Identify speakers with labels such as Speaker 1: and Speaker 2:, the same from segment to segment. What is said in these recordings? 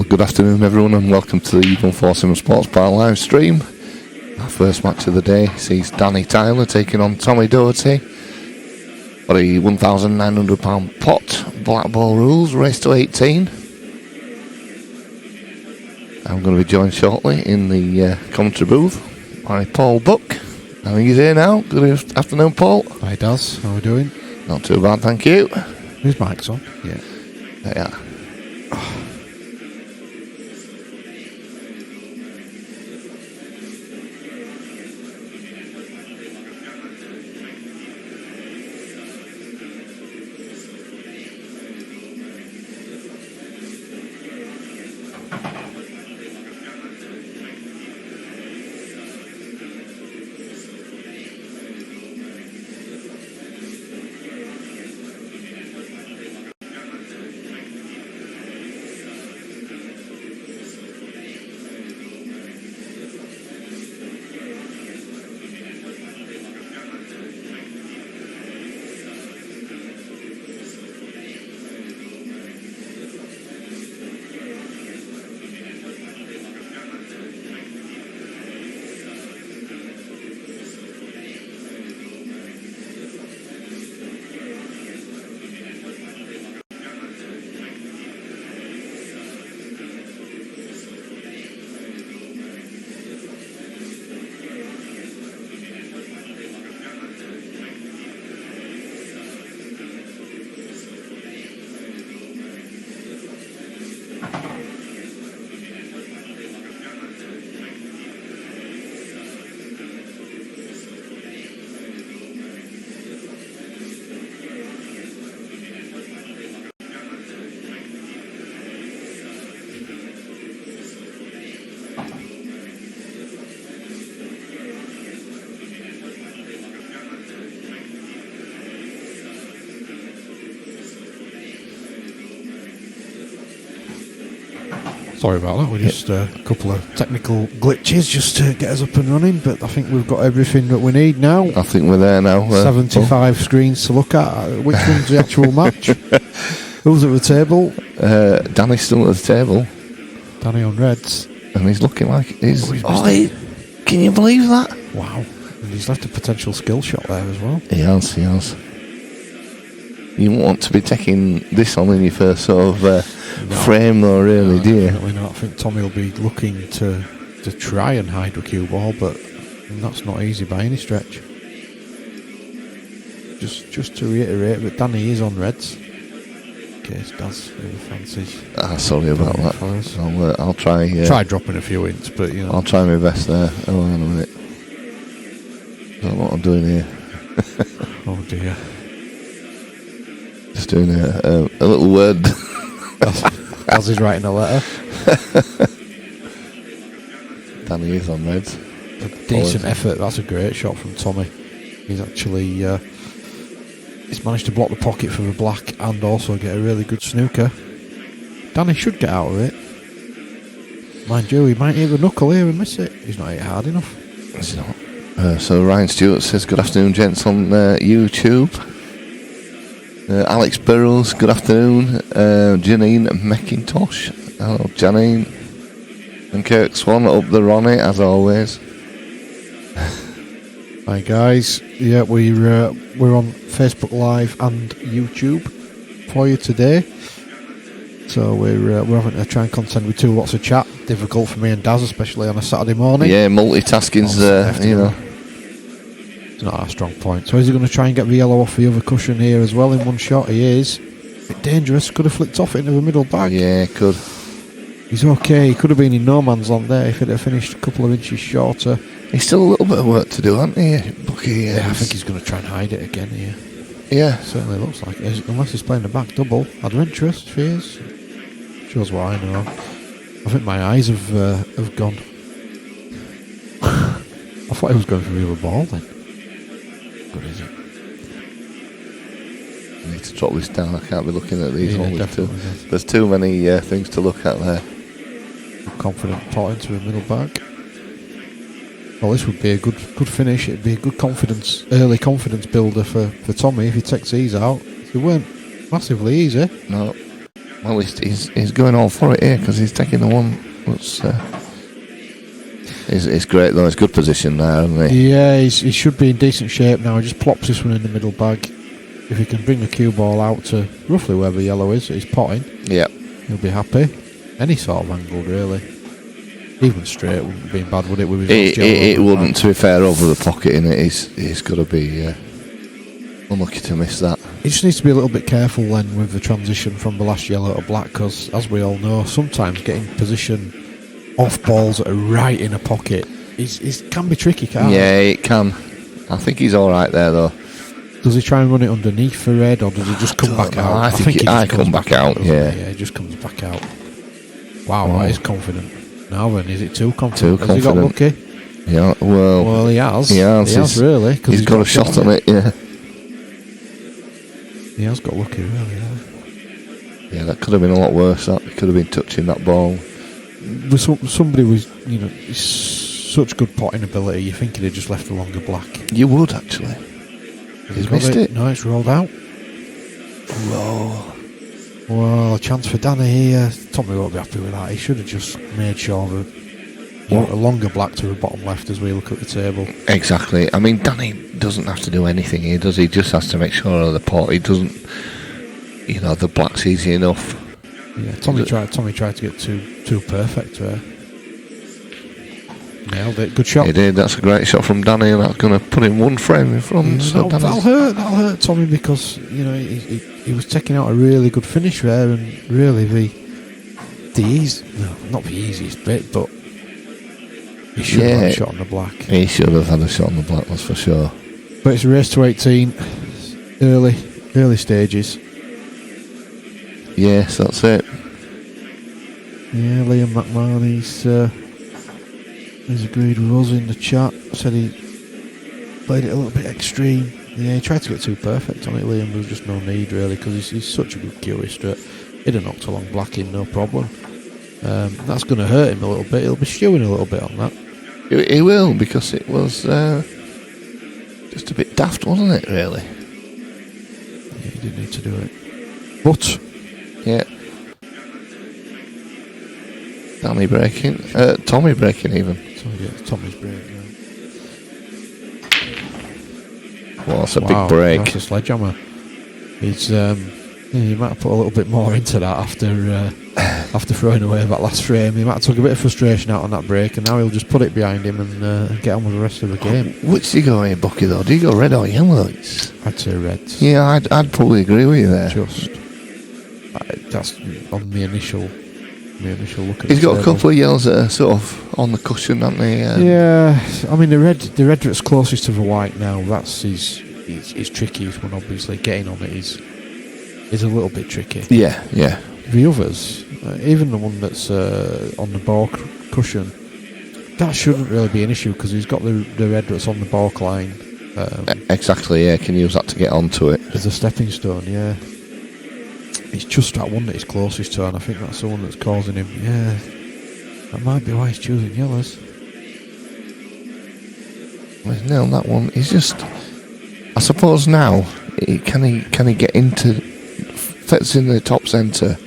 Speaker 1: Well, good afternoon everyone and welcome to the Even Forcing Sports Bar live stream. Our first match of the day sees Danny Tyler taking on Tommy Doherty for a £1,900 pot, black ball rules, race to 18. I'm going to be joined shortly in the commentary booth by Paul Buck. I think he's here now. Good afternoon, Paul.
Speaker 2: Hi, Daz. How are we doing?
Speaker 1: Not too bad, thank you.
Speaker 2: Whose mic's on? Yeah.
Speaker 1: There you are.
Speaker 2: Sorry about that. We're just a couple of technical glitches just to get us up and running, but I think we've got everything that we need now.
Speaker 1: I think we're there now.
Speaker 2: 75 screens to look at. Which one's the actual match? Who's at the table?
Speaker 1: Danny's still at the table.
Speaker 2: Danny on reds.
Speaker 1: And he's looking like he's... can you believe that?
Speaker 2: Wow. And he's left a potential skill shot there as well.
Speaker 1: He has. You won't want to be taking this on in your first sort of frame though, really, do you?
Speaker 2: Definitely not. I think Tommy will be looking to try and hide the cue ball, but that's not easy by any stretch. Just to reiterate, but Danny is on reds. In case Daz fancies.
Speaker 1: Sorry about that. I'll try...
Speaker 2: try dropping a few hints, but you know.
Speaker 1: I'll try my best there. Oh, hang on a minute. I don't know what I'm doing here.
Speaker 2: Oh dear.
Speaker 1: Just doing a little word.
Speaker 2: As he's writing a letter.
Speaker 1: Danny is on reds.
Speaker 2: A decent effort. That's a great shot from Tommy. He's actually he's managed to block the pocket for the black and also get a really good snooker. Danny should get out of it. Mind you, he might hit the knuckle here and miss it. He's not hit hard enough.
Speaker 1: Is he not? So Ryan Stewart says, good afternoon, gents, on YouTube. Alex Burrows, good afternoon. Janine McIntosh, hello Janine. And Kirk Swan up the Ronnie as always.
Speaker 2: Hi guys, yeah, we're on Facebook Live and YouTube for you today. So we're having to try and contend with lots of chat. Difficult for me and Daz, especially on a Saturday morning.
Speaker 1: Yeah, multitasking's
Speaker 2: It's not our strong point. So is he going to try and get the yellow off the other cushion here as well in one shot? He is. A bit dangerous. Could have flicked off it into the middle bag.
Speaker 1: Yeah, could.
Speaker 2: He's okay. He could have been in no man's land there if he'd have finished a couple of inches shorter.
Speaker 1: He's still a little bit of work to do, hasn't he, Bucky?
Speaker 2: Yeah, I think he's going to try and hide it again here.
Speaker 1: Yeah.
Speaker 2: Certainly looks like it. Unless he's playing the back double. Adventurous, if he is. Shows what I know. I think my eyes have gone. I thought he was going for the other ball then. Good, is it?
Speaker 1: I need to drop this down. I can't be looking at these.
Speaker 2: Yeah,
Speaker 1: There's too many things to look at there.
Speaker 2: Confident pot into the middle bag. Well, this would be a good finish. It'd be a good early confidence builder for Tommy if he takes these out. They weren't massively easy.
Speaker 1: No. Well, he's going all for it here because he's taking the one that's. It's great though. It's good position there, isn't he?
Speaker 2: Yeah, he should be in decent shape now. He just plops this one in the middle bag. If he can bring the cue ball out to roughly where the yellow is, he's potting.
Speaker 1: Yeah.
Speaker 2: He'll be happy. Any sort of angle, really. Even straight wouldn't be bad, would it? With his
Speaker 1: It wouldn't. To be fair, over the pocket in it, he's got to be unlucky to miss that.
Speaker 2: He just needs to be a little bit careful then with the transition from the last yellow to black, because as we all know, sometimes getting position off balls that are right in a pocket can be tricky, can't it?
Speaker 1: Yeah, it can. I think he's all right there though.
Speaker 2: Does he try and run it underneath the red, or does he just come back out?
Speaker 1: I think he comes back out. Yeah,
Speaker 2: he just comes back out. Wow, that is confident. Now then, is it too confident?
Speaker 1: Too
Speaker 2: Has he got
Speaker 1: confident.
Speaker 2: lucky?
Speaker 1: Yeah, well,
Speaker 2: he has.
Speaker 1: He has
Speaker 2: really.
Speaker 1: He's got a shot on it. Yeah.
Speaker 2: He has got lucky, really.
Speaker 1: Yeah, that could have been a lot worse. That he could have been touching that ball.
Speaker 2: With somebody with such good potting ability, you think he'd have just left the longer black.
Speaker 1: You would actually. He's missed it.
Speaker 2: No, it's rolled out.
Speaker 1: Whoa.
Speaker 2: Well, a chance for Danny here. Tommy won't be happy with that. He should have just made sure that a longer black to the bottom left as we look at the table.
Speaker 1: Exactly. I mean, Danny doesn't have to do anything here, does he? Just has to make sure of the pot. He doesn't. The black's easy enough.
Speaker 2: Yeah, Tommy tried to get too perfect there. Nailed it. Good shot.
Speaker 1: He did. That's a great shot from Danny, and that's going to put him one frame in front.
Speaker 2: Yeah, that'll hurt Tommy, because he was taking out a really good finish there, and really not the easiest bit, but he should have had a shot on the black.
Speaker 1: He should have had a shot on the black, that's for sure.
Speaker 2: But it's a race to 18, early stages.
Speaker 1: Yes, that's it.
Speaker 2: Yeah, Liam McMahon, he's agreed with us in the chat. Said he played it a little bit extreme. Yeah, he tried to get too perfect on it, Liam. There was just no need, really, because he's such a good cueister. He'd have knocked a long black in, no problem. That's going to hurt him a little bit. He'll be stewing a little bit on that.
Speaker 1: He will, because it was just a bit daft, wasn't it, really?
Speaker 2: Yeah, he didn't need to do it. But...
Speaker 1: yeah. Danny breaking. Tommy breaking, even.
Speaker 2: Tommy's break, yeah.
Speaker 1: Well, that's a big break.
Speaker 2: That's a sledgehammer. He might have put a little bit more into that after throwing away that last frame. He might have took a bit of frustration out on that break, and now he'll just put it behind him and get on with the rest of the game.
Speaker 1: Which do you go here, Bucky, though? Do you go red or yellow?
Speaker 2: I'd say reds.
Speaker 1: Yeah, I'd probably agree with you there.
Speaker 2: That's on the initial look at
Speaker 1: He's got
Speaker 2: table.
Speaker 1: a couple of yellows that are sort of on the cushion, haven't they?
Speaker 2: Yeah, I mean the red that's closest to the white now. That's his trickiest one. Obviously, getting on it is a little bit tricky.
Speaker 1: Yeah.
Speaker 2: The others, even the one that's on the ball cushion, that shouldn't really be an issue, because he's got the red that's on the balk line.
Speaker 1: Exactly. Yeah, can use that to get onto it
Speaker 2: as a stepping stone. Yeah. It's just that one that he's closest to, and I think that's the one that's causing him. Yeah, that might be why he's choosing yellows.
Speaker 1: Well, he's nailed that one. He's just, I suppose now, can he get into, fits in the top centre,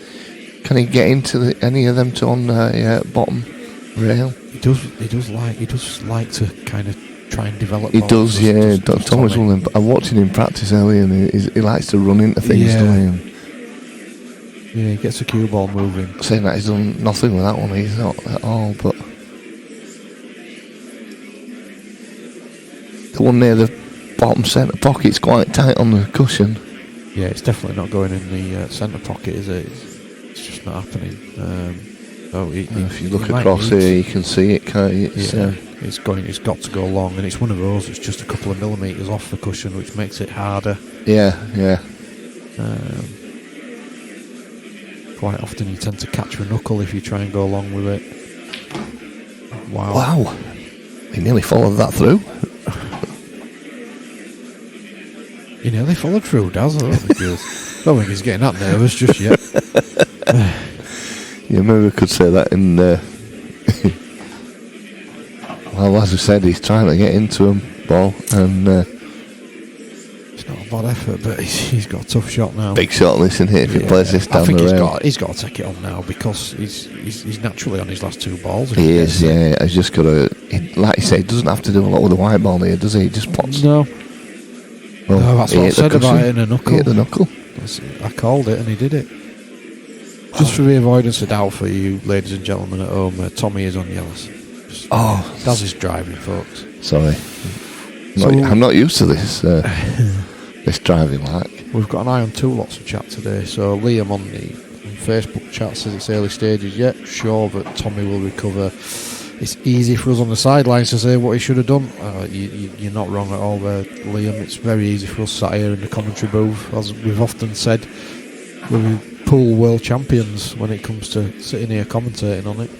Speaker 1: can he get into any of them to on the bottom rail?
Speaker 2: He does like to kind of try and develop.
Speaker 1: He does, yeah. Thomas William. I watched him in practice earlier, and he likes to run into things, doesn't he?
Speaker 2: Yeah, he gets the cue ball moving.
Speaker 1: Saying that he's done nothing with that one, he's not at all, but the one near the bottom centre pocket's quite tight on the cushion.
Speaker 2: Yeah, it's definitely not going in the centre pocket, is it? It's just not happening.
Speaker 1: If you look across here, you can see it, can't you?
Speaker 2: It's got to go long, and it's one of those that's just a couple of millimetres off the cushion, which makes it harder.
Speaker 1: Yeah.
Speaker 2: Quite often you tend to catch a knuckle if you try and go along with it. Wow.
Speaker 1: He nearly followed that through.
Speaker 2: He nearly followed through, Daz. I don't think he's getting that nervous just yet.
Speaker 1: Yeah, maybe we could say that in well, as I said, he's trying to get into him, ball, and
Speaker 2: it's not bad effort, but he's got a tough shot now.
Speaker 1: Big shot, listen here, if he plays this down
Speaker 2: I think
Speaker 1: the rail.
Speaker 2: he's got to take it on now because he's naturally on his last 2 balls.
Speaker 1: He is, yeah. He's just got to, like you say, he doesn't have to do a lot with the white ball here, does he? He just pots.
Speaker 2: No.
Speaker 1: Well,
Speaker 2: No, that's what I said about it in a knuckle.
Speaker 1: He hit the knuckle.
Speaker 2: I called it and he did it. Just for the avoidance of doubt for you, ladies and gentlemen at home, Tommy is on yellows. Daz is driving, folks.
Speaker 1: Sorry. I'm not used to this this driving like.
Speaker 2: We've got an eye on 2 lots of chat today. So Liam on the Facebook chat says it's early stages yet. Sure that Tommy will recover. It's easy for us on the sidelines to say what he should have done. You're not wrong at all there, Liam. It's very easy for us sat here in the commentary booth. As we've often said, we're pool world champions when it comes to sitting here commentating on it.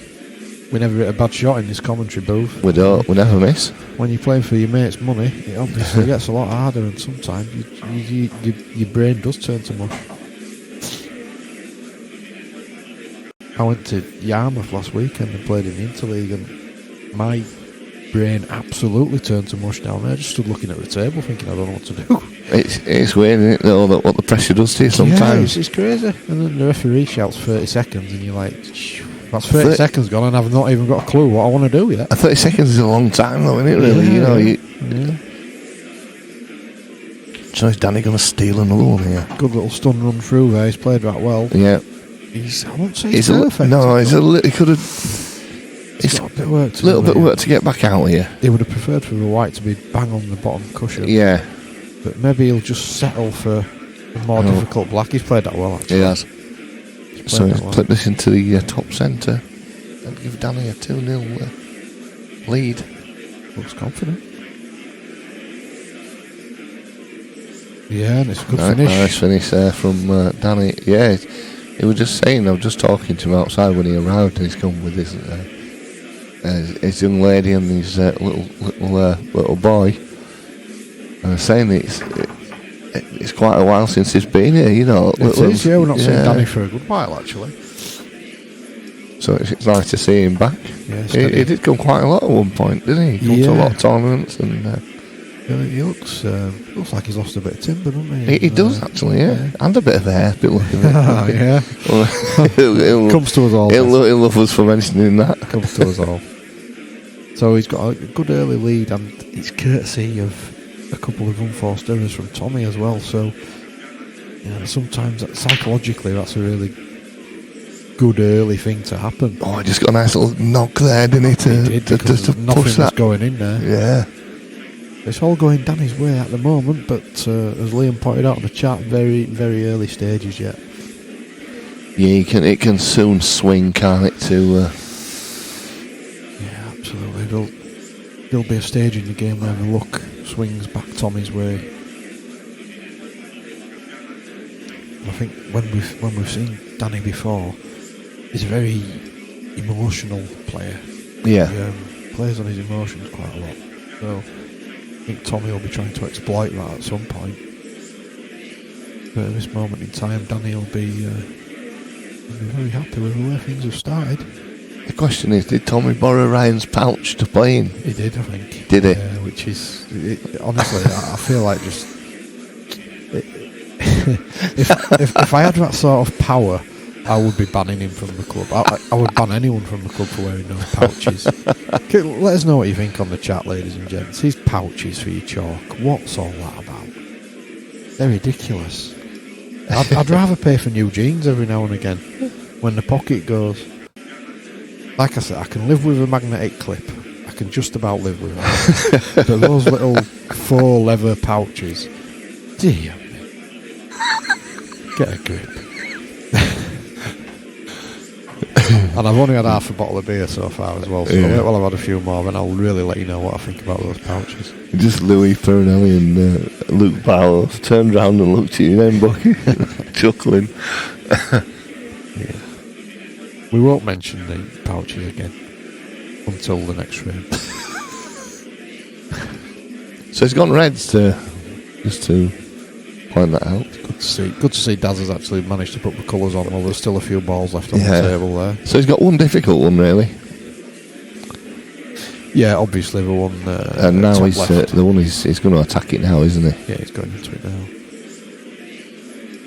Speaker 2: We never hit a bad shot in this commentary booth.
Speaker 1: We never miss.
Speaker 2: When you're playing for your mate's money, it obviously gets a lot harder, and sometimes your brain does turn to mush. I went to Yarmouth last weekend and played in the Interleague, and my brain absolutely turned to mush down there. I just stood looking at the table thinking I don't know what to do.
Speaker 1: It's weird, isn't it, though, that what the pressure does to you sometimes.
Speaker 2: Yeah, it's crazy. And then the referee shouts 30 seconds and you're like, that's 30 seconds gone and I've not even got a clue what I want to do yet.
Speaker 1: 30 seconds is a long time though, isn't it, really?
Speaker 2: Yeah.
Speaker 1: So is Danny going to steal another one here?
Speaker 2: Good little stun run through there. He's played that well.
Speaker 1: Yeah.
Speaker 2: I won't say he's perfect.
Speaker 1: He could have...
Speaker 2: It's got a bit of work to
Speaker 1: little bit of work to get back out here.
Speaker 2: He would have preferred for the white to be bang on the bottom cushion.
Speaker 1: Yeah.
Speaker 2: But maybe he'll just settle for a more difficult black. He's played that well, actually.
Speaker 1: He has. So he's put this into the top centre and give Danny a 2-0 lead.
Speaker 2: Looks confident. Yeah, and it's a good finish. Nice
Speaker 1: finish there from Danny. Yeah, he was just saying, I was just talking to him outside when he arrived, and he's come with his young lady and his little boy. And saying it's quite a while since he's been here, you know.
Speaker 2: It is, yeah, we're not seeing Danny for a good while, actually.
Speaker 1: So it's nice to see him back. Yeah, he did come quite a lot at one point, didn't he? He come to a lot of tournaments and...
Speaker 2: he looks like he's lost a bit of timber, doesn't he?
Speaker 1: He does, actually, yeah. And a bit of hair, a bit looking at it.
Speaker 2: Yeah. Comes to us all.
Speaker 1: He'll love us for mentioning that.
Speaker 2: Comes to us all. So he's got a good early lead, and it's courtesy of a couple of unforced errors from Tommy as well. So sometimes psychologically that's a really good early thing to happen.
Speaker 1: Oh, he just got a nice little knock there, didn't he? To push that.
Speaker 2: Going in there.
Speaker 1: Yeah.
Speaker 2: It's all going Danny's way at the moment, but as Liam pointed out in the chat, very, very early stages yet.
Speaker 1: Yeah, it can soon swing, can't it?
Speaker 2: Yeah, absolutely. There'll be a stage in the game where the luck swings back Tommy's way. I think when we've seen Danny before, he's a very emotional player.
Speaker 1: Yeah,
Speaker 2: he plays on his emotions quite a lot. So I think Tommy will be trying to exploit that at some point. But at this moment in time, Danny will be very happy with the way things have started.
Speaker 1: The question is, did Tommy borrow Ryan's pouch to play in?
Speaker 2: He did, I think.
Speaker 1: Did he?
Speaker 2: Yeah, which is... honestly, I feel like just... if I had that sort of power, I would be banning him from the club. I would ban anyone from the club for wearing those pouches. Let us know what you think on the chat, ladies and gents. These pouches for your chalk, what's all that about? They're ridiculous. I'd rather pay for new jeans every now and again when the pocket goes. Like I said, I can live with a magnetic clip. I can just about live with that. But those little faux leather pouches, dear me, get a grip. And I've only had half a bottle of beer so far as well, so I'll wait while I've had a few more, then I'll really let you know what I think about those pouches.
Speaker 1: Just Louis Pernelli and Luke Barlow turned round and looked at you then, Bucky, chuckling.
Speaker 2: Yeah. We won't mention the pouches again until the next round.
Speaker 1: So he's gone reds just to point that out.
Speaker 2: Good to see Daz has actually managed to put the colours on, while there's still a few balls left on the table there.
Speaker 1: So he's got one difficult one, really.
Speaker 2: Yeah, obviously the one.
Speaker 1: And now he's the one he's going to attack it now, isn't he?
Speaker 2: Yeah, he's going into it now.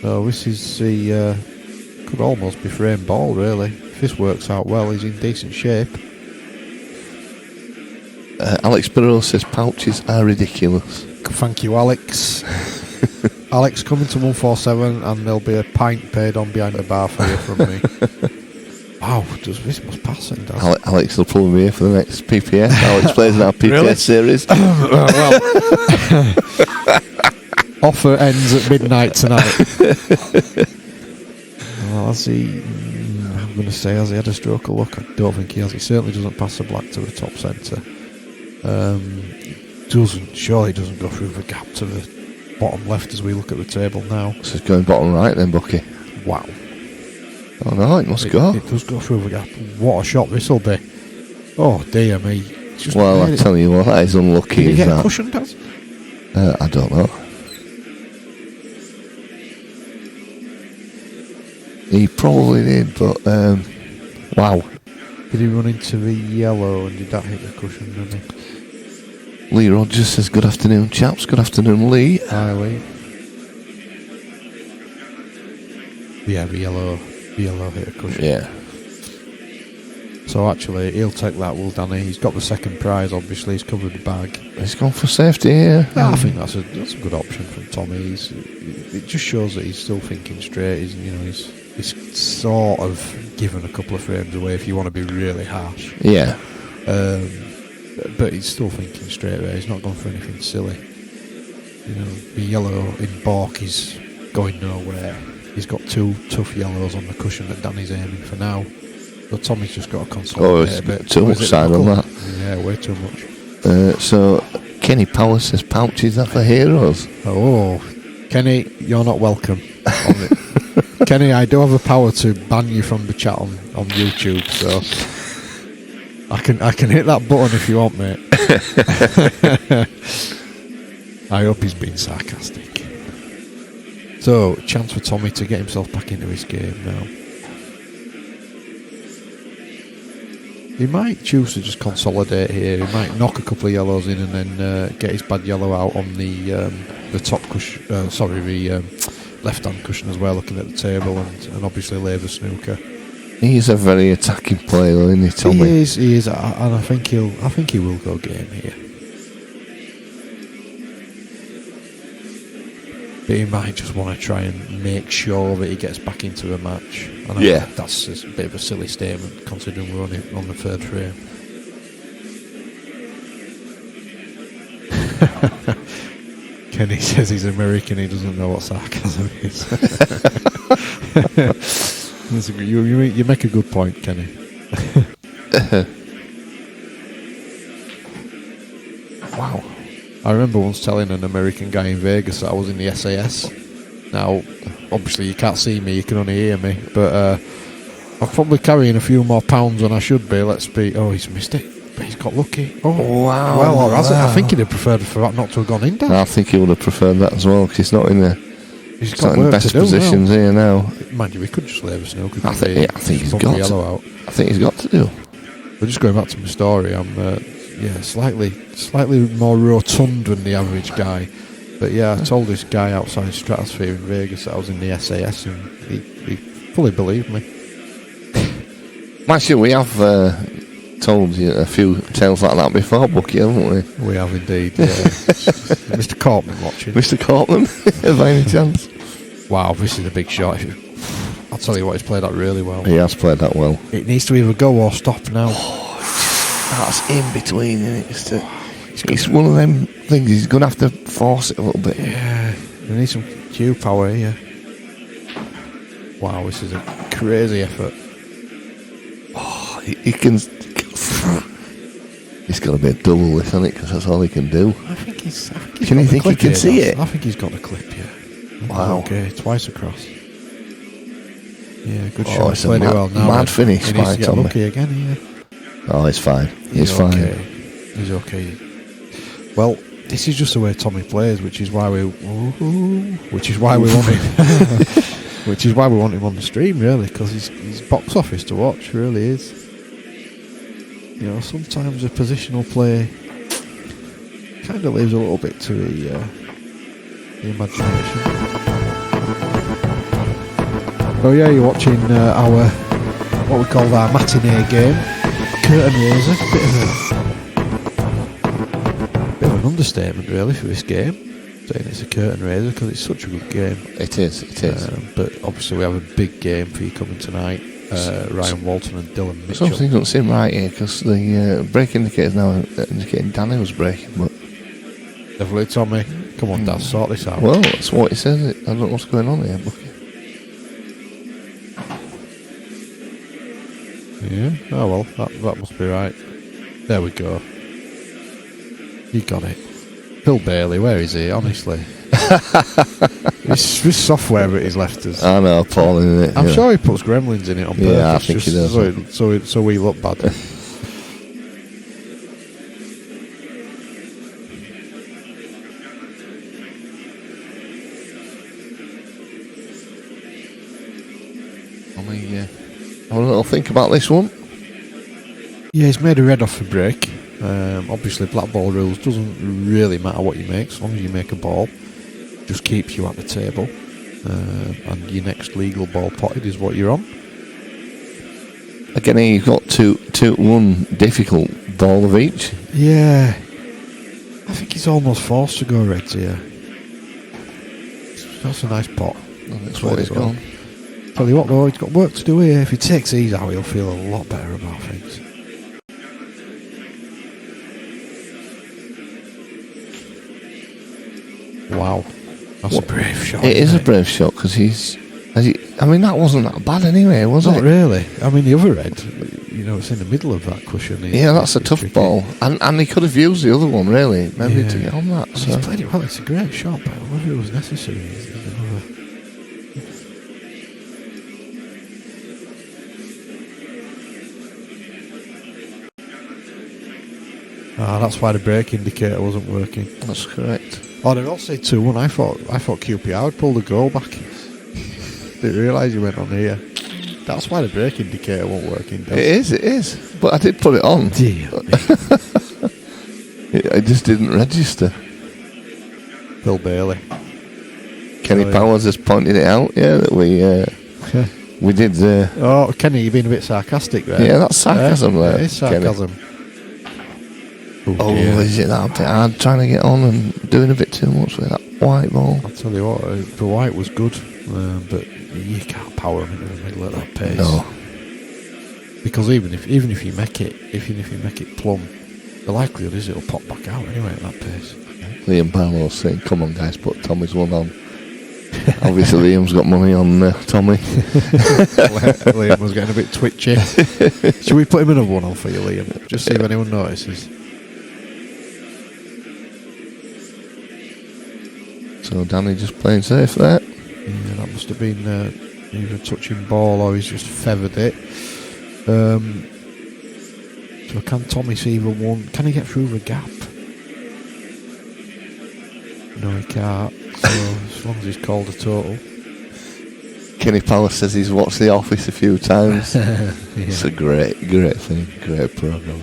Speaker 2: So this is the could almost be frame ball really. If this works out well, he's in decent shape.
Speaker 1: Alex Burrows says pouches are ridiculous.
Speaker 2: Thank you, Alex. Alex, coming to 147 and there'll be a pint paid on behind the bar for you from me. Wow, this must pass it, does it?
Speaker 1: Alex will pull me here for the next PPS. Alex plays in our PPS
Speaker 2: Really?
Speaker 1: series.
Speaker 2: Well, offer ends at midnight tonight. Well, has he... I'm going to say, has he had a stroke of luck? I don't think he has. He certainly doesn't pass the black to the top centre. Surely doesn't go through the gap to the bottom left as we look at the table now.
Speaker 1: So it's going bottom right then, Bucky.
Speaker 2: Wow.
Speaker 1: Oh no, it must go.
Speaker 2: It does go through the gap. What a shot this will be. Oh dear me.
Speaker 1: Well, I tell you what, that is unlucky.
Speaker 2: Did he get
Speaker 1: that.
Speaker 2: a cushion, Daz?
Speaker 1: I don't know. He probably did, but wow.
Speaker 2: Did he run into the yellow and did that hit the cushion, didn't he?
Speaker 1: Lee Rogers says, good afternoon, chaps. Good afternoon, Lee.
Speaker 2: Hi, Lee. Yeah, the yellow hit a cushion.
Speaker 1: Yeah.
Speaker 2: So actually, he'll take that, will Danny? He's got the second prize, obviously. He's covered the bag.
Speaker 1: He's gone for safety here.
Speaker 2: I think that's a good option from Tommy. It just shows that he's still thinking straight. He's sort of given a couple of frames away if you want to be really harsh.
Speaker 1: Yeah.
Speaker 2: But he's still thinking straight there. He's not gone for anything silly. The yellow in balk is going nowhere. He's got two tough yellows on the cushion that Danny's aiming for now. So Tommy's just got to consolidate a bit.
Speaker 1: Too much side on that.
Speaker 2: Yeah, way too much.
Speaker 1: So Kenny Power says pouches are for heroes.
Speaker 2: Oh, Kenny, you're not welcome. Kenny, I do have the power to ban you from the chat on YouTube, so I can hit that button if you want, mate. I hope he's being sarcastic. So, chance for Tommy to get himself back into his game now. He might choose to just consolidate here. He might knock a couple of yellows in and then get his bad yellow out on the top cushion. The left-hand cushion as well, looking at the table and obviously lay the snooker.
Speaker 1: He's a very attacking player, though, isn't he, Tommy?
Speaker 2: He is, and I think he will go game here. But he might just want to try and make sure that he gets back into a match. And I think that's a bit of a silly statement considering we're only on the third frame. Kenny says he's American, he doesn't know what sarcasm is. You make a good point, Kenny. Wow. I remember once telling an American guy in Vegas that I was in the SAS. Now, obviously you can't see me, you can only hear me, but I'm probably carrying a few more pounds than I should be, let's be... Oh, he's missed it, but he's got lucky. Oh,
Speaker 1: wow.
Speaker 2: Well, or has it? I think he'd have preferred for that not to have gone in, Dan.
Speaker 1: I think he would have preferred that as well, because he's not in the...
Speaker 2: He's
Speaker 1: not in the best positions here now.
Speaker 2: Mind you, we could just leave a snooker.
Speaker 1: I think he's got to.
Speaker 2: Yellow out.
Speaker 1: I think he's got to do.
Speaker 2: But just going back to my story, I'm slightly more rotund than the average guy. But yeah, I told this guy outside Stratosphere in Vegas that I was in the SAS, and he fully believed me.
Speaker 1: Actually, we have told you a few tales like that before, Bucky, haven't we?
Speaker 2: We have indeed. Yeah. Mr. Corpman watching.
Speaker 1: Mr. Cortland, by any chance?
Speaker 2: Wow, this is a big shot. I'll tell you what, he's played that really well.
Speaker 1: He has played that well.
Speaker 2: It needs to either go or stop now.
Speaker 1: That's in between, isn't it? It's one of them things, he's going to have to force it a little bit.
Speaker 2: Yeah, we need some cue power here. Wow, this is a crazy effort.
Speaker 1: Oh, he can... He's got to be a double this, hasn't it? Because that's all he can do.
Speaker 2: I think he's
Speaker 1: can you think he can see it?
Speaker 2: I think he's got the clip, yeah.
Speaker 1: Wow.
Speaker 2: Okay, twice across. Yeah, good
Speaker 1: Oh,
Speaker 2: shot.
Speaker 1: it's
Speaker 2: Played
Speaker 1: a
Speaker 2: it well now.
Speaker 1: mad finish
Speaker 2: He needs
Speaker 1: by
Speaker 2: to get
Speaker 1: Tommy.
Speaker 2: lucky again here.
Speaker 1: Oh, he's fine. He's
Speaker 2: okay.
Speaker 1: fine.
Speaker 2: He's okay. Well, this is just the way Tommy plays, which is why we want him. Which is why we want him on the stream, really, because he's box office to watch. Really is. Sometimes a positional play kind of leaves a little bit to the imagination. Oh yeah, you're watching our, what we call our matinee game. Curtain raiser. Bit of an understatement really for this game. Saying it's a curtain raiser because it's such a good game.
Speaker 1: It is.
Speaker 2: But obviously we have a big game for you coming tonight. Ryan Walton and Dylan Mitchell.
Speaker 1: Something doesn't seem right here because the brake indicator's now indicating Danny was braking, but...
Speaker 2: Definitely, Tommy. Come on, Dad, sort this out.
Speaker 1: Well, that's what it says. I don't know what's going on here, Bucky.
Speaker 2: Yeah, oh well, that must be right. There we go. You got it. Phil Bailey, where is he, honestly? This software that he's left us.
Speaker 1: I know, appalling, isn't it?
Speaker 2: I'm sure he puts gremlins in it on purpose.
Speaker 1: Yeah, I think he does.
Speaker 2: So we look bad.
Speaker 1: Have a little think about this one.
Speaker 2: Yeah, he's made a red off the break. Obviously, black ball rules doesn't really matter what you make, as long as you make a ball. Just keeps you at the table. And your next legal ball potted is what you're on.
Speaker 1: Again, you've got one difficult ball of each.
Speaker 2: Yeah. I think he's almost forced to go reds here. That's a nice pot.
Speaker 1: That's where he's gone.
Speaker 2: Tell you what though, he's got work to do here. If he takes these out, he'll feel a lot better about things. Wow. That's a brave shot.
Speaker 1: It is a brave shot because I mean, that wasn't that bad anyway, was it?
Speaker 2: Not really. I mean, the other red, it's in the middle of that cushion.
Speaker 1: Yeah, that's a tough ball. And he could have used the other one, really, maybe to get on that.
Speaker 2: So. He's played it well. It's a great shot, but whether it was necessary is another. That's why the brake indicator wasn't working.
Speaker 1: That's correct.
Speaker 2: Oh, they all say 2-1. I thought QPR would pull the goal back. Didn't realise you went on here. That's why the brake indicator won't work. It
Speaker 1: is. But I did put it on.
Speaker 2: Dear me.
Speaker 1: It just didn't register.
Speaker 2: Phil Bailey.
Speaker 1: Kenny Powers has pointed it out, that we did...
Speaker 2: Kenny, you've been a bit sarcastic there.
Speaker 1: Yeah, that's sarcasm there.
Speaker 2: It is sarcasm.
Speaker 1: Kenny. Is it that bit hard trying to get on and doing a bit too much with that white ball?
Speaker 2: I'll tell you what, the white was good, but you can't power them into the middle at that pace.
Speaker 1: No.
Speaker 2: Because even if you make it plumb, the likelihood is it'll pop back out anyway at that pace.
Speaker 1: Liam Barlow's saying, "Come on, guys, put Tommy's one on." Obviously, Liam's got money on Tommy.
Speaker 2: Liam was getting a bit twitchy. Should we put him another one on for you, Liam? Just see if anyone notices.
Speaker 1: So Danny just playing safe there.
Speaker 2: Yeah, that must have been either a touching ball or he's just feathered it. So can Tommy see either one? Can he get through the gap? No, he can't. So as long as he's called a total.
Speaker 1: Kenny Powell says he's watched The Office a few times. Yeah. It's a great thing, great programme.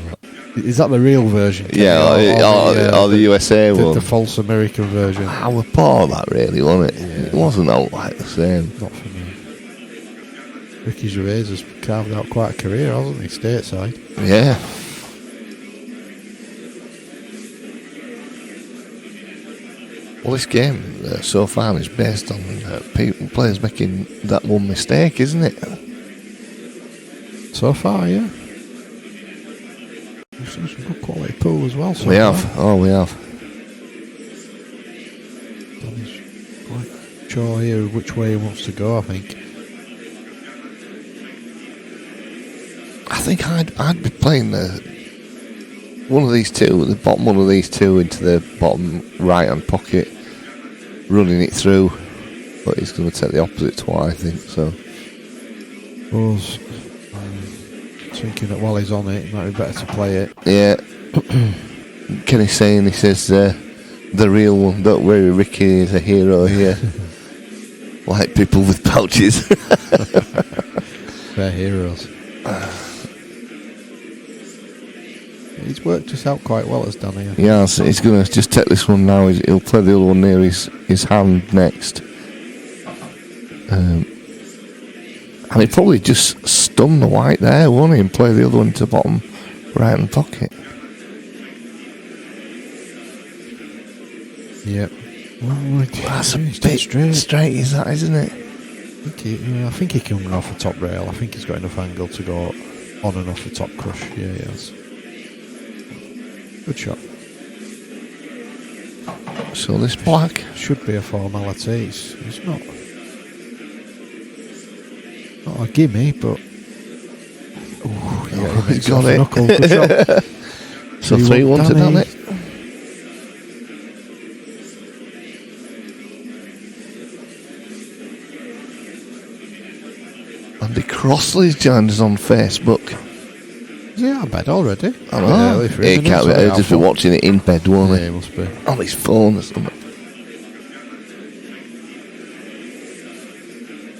Speaker 2: Is that the real version?
Speaker 1: Yeah, or the USA one.
Speaker 2: The false American version.
Speaker 1: I was poor of that really, wasn't it? Yeah. It wasn't all like the same.
Speaker 2: Not for me. Ricky Gervais has carved out quite a career, hasn't he, stateside?
Speaker 1: Yeah. Well, this game so far is based on players making that one mistake, isn't it?
Speaker 2: So far, yeah. We've seen some good quality pool as well. So
Speaker 1: we have. Oh, we have.
Speaker 2: Danny's quite sure here which way he wants to go, I think.
Speaker 1: I think I'd be playing one of these two, the bottom one of these two into the bottom right hand pocket, running it through. But he's going to take the opposite to what I think. So.
Speaker 2: Was thinking that while he's on it might be better to play it.
Speaker 1: Yeah. Kenny's saying, he says the real one, don't worry, Ricky is a hero here. Like people with pouches.
Speaker 2: They're heroes. He's worked us out quite well, as Danny.
Speaker 1: Yeah, so he's going to just take this one now. He'll play the other one near his hand next. And he probably just stun the white there, won't he? And play the other one to bottom right hand pocket.
Speaker 2: Yep. Oh,
Speaker 1: That's a bit straight, is that, isn't it?
Speaker 2: I think he can run off the top rail. I think he's got enough angle to go on and off the top crush. Yeah, he has. Good shot.
Speaker 1: So this black
Speaker 2: should be a formality. It's not a gimme, but
Speaker 1: he's got it.
Speaker 2: Knuckle. Good shot.
Speaker 1: So 3-1 to Danny. Andy Crossley's joined us on Facebook.
Speaker 2: Is he out of bed already?
Speaker 1: I know. He can't be. He'll just be watching it in bed, won't he?
Speaker 2: Yeah, he must be.
Speaker 1: On his phone or something.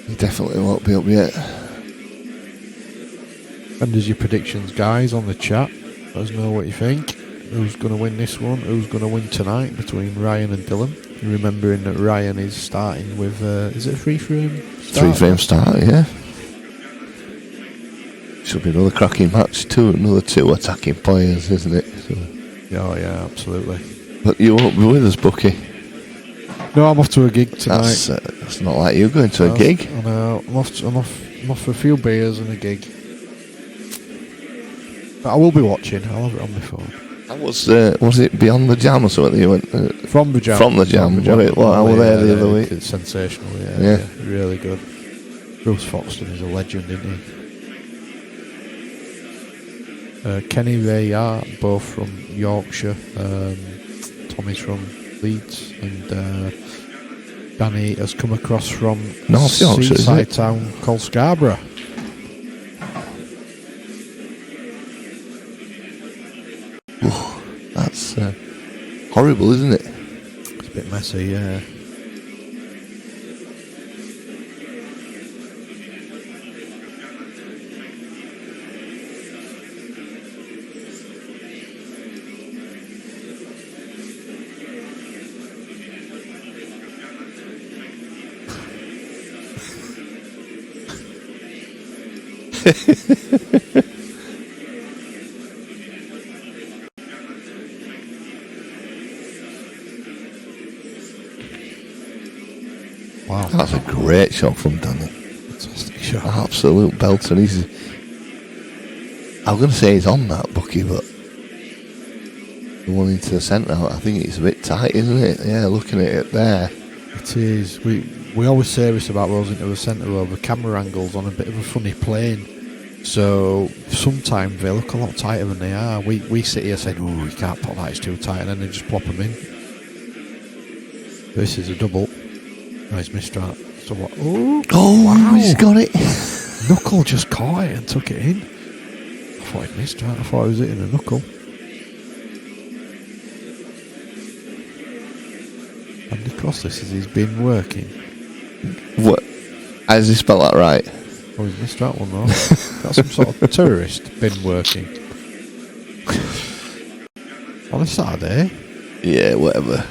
Speaker 1: He definitely won't be up yet.
Speaker 2: And as your predictions, guys, on the chat, let us know what you think. Who's going to win this one? Who's going to win tonight between Ryan and Dylan? Remembering that Ryan is starting with, is it a 3-frame start?
Speaker 1: 3-frame start, yeah. Should be another cracking match too. Another 2 attacking players, isn't it? So.
Speaker 2: Oh yeah, absolutely.
Speaker 1: But you won't be with us, Bucky.
Speaker 2: No, I'm off to a gig tonight.
Speaker 1: That's not like you going to a gig.
Speaker 2: I know. I'm off for a few beers and a gig. But I will be watching. I'll have it on my phone.
Speaker 1: That was it Beyond the Jam or something? You went
Speaker 2: from the Jam.
Speaker 1: From the Jam. I was there the other week.
Speaker 2: It's sensational. Yeah, really good. Bruce Foxton is a legend, isn't he? Kenny Ray are both from Yorkshire. Tommy's from Leeds, and Danny has come across from
Speaker 1: North Yorkshire,
Speaker 2: seaside town called Scarborough.
Speaker 1: Ooh, that's horrible, isn't it?
Speaker 2: It's a bit messy, yeah. Wow,
Speaker 1: that's a great shot from Danny.
Speaker 2: Fantastic shot.
Speaker 1: Absolute belter. I'm going to say he's on that, Bucky, but the one into the centre, I think it's a bit tight, isn't it? Yeah, looking at it there.
Speaker 2: It is. We always say this about rolls into the centre where the camera angle's on a bit of a funny plane. So sometimes they look a lot tighter than they are. We sit here saying, "Oh, you can't put that; it's too tight," and then they just plop them in. This is a double. Oh, he's missed that. So what? Oh,
Speaker 1: wow! He's got it.
Speaker 2: Knuckle just caught it and took it in. I thought he'd missed that. I thought he was hitting a knuckle. And across this as he's been working.
Speaker 1: What? Has he spelled that right?
Speaker 2: Oh, he's missed that one though. That's some sort of terrorist been working. On a Saturday?
Speaker 1: Yeah, whatever.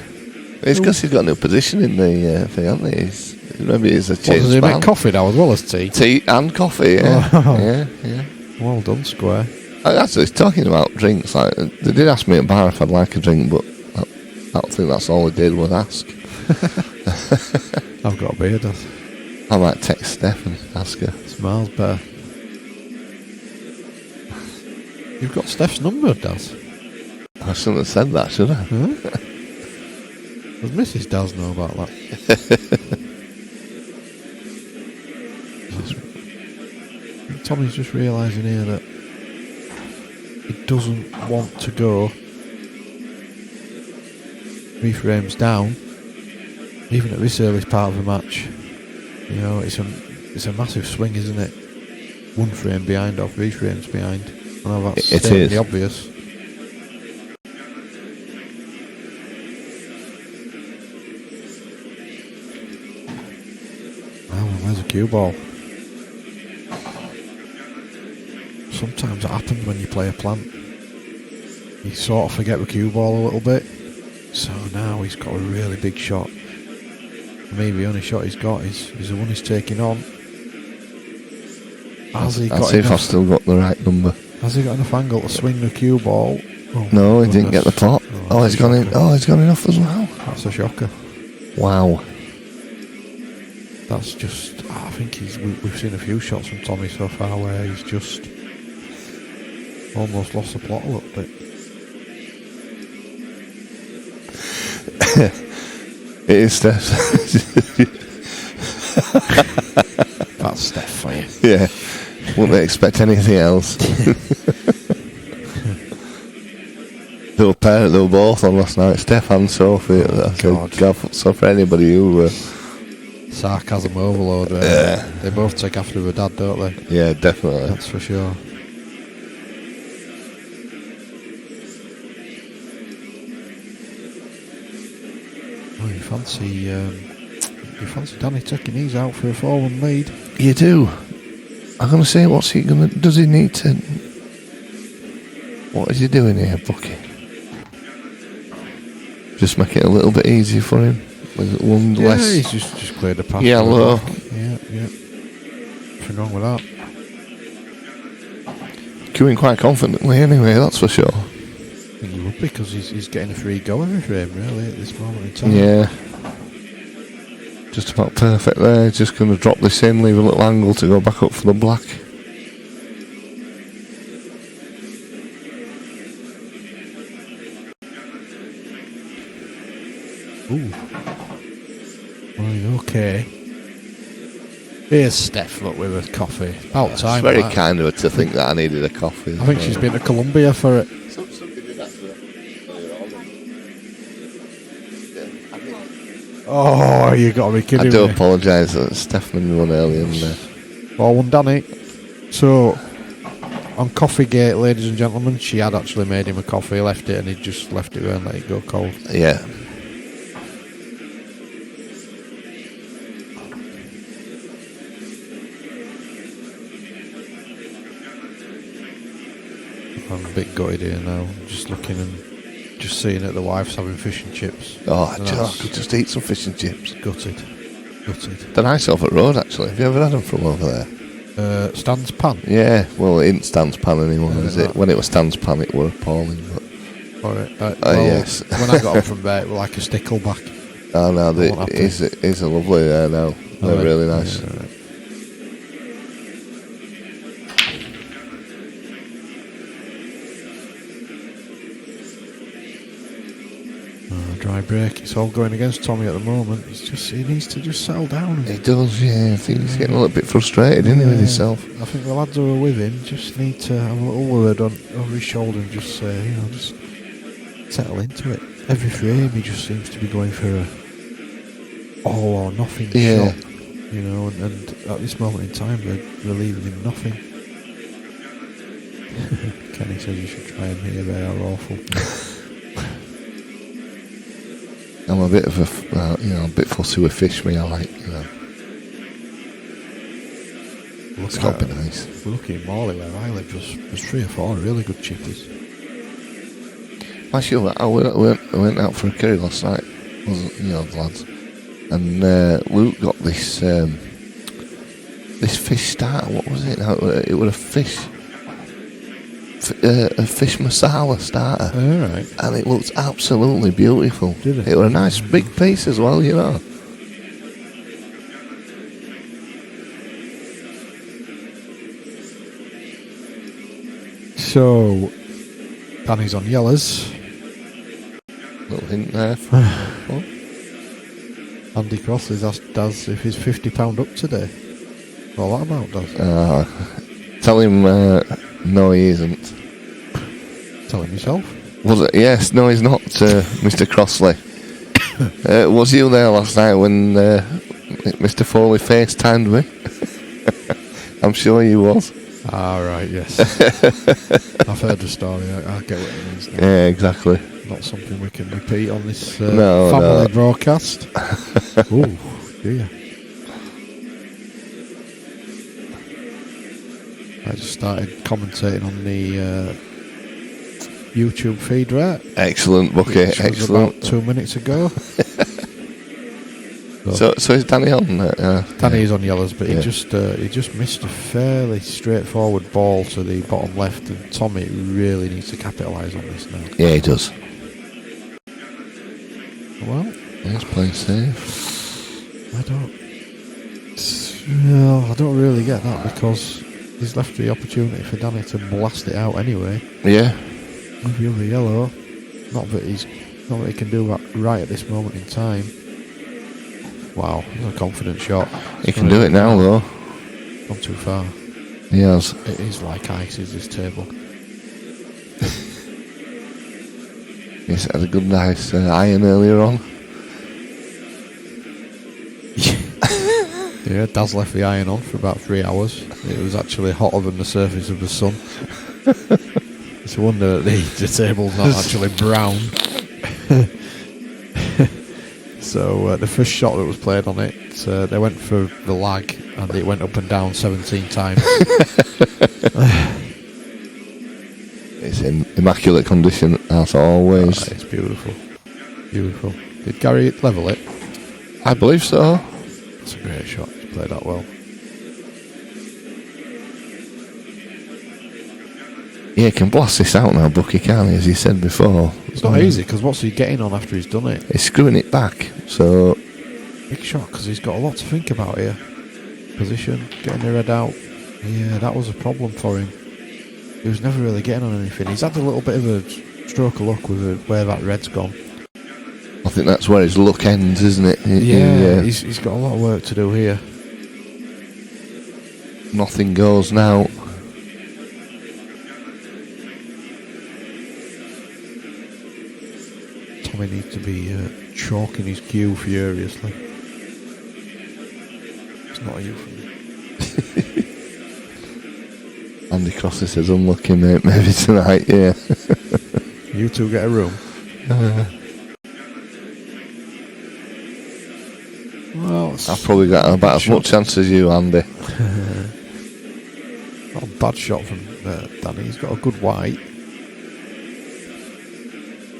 Speaker 1: It's because he's got a new position in the thing, hasn't he? Maybe it's a change.
Speaker 2: Does he make coffee now as well as tea?
Speaker 1: Tea and coffee, yeah.
Speaker 2: Oh.
Speaker 1: Yeah.
Speaker 2: Well done, Square.
Speaker 1: Actually, talking about drinks, like they did ask me at bar if I'd like a drink, but I think that's all they did was ask.
Speaker 2: I've got a beer, Daz.
Speaker 1: I might text Steph and ask her.
Speaker 2: Smells better. You've got Steph's number, Daz.
Speaker 1: I shouldn't have said that, should I?
Speaker 2: Huh? Does Mrs. Daz know about that? Tommy's just realising here that he doesn't want to go 3 frames down, even at this early part of the match. You know, it's a massive swing, isn't it? 1 frame behind or 3 frames behind. I know that's stating the obvious. Oh, where's the cue ball? Sometimes it happens when you play a plant. You sort of forget the cue ball a little bit. So now he's got a really big shot. Maybe the only shot he's got is the one he's taking on. Has he
Speaker 1: I'll
Speaker 2: got
Speaker 1: see if I've
Speaker 2: enough?
Speaker 1: still got the right number.
Speaker 2: Has he got enough angle to swing the cue ball? Oh,
Speaker 1: No,
Speaker 2: my
Speaker 1: he didn't get the
Speaker 2: goodness.
Speaker 1: pot.
Speaker 2: Oh,
Speaker 1: He's
Speaker 2: that's a
Speaker 1: gone in.
Speaker 2: shocker.
Speaker 1: Oh, he's gone enough as well.
Speaker 2: That's a shocker.
Speaker 1: Wow.
Speaker 2: That's just. I think we've seen a few shots from Tommy so far where he's just almost lost the plot a little bit.
Speaker 1: It is Steph.
Speaker 2: That's Steph for you.
Speaker 1: Yeah. Wouldn't expect anything else. They were both on last night. Steph and Sophie.
Speaker 2: God.
Speaker 1: So for anybody who.
Speaker 2: Sarcasm overload. They both take after their dad, don't they?
Speaker 1: Yeah, definitely.
Speaker 2: That's for sure. Oh, you fancy Danny taking these out for a 4-1 lead?
Speaker 1: You do. I'm gonna say, what's he gonna? Does he need to? What is he doing here, Bucky? Just make it a little bit easier for him. With one
Speaker 2: Yeah,
Speaker 1: less.
Speaker 2: he's just cleared the path.
Speaker 1: Yellow.
Speaker 2: Yeah. Nothing wrong with that.
Speaker 1: Queuing quite confidently anyway, that's for sure.
Speaker 2: I think he would, because he's getting a free go every frame, really, at this moment in time.
Speaker 1: Yeah. Just about perfect there. Just going to drop this in, leave a little angle to go back up for the black.
Speaker 2: Ooh. Right, okay. Here's Steph, look, with a coffee. About time.
Speaker 1: It's very
Speaker 2: that.
Speaker 1: kind of her to think that I needed a coffee.
Speaker 2: I think she's been to Colombia for it. Oh, you got to be kidding
Speaker 1: I do
Speaker 2: me.
Speaker 1: apologise that Steph made me one earlier in there.
Speaker 2: 4-1 Danny. So, on Coffeegate, ladies and gentlemen, she had actually made him a coffee, left it, and he just left it there and let it go cold.
Speaker 1: Yeah.
Speaker 2: I'm a bit gutted here now. Just looking and just seeing that the wife's having fish and chips.
Speaker 1: Oh, I
Speaker 2: And
Speaker 1: could just eat some fish and chips.
Speaker 2: Gutted.
Speaker 1: They're nice off at Road, actually. Have you ever had them from over there?
Speaker 2: Stan's Pan.
Speaker 1: Yeah, well, it isn't Stan's Pan anymore, is it?
Speaker 2: not.
Speaker 1: When it was Stan's Pan, it were appalling. But
Speaker 2: Alright.
Speaker 1: yes.
Speaker 2: When I got them from there, it was like a stickleback.
Speaker 1: oh no,
Speaker 2: Won't have to.
Speaker 1: it's a lovely there now. They're
Speaker 2: Alright.
Speaker 1: really nice.
Speaker 2: Yeah, right. Dry break. It's all going against Tommy at the moment. He needs to just settle down.
Speaker 1: He does, yeah. I think he's getting a little bit frustrated, isn't he, with himself?
Speaker 2: I think the lads who are with him just need to have a little word over his shoulder and just say, just settle into it. Every frame he just seems to be going for a all or nothing
Speaker 1: Yeah.
Speaker 2: shot. And at this moment in time they're leaving him nothing. Kenny says you should try him here, they are awful.
Speaker 1: I'm a bit of a bit fussy with fish, me. I like, it's got to be nice.
Speaker 2: Looking at Morley where I live, there's 3 or 4 really good chippies.
Speaker 1: Actually, I went out for a curry last night, wasn't the lads, and Luke got this fish starter. What was it? It was a fish masala starter.
Speaker 2: Alright.
Speaker 1: And it looked absolutely beautiful.
Speaker 2: Did it?
Speaker 1: It was a nice big piece as well,
Speaker 2: So, Danny's on yellows.
Speaker 1: Little hint there.
Speaker 2: Andy Crossley's asked Daz if he's £50 up today. All that about, Daz.
Speaker 1: Tell him no, he isn't.
Speaker 2: Tell him yourself.
Speaker 1: Was it? Yes, no, he's not, Mr. Crossley. Was you there last night when Mr. Foley FaceTimed me? I'm sure you was.
Speaker 2: Right, yes. I've heard the story. I get what it means now.
Speaker 1: Yeah, exactly.
Speaker 2: Not something we can repeat on this
Speaker 1: No,
Speaker 2: family
Speaker 1: no.
Speaker 2: broadcast. Ooh, dear. I just started commentating on the YouTube feed, right?
Speaker 1: Excellent, Bucky.
Speaker 2: Which was
Speaker 1: Excellent.
Speaker 2: about 2 minutes ago.
Speaker 1: So is Danny on?
Speaker 2: Danny is on yellows, but
Speaker 1: Yeah.
Speaker 2: he just missed a fairly straightforward ball to the bottom left, and Tommy really needs to capitalise on this now.
Speaker 1: Yeah, he does.
Speaker 2: Well,
Speaker 1: He's playing safe.
Speaker 2: I don't really get that, because he's left the opportunity for Danny to blast it out anyway.
Speaker 1: Yeah.
Speaker 2: With the other yellow, not that he can do that right at this moment in time. Wow, that's a confident shot.
Speaker 1: He can do it now, though.
Speaker 2: Gone too far.
Speaker 1: He has.
Speaker 2: It is like ice, is this table.
Speaker 1: He's had a good nice iron earlier on.
Speaker 2: Yeah, Daz left the iron on for about 3 hours. It was actually hotter than the surface of the sun. It's a wonder that the table's not actually brown. So the first shot that was played on it, they went for the lag, and it went up and down 17 times.
Speaker 1: It's in immaculate condition, as always.
Speaker 2: It's beautiful. Beautiful. Did Gary level it?
Speaker 1: I believe so.
Speaker 2: That's a great shot. He's played that well.
Speaker 1: Yeah, he can blast this out now, Bucky, can't he, as he said before.
Speaker 2: It's not easy, because what's he getting on after he's done it?
Speaker 1: He's screwing it back, so...
Speaker 2: Big shot, because he's got a lot to think about here. Position, getting the red out. Yeah, that was a problem for him. He was never really getting on anything. He's had a little bit of a stroke of luck with where that red's gone.
Speaker 1: I think that's where his luck ends, isn't it?
Speaker 2: He's got a lot of work to do here.
Speaker 1: Nothing goes now.
Speaker 2: Tommy needs to be chalking his cue furiously. It's not a euphemism.
Speaker 1: Andy Crossley says, unlucky, mate, maybe tonight, yeah.
Speaker 2: You two get a room. Well,
Speaker 1: I've probably got about as much chance as you, Andy.
Speaker 2: Not a bad shot from Danny. He's got a good white.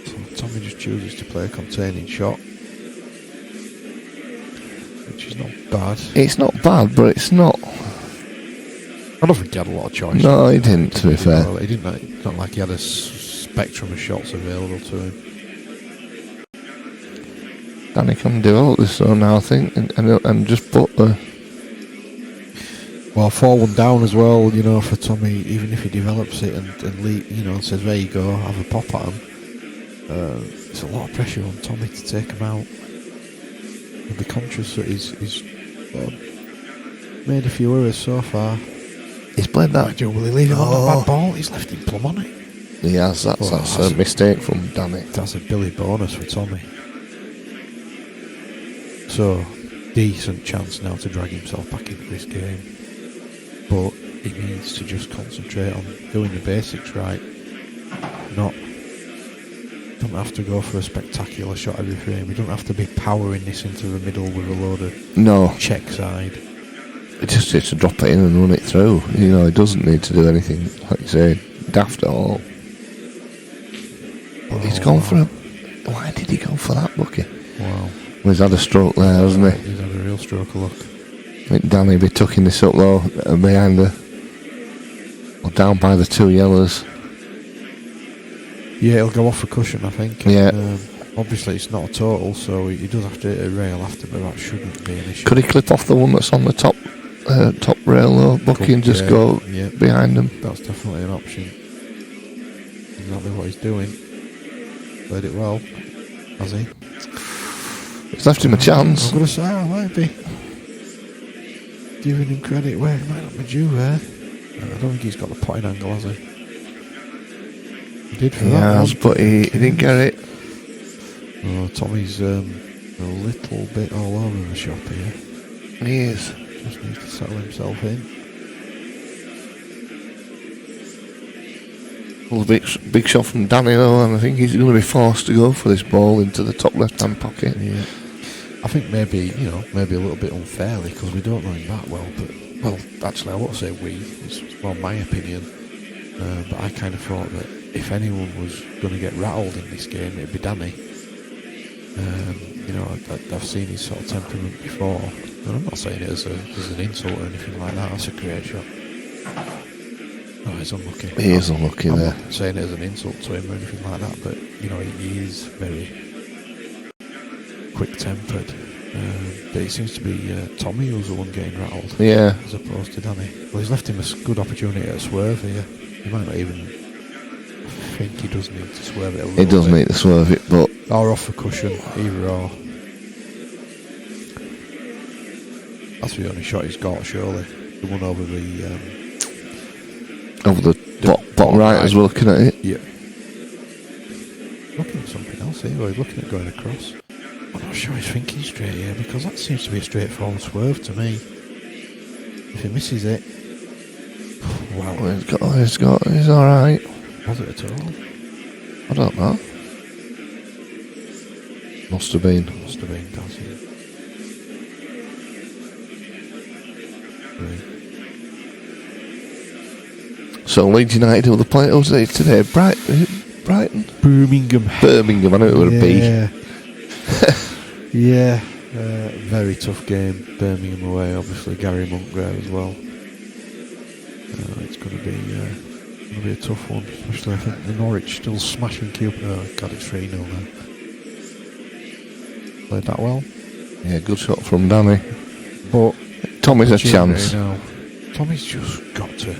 Speaker 2: So Tommy just chooses to play a containing shot, which is not bad.
Speaker 1: It's not bad, but it's not...
Speaker 2: I don't think he had a lot of choice.
Speaker 1: No, he didn't, to be fair.
Speaker 2: He didn't. It's not like he had a spectrum of shots available to him.
Speaker 1: Danny can develop this zone now, I think, and just put the...
Speaker 2: Well, 4-1 down as well, for Tommy, even if he develops it and and says, there you go, have a pop at him. It's a lot of pressure on Tommy to take him out. He'll be conscious that he's made a few errors so far.
Speaker 1: He's played that.
Speaker 2: Will he leave him on a bad ball? He's left him plumb on it.
Speaker 1: He has. That's a mistake from Danny.
Speaker 2: That's a Billy bonus for Tommy. So, decent chance now to drag himself back into this game. But he needs to just concentrate on doing the basics right. Don't have to go for a spectacular shot every frame. You don't have to be powering this into the middle with a load of check side.
Speaker 1: It just needs to drop it in and run it through. He doesn't need to do anything, like you say, daft at all. But he's gone for a... Why did he go for that, Bucky?
Speaker 2: Wow.
Speaker 1: Well, he's had a stroke there, hasn't he?
Speaker 2: He's had a real stroke of luck.
Speaker 1: I think Danny will be tucking this up though, behind or down by the 2 yellows.
Speaker 2: Yeah, it'll go off for cushion, I think.
Speaker 1: Yeah.
Speaker 2: Obviously, it's not a total, so he does have to hit a rail after, but that shouldn't be an issue.
Speaker 1: Could he clip off the one that's on the top rail though, Bucky, and just go behind him?
Speaker 2: That's definitely an option. Exactly what he's doing. Played it well, has he?
Speaker 1: It's left him a chance.
Speaker 2: I'm going to say I might be giving him credit where he might not be due there. I don't think he's got the potting angle, has he? He did for that
Speaker 1: one. But he didn't get it.
Speaker 2: Oh, Tommy's a little bit all over the shop here.
Speaker 1: He is.
Speaker 2: Just needs to settle himself in.
Speaker 1: Well, a big shot from Danny though, and I think he's going to be forced to go for this ball into the top left-hand pocket.
Speaker 2: Yeah. I think maybe a little bit unfairly, because we don't know him that well, but, actually I won't say we, it's more my opinion, but I kind of thought that if anyone was going to get rattled in this game, it'd be Danny. I've seen his sort of temperament before. And I'm not saying it as an insult or anything like that. That's a great shot. Oh, he's unlucky.
Speaker 1: He is unlucky
Speaker 2: I'm
Speaker 1: there.
Speaker 2: not saying it as an insult to him or anything like that, but he is very quick-tempered. But it seems to be Tommy who's the one getting rattled.
Speaker 1: Yeah.
Speaker 2: As opposed to Danny. Well, he's left him a good opportunity at a swerve here. He might not even think he does need to swerve it a little
Speaker 1: He does
Speaker 2: bit.
Speaker 1: need to swerve it, but...
Speaker 2: Or off the cushion, either or. That's the only shot he's got, surely. The one over the...
Speaker 1: over the bottom right as we're looking at it.
Speaker 2: Yeah. Looking at something else here, or he's looking at going across. I'm not sure he's thinking straight here, because that seems to be a straightforward swerve to me. If he misses it... Wow.
Speaker 1: He's alright.
Speaker 2: Was it at all?
Speaker 1: I don't know. Must have been.
Speaker 2: Must have been, does he?
Speaker 1: So Leeds United will play today. Brighton?
Speaker 2: Birmingham.
Speaker 1: Birmingham, I knew it would be.
Speaker 2: Yeah. Very tough game. Birmingham away, obviously. Gary Monk there as well. It's going to be a tough one, especially I think the Norwich still smashing Cube. Oh God, it's 3-0 now. Played that well.
Speaker 1: Yeah, good shot from Danny.
Speaker 2: But
Speaker 1: Tommy's a chance.
Speaker 2: Now, Tommy's just got to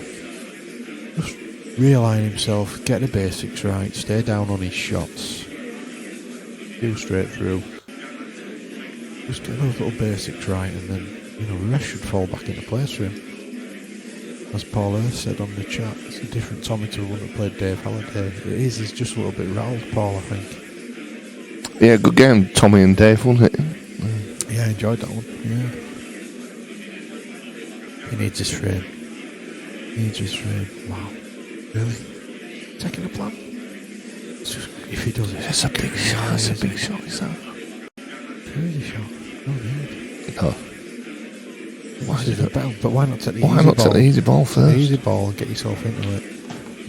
Speaker 2: just realign himself, get the basics right, stay down on his shots, do straight through. Just get those little basics right, and then the rest should fall back into place for him. As Paul Earth said on the chat, it's a different Tommy to the one that played Dave Halliday. He's just a little bit rattled, Paul, I think.
Speaker 1: Yeah, good game, Tommy and Dave, wasn't it?
Speaker 2: Yeah, I enjoyed that one, yeah. He needs his frame. Wow. Really? Taking the plan? If he does it...
Speaker 1: It's a big shot, is that?
Speaker 2: Crazy shot. No need.
Speaker 1: No.
Speaker 2: But why not take the
Speaker 1: Why not take the easy ball first?
Speaker 2: The easy ball and get yourself into it.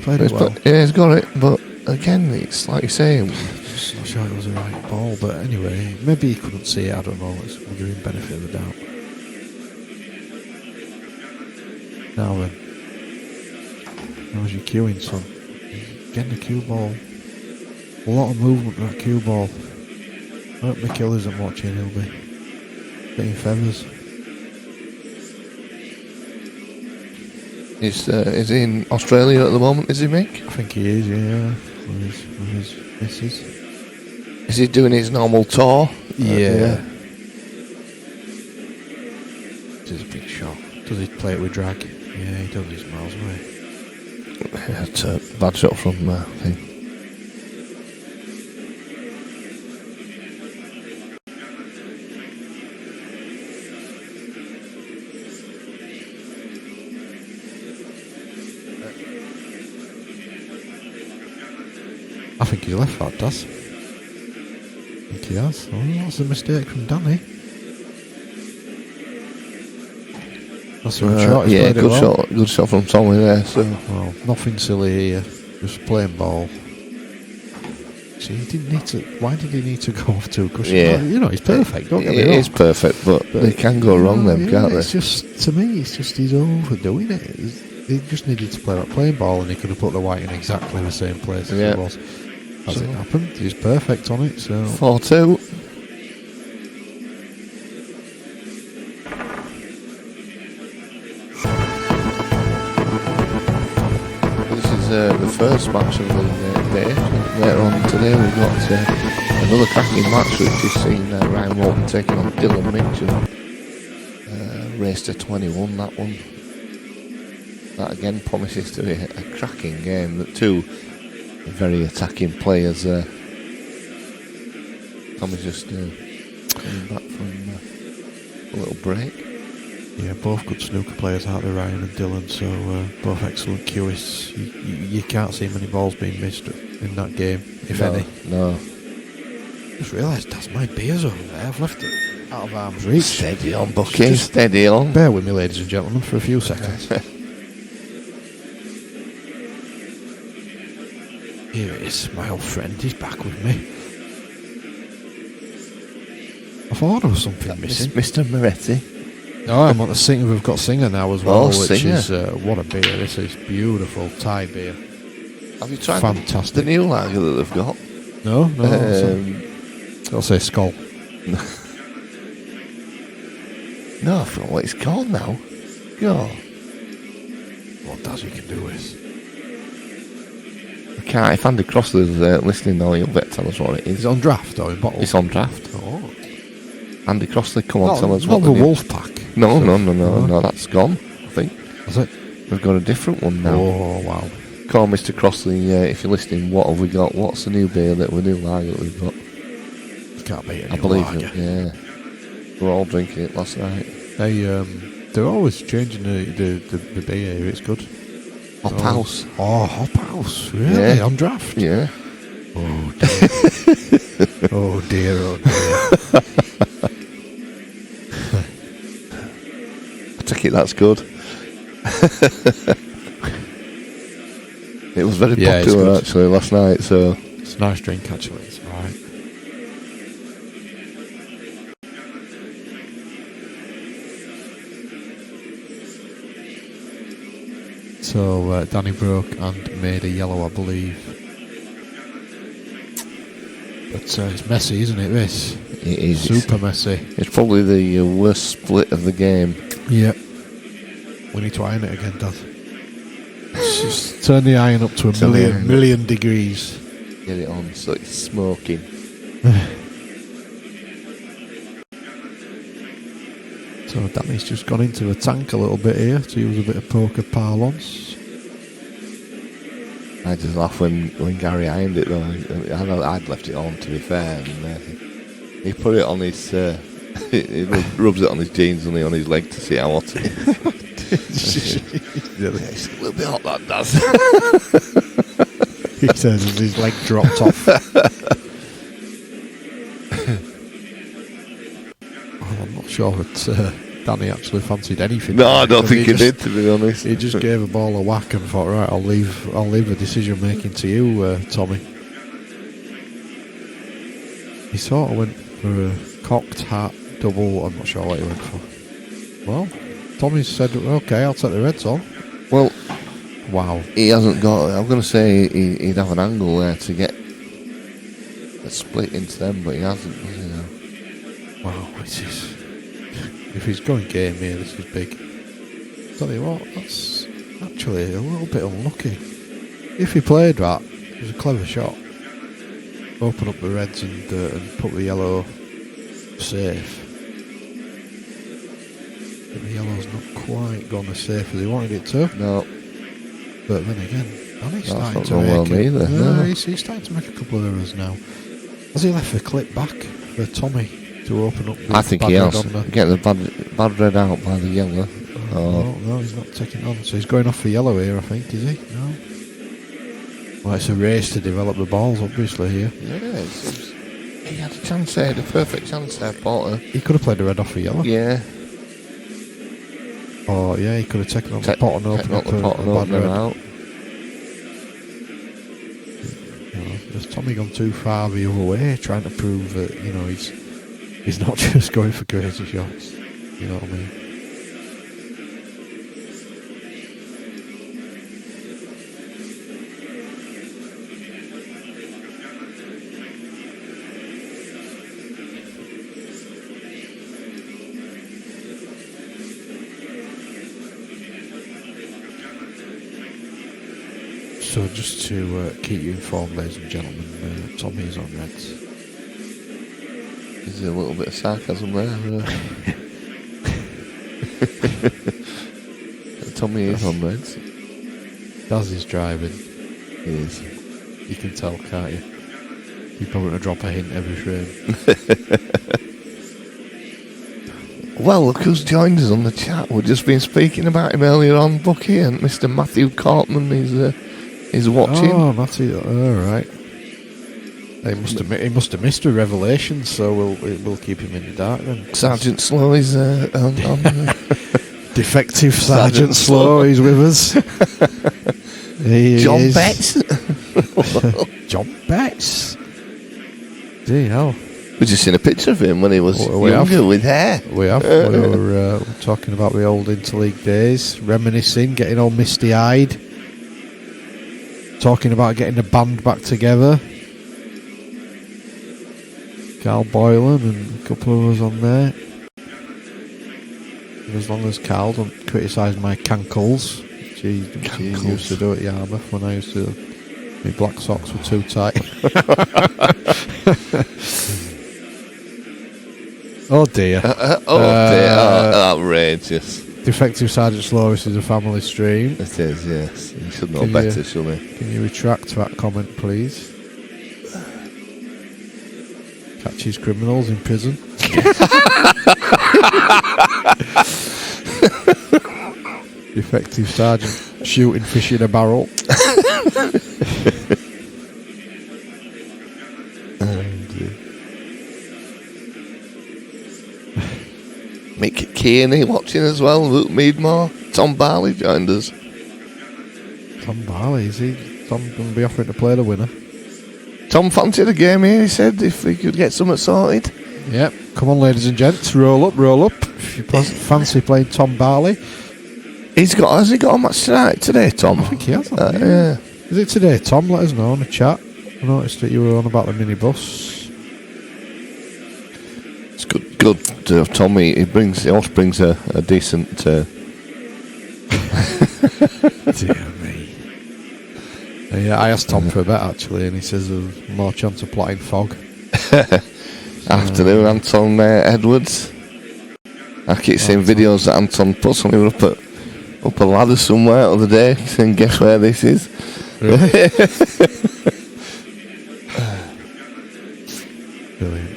Speaker 2: Played it well.
Speaker 1: Yeah, he's got it, but again, it's like you say...
Speaker 2: Just not sure it was the right ball, but anyway, maybe he couldn't see it, I don't know. We'll give him benefit of the doubt. Now then. How's your queuing, son? Getting the cue ball. A lot of movement with that cue ball. I hope Mikel isn't watching, he'll be getting feathers.
Speaker 1: Is he in Australia at the moment, is he, Mick?
Speaker 2: I think he is, yeah. With his missus.
Speaker 1: Is he doing his normal tour?
Speaker 2: Yeah. This is a big shot. Does he play it with drag? Yeah, he does. He's miles away.
Speaker 1: It's a bad shot from thing.
Speaker 2: I think he left that, does. I think he has. Oh, that's a mistake from Danny. That's a good shot.
Speaker 1: Yeah, good shot from Tommy there. So,
Speaker 2: well, nothing silly here. Just plain ball. See, he didn't need to. Why did he need to go off to a cushion?
Speaker 1: Yeah,
Speaker 2: he's perfect. Don't get me wrong.
Speaker 1: It is perfect, but they can go wrong then, can't they?
Speaker 2: It's just, to me, it's just he's overdoing it. He just needed to play that plain ball, and he could have put the white in exactly the same place as it was. As it happened, he's perfect on it. So
Speaker 1: 4-2. This is the first match of the day. Later on today, we've got another cracking match, which is seen Ryan Walton taking on Dylan Mitchell. Race to 21. That one. That again promises to be a cracking game. The two very attacking players there. Tommy's just coming back from a little break.
Speaker 2: yeah, both good snooker players out there, Ryan and Dylan. So both excellent cueists. You can't see many balls being missed in that game, if any.
Speaker 1: No.
Speaker 2: Just realised that's my beers over there. I've left it out of arm's reach.
Speaker 1: Steady on, Bucky. Steady on.
Speaker 2: Bear with me, ladies and gentlemen, for a few seconds. Here it is, my old friend. He's back with me. thought there was something missing.
Speaker 1: Mr. Moretti.
Speaker 2: Oh, I'm on the singer. We've got Singer now as well,
Speaker 1: Oh,
Speaker 2: which
Speaker 1: Singer.
Speaker 2: is what a beer. This is beautiful Thai beer.
Speaker 1: Have you tried
Speaker 2: Fantastic.
Speaker 1: the new lager that they've got?
Speaker 2: No. I'll say Skull.
Speaker 1: No, I forgot what it's called now. God.
Speaker 2: What does you can do with?
Speaker 1: I can't. If Andy Crossley's listening now, he'll better tell us what it
Speaker 2: Is
Speaker 1: is.
Speaker 2: it on draft or in bottle?
Speaker 1: It's on draft.
Speaker 2: Oh.
Speaker 1: Andy Crossley, come on, tell us
Speaker 2: Not
Speaker 1: what
Speaker 2: the
Speaker 1: new-
Speaker 2: Wolf Pack.
Speaker 1: No,
Speaker 2: So-
Speaker 1: no, that's gone, I think.
Speaker 2: Is it?
Speaker 1: We've got a different one now.
Speaker 2: Oh, wow.
Speaker 1: Call Mr. Crossley, if you're listening, what have we got? What's the new beer that new lager that we've got?
Speaker 2: You can't beat it.
Speaker 1: I believe it, yeah. We're all drinking it last night.
Speaker 2: They're always changing the beer here. It's good.
Speaker 1: Hop House.
Speaker 2: Oh, Hop House. Really?
Speaker 1: Yeah.
Speaker 2: On draft?
Speaker 1: Yeah.
Speaker 2: Oh, dear. Oh, dear, oh, dear.
Speaker 1: I take it that's good. It was very
Speaker 2: Yeah, it's
Speaker 1: popular
Speaker 2: good.
Speaker 1: actually last night, so
Speaker 2: It's a nice drink, actually. It's all right. So, Danny broke and made a yellow, I believe. But it's messy, isn't it, this?
Speaker 1: it is.
Speaker 2: Super messy.
Speaker 1: It's probably the worst split of the game.
Speaker 2: Yeah. We need to iron it again, Dad. Just turn the iron up to a
Speaker 1: Turn the iron
Speaker 2: million degrees.
Speaker 1: Get it on so it's smoking.
Speaker 2: So Danny's just gone into a tank a little bit here to use a bit of poker parlance.
Speaker 1: I just laugh when Gary ironed it though. I'd left it on, to be fair, and he put it on his he rubs it on his jeans and on his leg to see how hot it is. Yeah, it's a little bit hot, that does.
Speaker 2: He says as his leg dropped off. Well, I'm not sure that Danny actually fancied anything.
Speaker 1: No, I don't think he
Speaker 2: just,
Speaker 1: did, to be honest.
Speaker 2: He just gave a ball a whack and thought, right, I'll leave the decision making to you, Tommy. He sort of went for a cocked hat double. I'm not sure what he went for. Well, Tommy said, okay, I'll take the reds on.
Speaker 1: Well,
Speaker 2: Wow.
Speaker 1: he hasn't got. I'm going to say he'd have an angle there to get a split into them, but he hasn't. You know.
Speaker 2: Wow, it is. If he's going game here, this is big. Tell you what, that's actually a little bit unlucky. If he played that, it was a clever shot. Open up the reds and put the yellow safe. But the yellow's not quite gone as safe as he wanted it to.
Speaker 1: No,
Speaker 2: But then again, Danny's
Speaker 1: That's
Speaker 2: starting
Speaker 1: not
Speaker 2: to
Speaker 1: going well
Speaker 2: make
Speaker 1: neither, no.
Speaker 2: he's starting to make a couple of errors now. Has he left the clip back for Tommy to open up the
Speaker 1: I think
Speaker 2: bad
Speaker 1: he
Speaker 2: red
Speaker 1: has.
Speaker 2: on the...
Speaker 1: Get the bad red out by the yellow.
Speaker 2: No, he's not taking it on. So he's going off for yellow here, I think, is he? No. Well, it's a race to develop the balls, obviously, here.
Speaker 1: Yeah, it seems he had a chance there, the perfect chance there, Porter.
Speaker 2: He could have played the red off for yellow.
Speaker 1: Yeah,
Speaker 2: Or, yeah, he could have taken on the pot and opened up
Speaker 1: the pot and
Speaker 2: a bad
Speaker 1: opened
Speaker 2: red.
Speaker 1: them out.
Speaker 2: You know, has Tommy gone too far the other way, trying to prove that, you know, he's not just going for crazy shots. You know what I mean? So just to keep you informed, ladies and gentlemen, Tommy's on reds.
Speaker 1: Is there a little bit of sarcasm there? Tommy is on reds.
Speaker 2: Daz is driving.
Speaker 1: He is.
Speaker 2: You can tell, can't you? You're probably going to drop a hint every frame.
Speaker 1: Well, look who's joined us on the chat. We've just been speaking about him earlier on, Bucky, and Mr. Matthew Cartman is watching.
Speaker 2: Oh, Matty, all right. He must have missed a revelation, so we'll keep him in the dark then.
Speaker 1: Sergeant Slow is on
Speaker 2: Defective Sergeant Slow, he's with us. He
Speaker 1: John
Speaker 2: is.
Speaker 1: Betts.
Speaker 2: John Betts. Gee, hell.
Speaker 1: We just seen a picture of him when he was
Speaker 2: We
Speaker 1: younger
Speaker 2: have.
Speaker 1: with hair.
Speaker 2: We have. We were talking about the old interleague days, reminiscing, getting all misty-eyed, talking about getting the band back together. Carl Boylan and a couple of us on there. As long as Carl don't criticise my cankles, which he used to do at Yarmouth when I used to. My black socks were too tight. Oh dear.
Speaker 1: Outrageous.
Speaker 2: Defective Sergeant Slovis is a family stream.
Speaker 1: It is, yes. You should know better, shouldn't he?
Speaker 2: Can you retract that comment, please? Catches criminals in prison. Defective Sergeant shooting fish in a barrel.
Speaker 1: Mick Kearney watching as well. Luke Meadmore. Tom Barley joined us.
Speaker 2: Tom Barley, is he? Tom going to be offering to play the winner.
Speaker 1: Tom fancied a game here, he said, if we could get something sorted.
Speaker 2: Yep. Come on, ladies and gents. Roll up. If you fancy playing Tom Barley.
Speaker 1: Has he got a match tonight, today, Tom?
Speaker 2: I think he has.
Speaker 1: Yeah.
Speaker 2: Is it today, Tom? Let us know in the chat. I noticed that you were on about the minibus.
Speaker 1: It's good to have Tommy. He also brings a decent.
Speaker 2: Dear me. Yeah, I asked Tom for a bet actually, and he says there's more chance of plotting fog.
Speaker 1: Afternoon, Anton Edwards. I keep seeing videos that Anton puts on. We were up a ladder somewhere the other day, saying, "Guess where this is?"
Speaker 2: Really? Brilliant.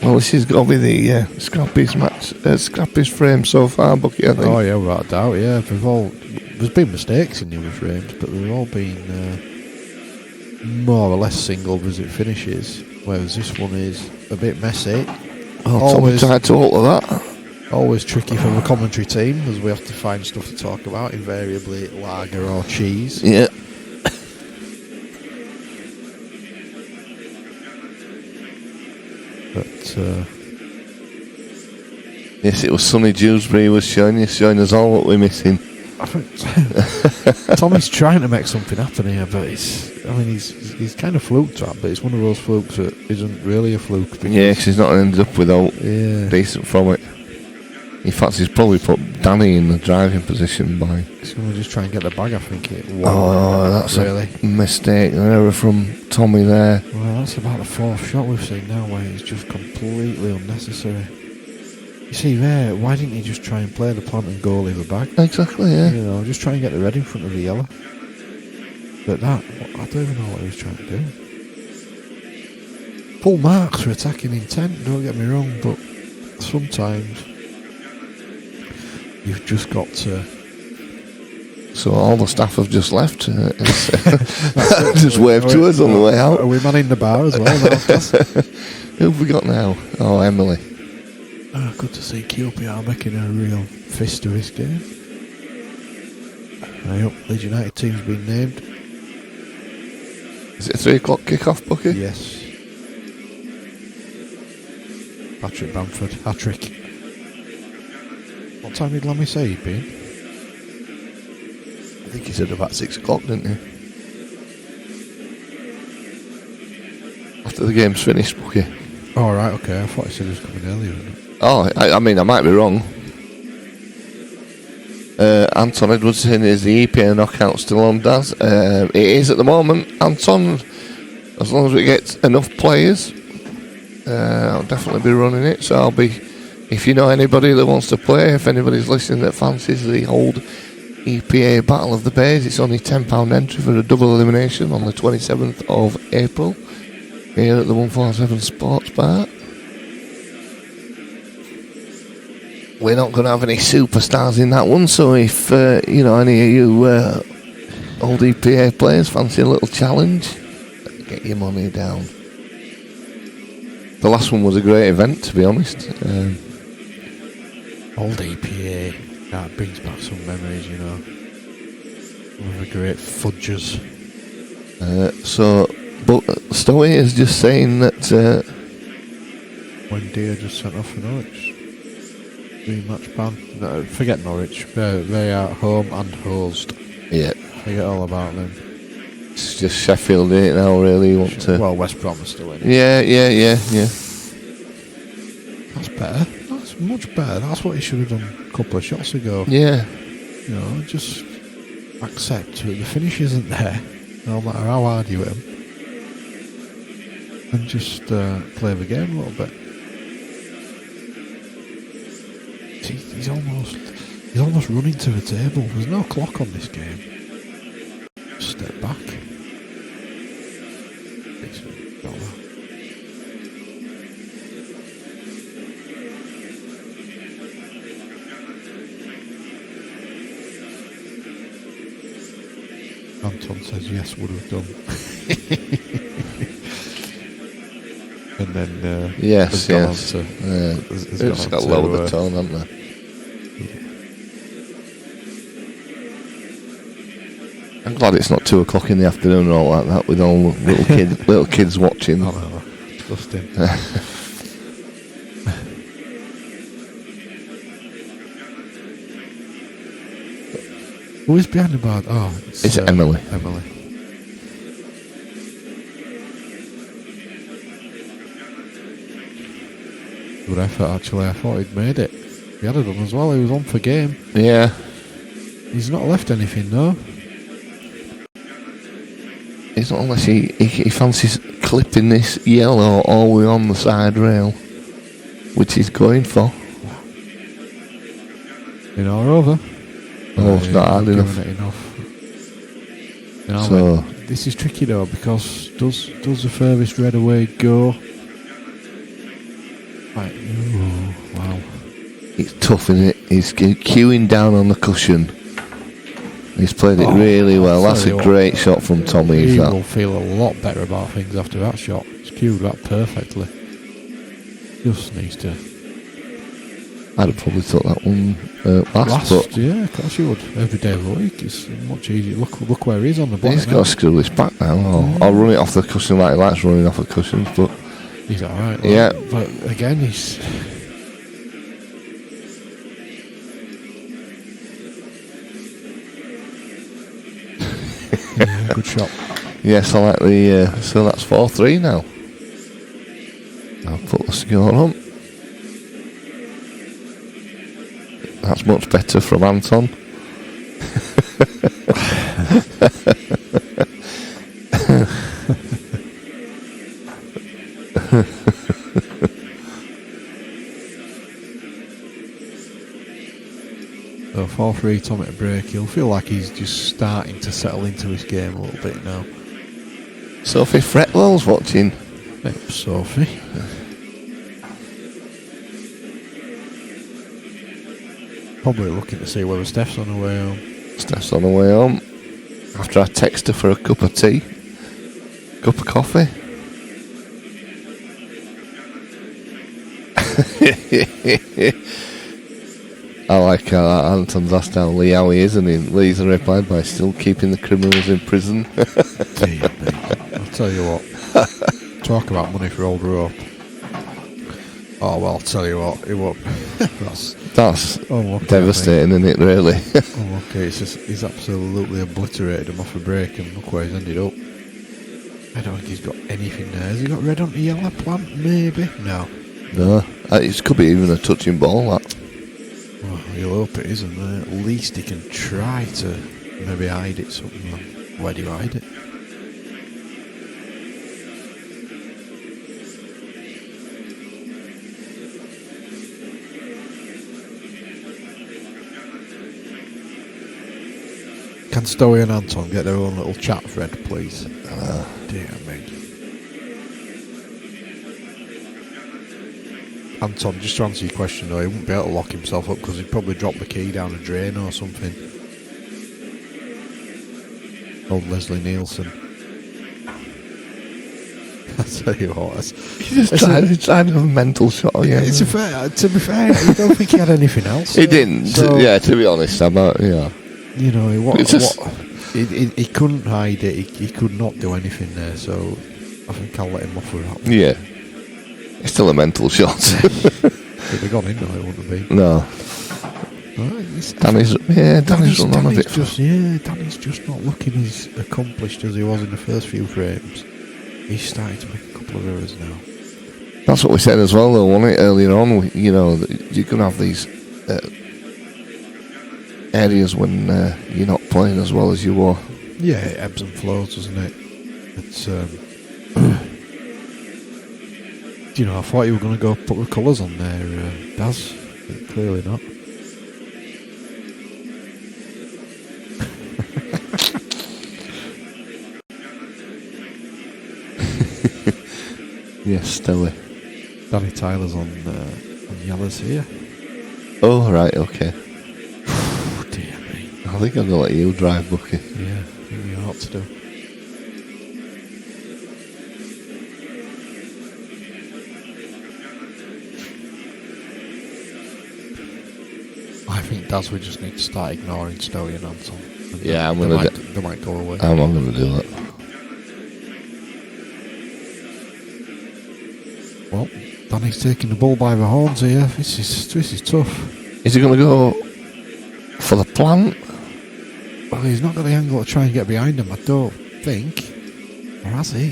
Speaker 1: Well, this has got to be the scrappiest match, scrappiest frame so far, Bucky, I think.
Speaker 2: Oh yeah, without a doubt. Yeah, there's been mistakes in the other frames, but they've all been more or less single visit finishes. Whereas this one is a bit messy.
Speaker 1: Oh, Tommy tried to alter that.
Speaker 2: Always tricky for the commentary team, as we have to find stuff to talk about. Invariably, lager or cheese.
Speaker 1: Yeah.
Speaker 2: But
Speaker 1: yes, it was Sonny Dewsbury was showing us all what we're missing.
Speaker 2: I think Tommy's trying to make something happen here, but he's kind of fluked that, but it's one of those flukes that isn't really a fluke.
Speaker 1: Yeah, because he's not ended up without decent from it. In fact, he's probably put Danny in the driving position by.
Speaker 2: He's going to just try and get the bag, I think.
Speaker 1: That's
Speaker 2: really
Speaker 1: a mistake, an error from Tommy there.
Speaker 2: Well, that's about the fourth shot we've seen now where it's just completely unnecessary. You see there, why didn't he just try and play the plant and goal leave the bag?
Speaker 1: Exactly, yeah.
Speaker 2: You know, just try and get the red in front of the yellow. But that, I don't even know what he was trying to do. Full marks for attacking intent, don't get me wrong, but sometimes you've just got to.
Speaker 1: So all the staff have just left. Just waved to us on the way out.
Speaker 2: Are we manning the bar as well?
Speaker 1: Who have we got now? Oh, Emily.
Speaker 2: Good to see QPR making a real fist of this game. I hope Leeds United team's been named.
Speaker 1: Is it a 3 o'clock kick-off, Bucky?
Speaker 2: Yes. Patrick Bamford, hat-trick. What time did Lammy say he'd been?
Speaker 1: I think he said about 6 o'clock, didn't he? After the game's finished, Bucky.
Speaker 2: Oh, right, okay. I thought he said he was coming earlier.
Speaker 1: Oh, I mean, I might be wrong. Anton Edwards is the EPA knockout still on Daz. It is at the moment. Anton, as long as we get enough players, I'll definitely be running it. So I'll be, if you know anybody that wants to play, if anybody's listening that fancies the old EPA Battle of the Bays, it's only £10 entry for a double elimination on the 27th of April here at the 147 Sports Bar. We're not going to have any superstars in that one, so if any of you old EPA players fancy a little challenge, get your money down. The last one was a great event, to be honest.
Speaker 2: Old EPA. That brings back some memories, you know. One of the great fudgers.
Speaker 1: But Stoey is just saying that
Speaker 2: When Deer just sent off for Norwich. Rematch ban. No, forget Norwich. They are home and hosed.
Speaker 1: yeah,
Speaker 2: Forget all about them.
Speaker 1: it's just Sheffield in it now. Really want to.
Speaker 2: Well, West Brom is still in it.
Speaker 1: Yeah.
Speaker 2: That's better. That's much better. That's what he should have done a couple of shots ago.
Speaker 1: Yeah,
Speaker 2: You know, just accept that the finish isn't there, no matter how hard you hit him, and just play the game a little bit. See, he's almost running to the table. There's no clock on this game. Just step back. Anton says yes, would have done. And then
Speaker 1: yes.
Speaker 2: has
Speaker 1: It's got lower the tone, haven't they? I'm glad it's not 2 o'clock in the afternoon or all like that with all little kids watching.
Speaker 2: Oh no, disgusting. Who is behind the bar? Oh,
Speaker 1: It's Emily.
Speaker 2: Emily. Good effort, actually. I thought he'd made it. He had it done as well. He was on for game.
Speaker 1: Yeah.
Speaker 2: He's not left anything, though.
Speaker 1: It's not unless he fancies clipping this yellow all the way on the side rail, which he's going for.
Speaker 2: In or over.
Speaker 1: Oh, it's not hard enough.
Speaker 2: It enough. You know,
Speaker 1: So
Speaker 2: this is tricky though, because does the furthest red away go? Right. Ooh, wow.
Speaker 1: it's tough, isn't it? He's queuing down on the cushion. He's played it really well. That's a great shot from Tommy.
Speaker 2: He will feel a lot better about things after that shot. He's cued that perfectly. Just needs to.
Speaker 1: I'd have probably thought that one last, but
Speaker 2: yeah, of course you would. Every day of the week, it's much easier. Look where he is on the block.
Speaker 1: he's got to screw this back now. I'll run it off the cushion like he likes running off the cushions, but
Speaker 2: He's alright.
Speaker 1: Yeah.
Speaker 2: But again, he's. Yeah, good shot.
Speaker 1: yes, I like the. So that's 4-3 now. I'll put the score on. That's much better from Anton.
Speaker 2: So 4-3, Tom at a break. He'll feel like he's just starting to settle into his game a little bit now.
Speaker 1: Sophie Fretwell's watching.
Speaker 2: Yep, Sophie. Probably looking to see whether Steph's on her way home.
Speaker 1: Steph's on the way home. After I text her for a cup of tea, cup of coffee. I like how Anton's asked how Lee how he is, and Lee's replied by still keeping the criminals in prison.
Speaker 2: Dear me. I'll tell you what. Talk about money for old rope. Oh well, I'll tell you what. It won't.
Speaker 1: That's
Speaker 2: unlucky,
Speaker 1: devastating, isn't it? Really.
Speaker 2: Unlucky. It's just he's absolutely obliterated him off a break, and look where he's ended up. I don't think he's got anything there. Has he got red on the yellow plant? Maybe. No.
Speaker 1: No, it could be even a touching ball. That.
Speaker 2: Well, you'll hope it isn't. At least he can try to maybe hide it something. Where do you hide it? Can Stoey and Anton get their own little chat thread, please? Dear me. Anton, just to answer your question though, he wouldn't be able to lock himself up because he'd probably drop the key down a drain or something. Old Leslie Nielsen. I tell you what,
Speaker 1: He just tried to have a mental shot. Yeah,
Speaker 2: it's a fair. To be fair, I don't think he had anything else.
Speaker 1: he didn't.
Speaker 2: So,
Speaker 1: Yeah, to be honest, yeah.
Speaker 2: You know
Speaker 1: It's just-
Speaker 2: he couldn't hide it. He could not do anything there. So I think I'll let him off with that.
Speaker 1: Yeah, it's still a mental shot.
Speaker 2: If they'd gone in, though, it wouldn't have been.
Speaker 1: No, Danny's run on a bit.
Speaker 2: Danny's just not looking as accomplished as he was in the first few frames. He's starting to make a couple of errors now.
Speaker 1: That's what we said as well, though, wasn't it? Earlier on, you know, you're going to have these areas when you're not playing as well as you were.
Speaker 2: Yeah, it ebbs and flows, doesn't it? It's you know, I thought you were going to go put the colours on there, Daz. But clearly not.
Speaker 1: Yes, Stelly.
Speaker 2: Danny Tyler's on yellows here.
Speaker 1: Oh, right, okay.
Speaker 2: Dear me.
Speaker 1: I think I'm going to let you drive, Bucky.
Speaker 2: Yeah, I think you ought to do. I think Daz, we just need to start ignoring Snowy and Anton. And
Speaker 1: Yeah, I'm
Speaker 2: they
Speaker 1: going
Speaker 2: might,
Speaker 1: to.
Speaker 2: they might go away.
Speaker 1: I'm going to do that.
Speaker 2: Well, Danny's taking the bull by the horns here. This is tough.
Speaker 1: Is he going to go for the plant?
Speaker 2: Well, he's not got the angle to try and get behind him, I don't think. Or has he?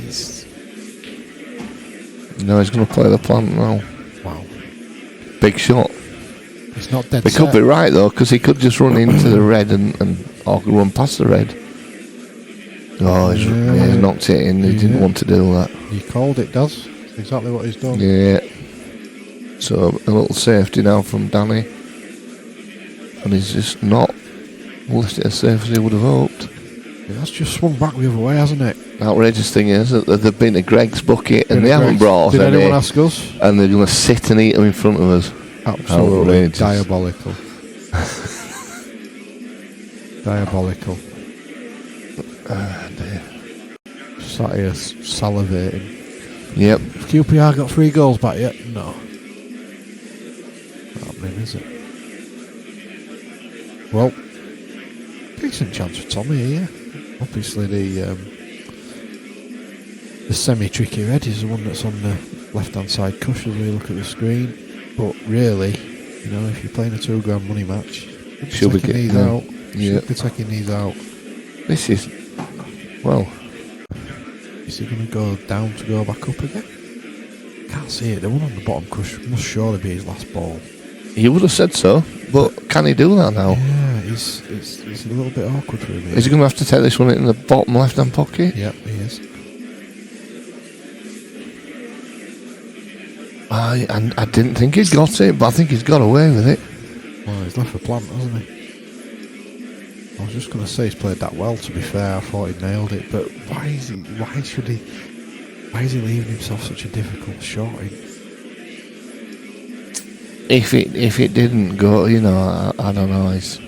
Speaker 1: No, he's going to play the plant now.
Speaker 2: Wow.
Speaker 1: Big shot.
Speaker 2: It's not dead
Speaker 1: They
Speaker 2: set.
Speaker 1: could be right, though, because he could just run into the red or run past the red. Oh, he's knocked it in. He didn't want to do that.
Speaker 2: He called it, Daz. That's exactly what he's done.
Speaker 1: Yeah. So a little safety now from Danny. And he's just not left it as safe as he would have hoped.
Speaker 2: Yeah, that's just swung back the other way, hasn't it?
Speaker 1: Outrageous thing is that they've been to Greg's bucket and they haven't brought us
Speaker 2: Did
Speaker 1: any.
Speaker 2: anyone ask us?
Speaker 1: And they're going to sit and eat them in front of us.
Speaker 2: Absolutely
Speaker 1: Outrageous.
Speaker 2: diabolical. Diabolical.
Speaker 1: Dear.
Speaker 2: Sat here salivating.
Speaker 1: Yep.
Speaker 2: Has QPR got 3 goals back yet? No. Not happening, is it? Well, decent chance for Tommy here. Obviously the semi-tricky red is the one that's on the left-hand side cushion when you look at the screen. But really, you know, if you're playing a £2 money match,
Speaker 1: Should be
Speaker 2: taking these
Speaker 1: getting
Speaker 2: out.
Speaker 1: Yeah.
Speaker 2: Should be taking these out.
Speaker 1: This is, well,
Speaker 2: Is he going to go down to go back up again? Can't see it. The one on the bottom cushion must surely be his last ball.
Speaker 1: you would have said so, but can he do that now?
Speaker 2: Yeah, it's a little bit awkward for him.
Speaker 1: Is he going to have to take this one in the bottom left-hand pocket?
Speaker 2: Yep, he is.
Speaker 1: I didn't think he'd got it, but I think he's got away with it.
Speaker 2: Well, he's left the plant, hasn't he? I was just going to say he's played that well, to be fair. I thought he'd nailed it, but why is he leaving himself such a difficult shot?
Speaker 1: If it didn't go, you know, I don't know. It's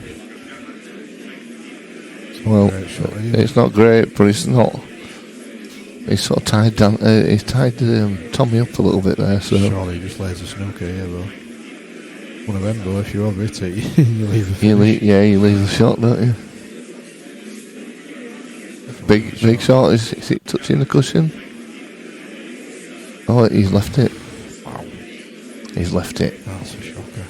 Speaker 1: well,
Speaker 2: Great shot, either.
Speaker 1: it's not great, but it's not. He's sort of tied down. He's tied Tommy up a little bit there. So
Speaker 2: Surely he just lays a snooker here, though. One of them, though, if you overhit it, you leave a
Speaker 1: you
Speaker 2: finish.
Speaker 1: leave the shot, don't you? Big shot. Is it touching the cushion? Oh, he's left it.
Speaker 2: Wow,
Speaker 1: He's left it.
Speaker 2: that's a shocker.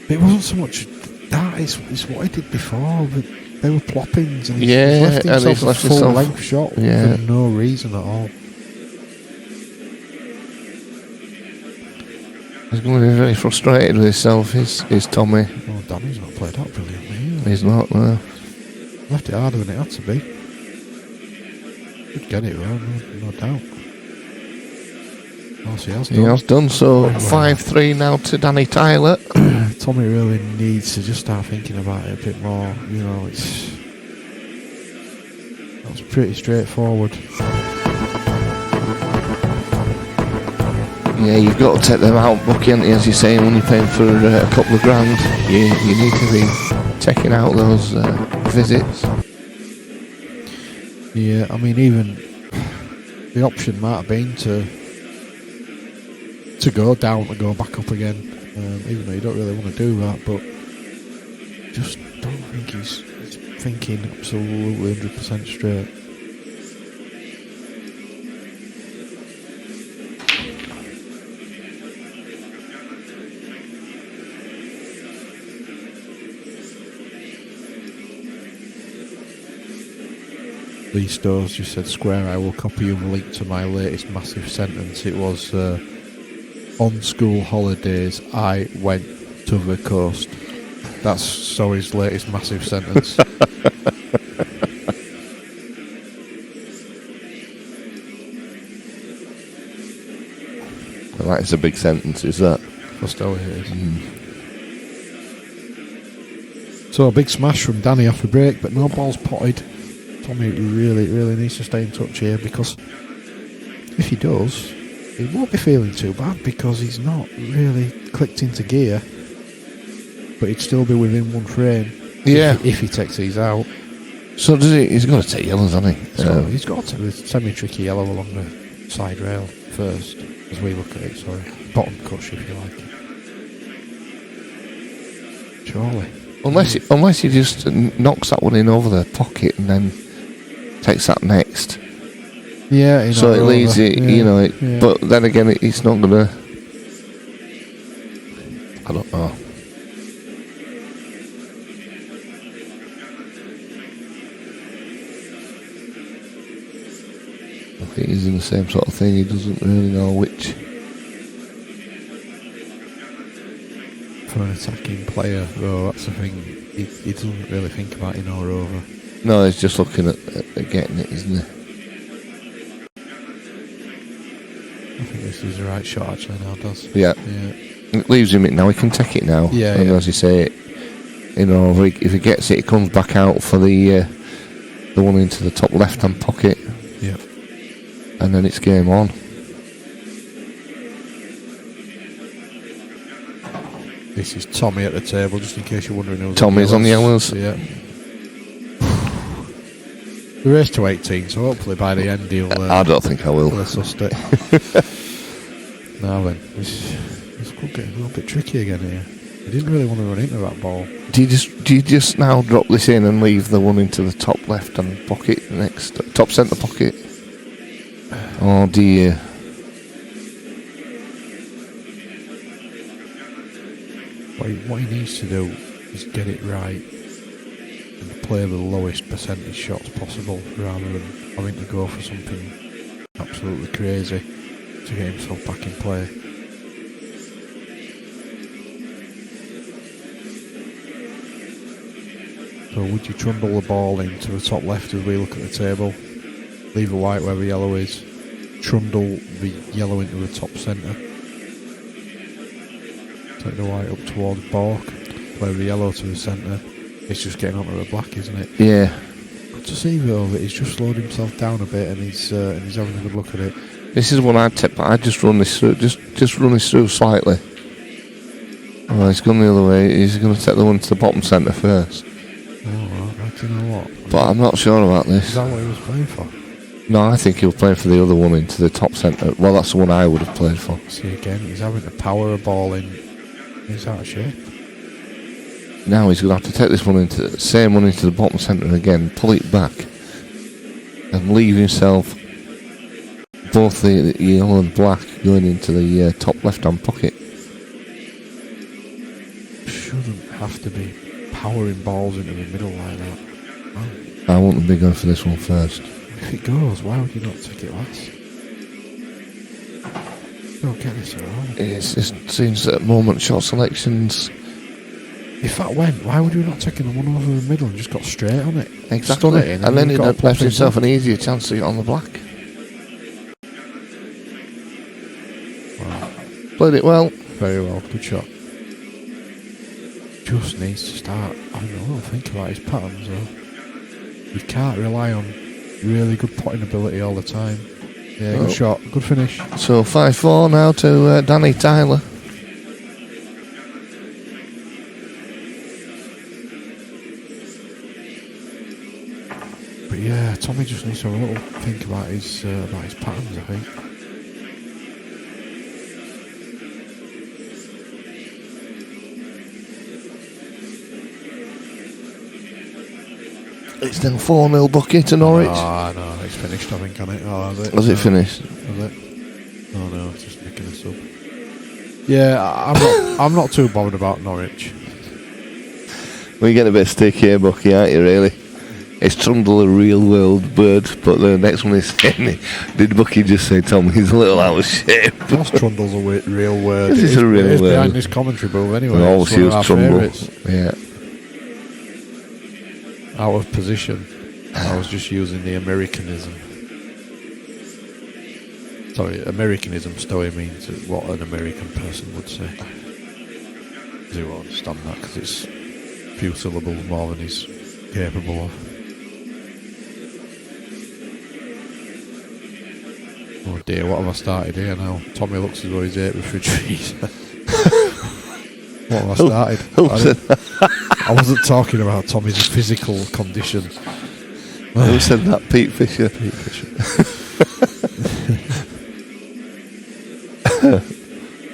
Speaker 2: But it wasn't so much that, it's what he did before, but they were ploppings, and
Speaker 1: Yeah,
Speaker 2: he's left
Speaker 1: and
Speaker 2: himself
Speaker 1: he's
Speaker 2: a
Speaker 1: left
Speaker 2: full
Speaker 1: himself-
Speaker 2: length shot
Speaker 1: Yeah.
Speaker 2: for no reason at all.
Speaker 1: He's going to be very frustrated with himself. Is Tommy?
Speaker 2: Oh, Danny's not played that brilliantly either.
Speaker 1: He's not. No.
Speaker 2: Left it harder than it had to be. Could get it though, no doubt. Oh, so
Speaker 1: He has done. So
Speaker 2: Wow.
Speaker 1: 5-3 now to Danny Tyler.
Speaker 2: Tommy really needs to just start thinking about it a bit more. You know, that's pretty straightforward.
Speaker 1: Yeah, you've got to take them out, Bucky, haven't you, as you're saying, when you're paying for a couple of grand. You need to be checking out those visits.
Speaker 2: Yeah, I mean, even The option might have been to go down and go back up again, even though you don't really want to do that, but just don't think he's thinking absolutely 100% straight. Lee Stores just said, Square, I will copy you a link to my latest massive sentence. It was, on school holidays, I went to the coast. That's Sorry's latest massive sentence.
Speaker 1: Well, that is a big sentence, is that?
Speaker 2: For Story it is. So a big smash from Danny off the break, but no balls potted. Tommy really needs to stay in touch here, because if he does, he won't be feeling too bad, because he's not really clicked into gear, but he'd still be within one frame.
Speaker 1: Yeah.
Speaker 2: If he takes these out.
Speaker 1: So does he? He's got to take yellows, hasn't he?
Speaker 2: So he's got to the semi-tricky yellow along the side rail first, as we look at it. Sorry, bottom cush if you like it. Surely.
Speaker 1: Unless he just knocks that one in over the pocket and then takes that next.
Speaker 2: Yeah,
Speaker 1: so it leaves it,
Speaker 2: yeah.
Speaker 1: But then again, it's not gonna. I don't know. I think he's in the same sort of thing. He doesn't really know which.
Speaker 2: For an attacking player, though, that's the thing. He doesn't really think about in or over.
Speaker 1: No, he's just looking at getting it, isn't he?
Speaker 2: I think this is the right shot actually now, does.
Speaker 1: Yeah. It leaves him it now. He can take it now.
Speaker 2: Yeah.
Speaker 1: And as you say, if he gets it, he comes back out for the one into the top left-hand pocket.
Speaker 2: Yeah.
Speaker 1: And then it's game on.
Speaker 2: This is Tommy at the table, just in case you're wondering who's
Speaker 1: Tommy's on the yellows.
Speaker 2: Yeah. The race to 18, so hopefully by the end he'll...
Speaker 1: I don't think I will.
Speaker 2: He'll have sussed it. Now then, this could get a little bit tricky again here. He didn't really want to run into that ball.
Speaker 1: Do you just now drop this in and leave the one into the top left-hand pocket next? Top centre pocket? Oh dear.
Speaker 2: What he needs to do is get it right and play the lowest percentage shots possible, rather than having to go for something absolutely crazy to get himself back in play. So would you trundle the ball into the top left as we look at the table, leave the white where the yellow is, trundle the yellow into the top centre, take the white up towards Bork, play the yellow to the centre? It's just getting onto the black, isn't it?
Speaker 1: Yeah.
Speaker 2: Good to see though that he's just slowed himself down a bit, and he's having a good look at it.
Speaker 1: This is one I'd take, but I'd just run this through, just run this through slightly. Oh, he's gone the other way. He's going to take the one to the bottom centre first.
Speaker 2: Oh, right, do you know what?
Speaker 1: But I'm not sure about this.
Speaker 2: Is that what he was playing for?
Speaker 1: No, I think he was playing for the other one into the top centre. Well, that's the one I would have played for.
Speaker 2: See again, he's having to power a ball in. He's out of shape.
Speaker 1: Now he's going to have to take this one into the same one into the bottom centre again, pull it back, and leave himself both the yellow and black going into the top left-hand pocket.
Speaker 2: Shouldn't have to be powering balls into the middle like that. Oh.
Speaker 1: I want to be going for this one first.
Speaker 2: If it goes, why would you not take it last? Don't get this at all.
Speaker 1: It seems that at the moment shot selections.
Speaker 2: If that went, why would you not taking the one over the middle and just got straight on it?
Speaker 1: Exactly.
Speaker 2: Stun it in,
Speaker 1: and then he'd have left himself
Speaker 2: in.
Speaker 1: an easier chance to get on the black.
Speaker 2: Wow.
Speaker 1: Played it well.
Speaker 2: Very well, good shot. Just needs to start having a little think about his patterns though. You can't rely on really good potting ability all the time. Yeah, good shot, good finish.
Speaker 1: So 5-4 now to Danny Tyler.
Speaker 2: But yeah, Tommy just needs to have a little think about his patterns, I think.
Speaker 1: It's now 4-0 Bucky to Norwich.
Speaker 2: Ah, no, it's finished, I think, on it. Oh, has it?
Speaker 1: Was it finished?
Speaker 2: Was it? Oh no, it's just making us up. Yeah, I'm not too bothered about Norwich.
Speaker 1: Well, you're getting a bit stick here, Bucky, aren't you, really? Is Trundle a real world bird? But the next one is saying, did Bucky just say, Tom, he's a little out of shape?
Speaker 2: Of course Trundle's a real word.
Speaker 1: It is a real
Speaker 2: it's
Speaker 1: word.
Speaker 2: behind this commentary booth anyway.
Speaker 1: I always
Speaker 2: It's one of
Speaker 1: use
Speaker 2: our
Speaker 1: Trundle.
Speaker 2: favourites.
Speaker 1: Yeah.
Speaker 2: Out of position. I was just using the Americanism. Sorry, Americanism story means what an American person would say. He won't understand that because it's few syllables more than he's capable of. Oh dear, what have I started here now? Tommy looks as though he's ate refrigerator. What have I started? I wasn't talking about Tommy's physical condition.
Speaker 1: Who said that? Pete Fisher.
Speaker 2: Pete Fisher.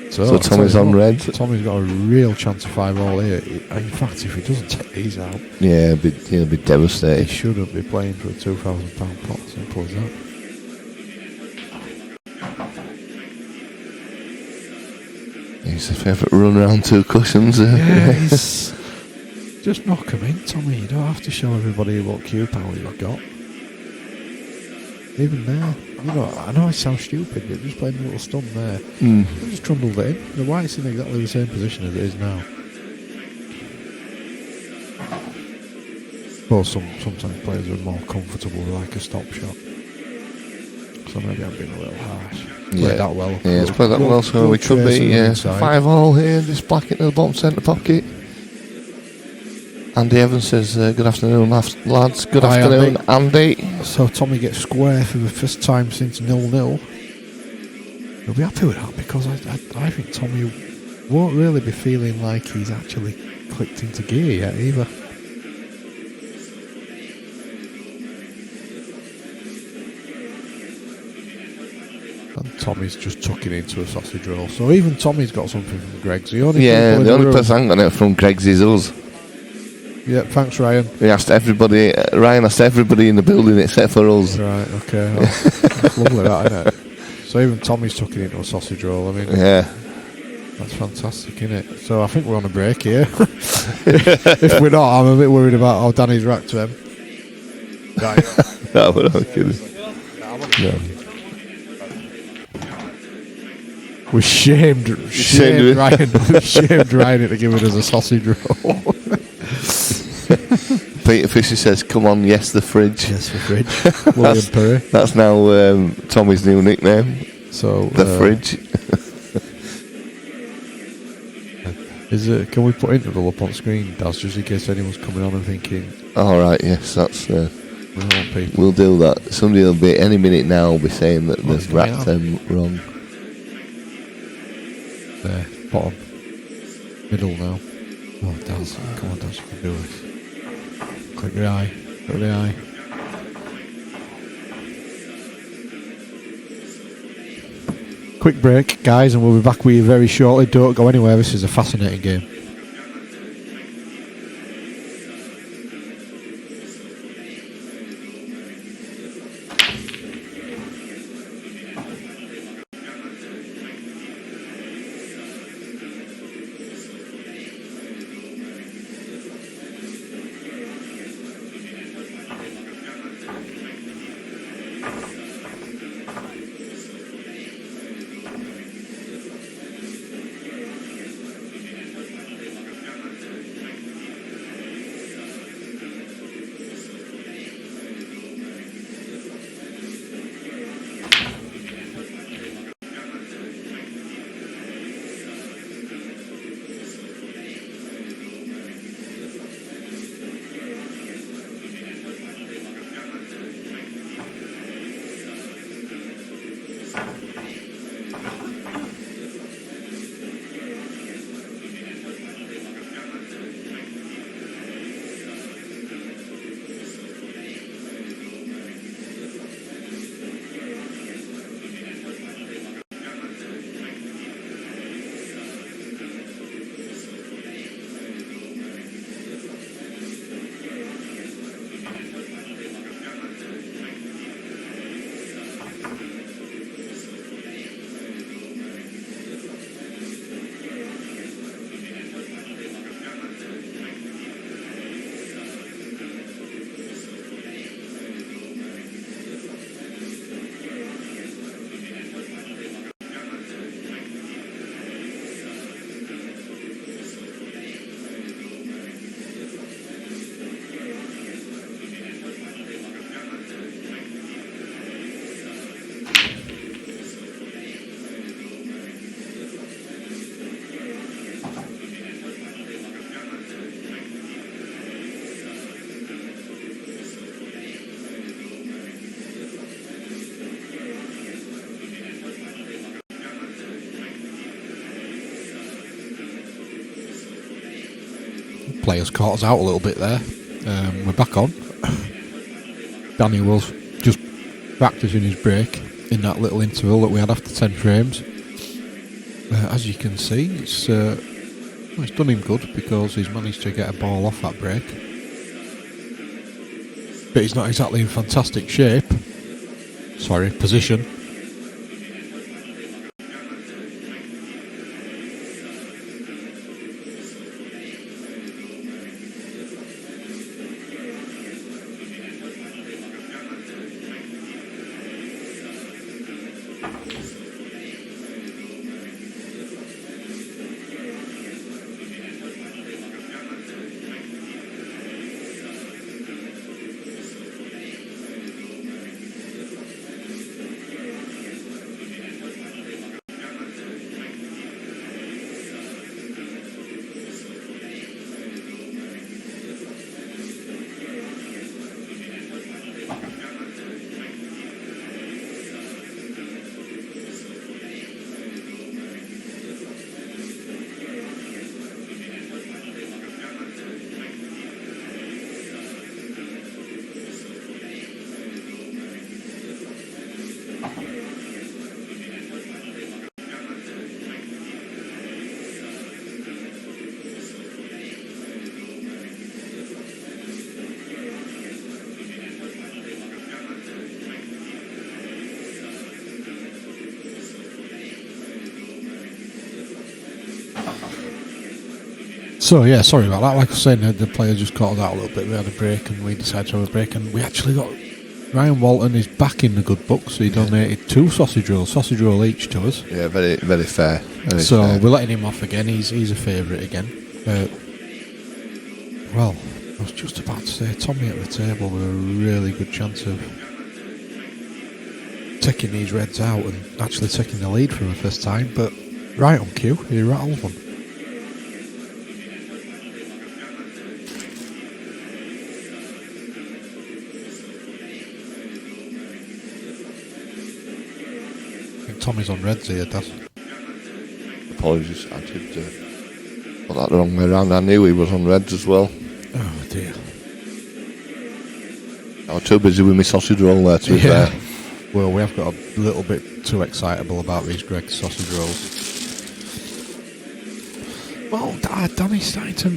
Speaker 1: So Tommy's on red.
Speaker 2: Tommy's got a real chance of 5-all here. In fact, if he doesn't take these out,
Speaker 1: Yeah, he'll be
Speaker 2: he
Speaker 1: devastated.
Speaker 2: shouldn't be playing for a £2,000 pot. Simple as that.
Speaker 1: He's a favourite run around 2 cushions.
Speaker 2: Yeah, he's just knock him in, Tommy. You don't have to show everybody what cue power you've got. Even there, I know it sounds stupid, but just playing a little stump there. He just trundled it in. The white's in exactly the same position as it is now. Well, sometimes players are more comfortable with like a stop shot. So maybe I'm being a little harsh. Played that well.
Speaker 1: Yeah, it's played that well, so we could be 5-all here. This black into the bottom centre pocket. Andy Evans says, good afternoon, lads. Good
Speaker 2: Hi,
Speaker 1: afternoon, Andy.
Speaker 2: So Tommy gets square for the first time since 0-0. He'll be happy with that because I think Tommy won't really be feeling like he's actually clicked into gear yet either. And Tommy's just tucking into a sausage roll. So even Tommy's got something from Greg's. The only
Speaker 1: person I got it from Greg's is us.
Speaker 2: Yeah, thanks Ryan.
Speaker 1: He asked everybody. Ryan asked everybody in the building except for us.
Speaker 2: Right, okay. Well, that's lovely, that, isn't it? So even Tommy's tucking into a sausage roll. I mean,
Speaker 1: Yeah.
Speaker 2: that's fantastic, isn't it? So I think we're on a break here. If we're not, I'm a bit worried about how Danny's racked to him.
Speaker 1: No, we're not kidding. No.
Speaker 2: We shamed Ryan. We shamed Ryan into giving us a sausage roll.
Speaker 1: Peter Fisher says, come on, yes, the fridge.
Speaker 2: Yes, the fridge. William Perry.
Speaker 1: That's now Tommy's new nickname.
Speaker 2: So
Speaker 1: The fridge.
Speaker 2: Can we put interval up on screen, Daz, just in case anyone's coming on and thinking,
Speaker 1: Alright, yes, that's...
Speaker 2: we don't want people.
Speaker 1: we'll do that. Somebody will be, any minute now, will be saying that
Speaker 2: What's
Speaker 1: they've
Speaker 2: going
Speaker 1: wrapped
Speaker 2: on?
Speaker 1: them wrong.
Speaker 2: There, bottom. Middle now. Oh, Daz, come on, Daz, you can do this. Click the eye. Click the eye. Quick break, guys, and we'll be back with you very shortly. Don't go anywhere, this is a fascinating game. players caught us out a little bit there. We're back on. Danny was just practicing his break in that little interval that we had after 10 frames. As you can see, it's done him good because he's managed to get a ball off that break. But he's not exactly in fantastic shape. Sorry, position. So yeah, sorry about that. Like I was saying, the player just caught us out a little bit. We had a break and we decided to have a break, and we actually got Ryan Walton is back in the good books. He donated 2 sausage roll each to us.
Speaker 1: Yeah, very very fair.
Speaker 2: We're letting him off again. He's a favourite again. Well, I was just about to say Tommy at the table with a really good chance of taking these Reds out and actually taking the lead for the first time, but right on cue, he rattled one. Tommy's on Reds here, Dad.
Speaker 1: Apologies, I did put that the wrong way around. I knew he was on Reds as well.
Speaker 2: Oh dear.
Speaker 1: I was too busy with my sausage roll there, to be fair.
Speaker 2: Well, we have got a little bit too excitable about these Greg's sausage rolls. Well, Danny's starting to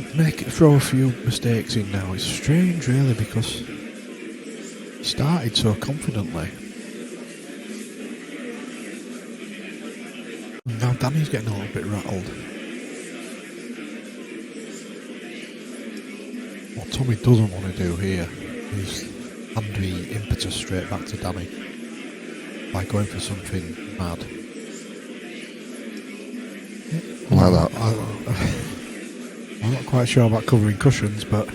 Speaker 2: throw a few mistakes in now. It's strange, really, because he started so confidently. Now Danny's getting a little bit rattled. What Tommy doesn't want to do here is hand the impetus straight back to Danny by going for something mad.
Speaker 1: Like that.
Speaker 2: I'm not quite sure about covering cushions, but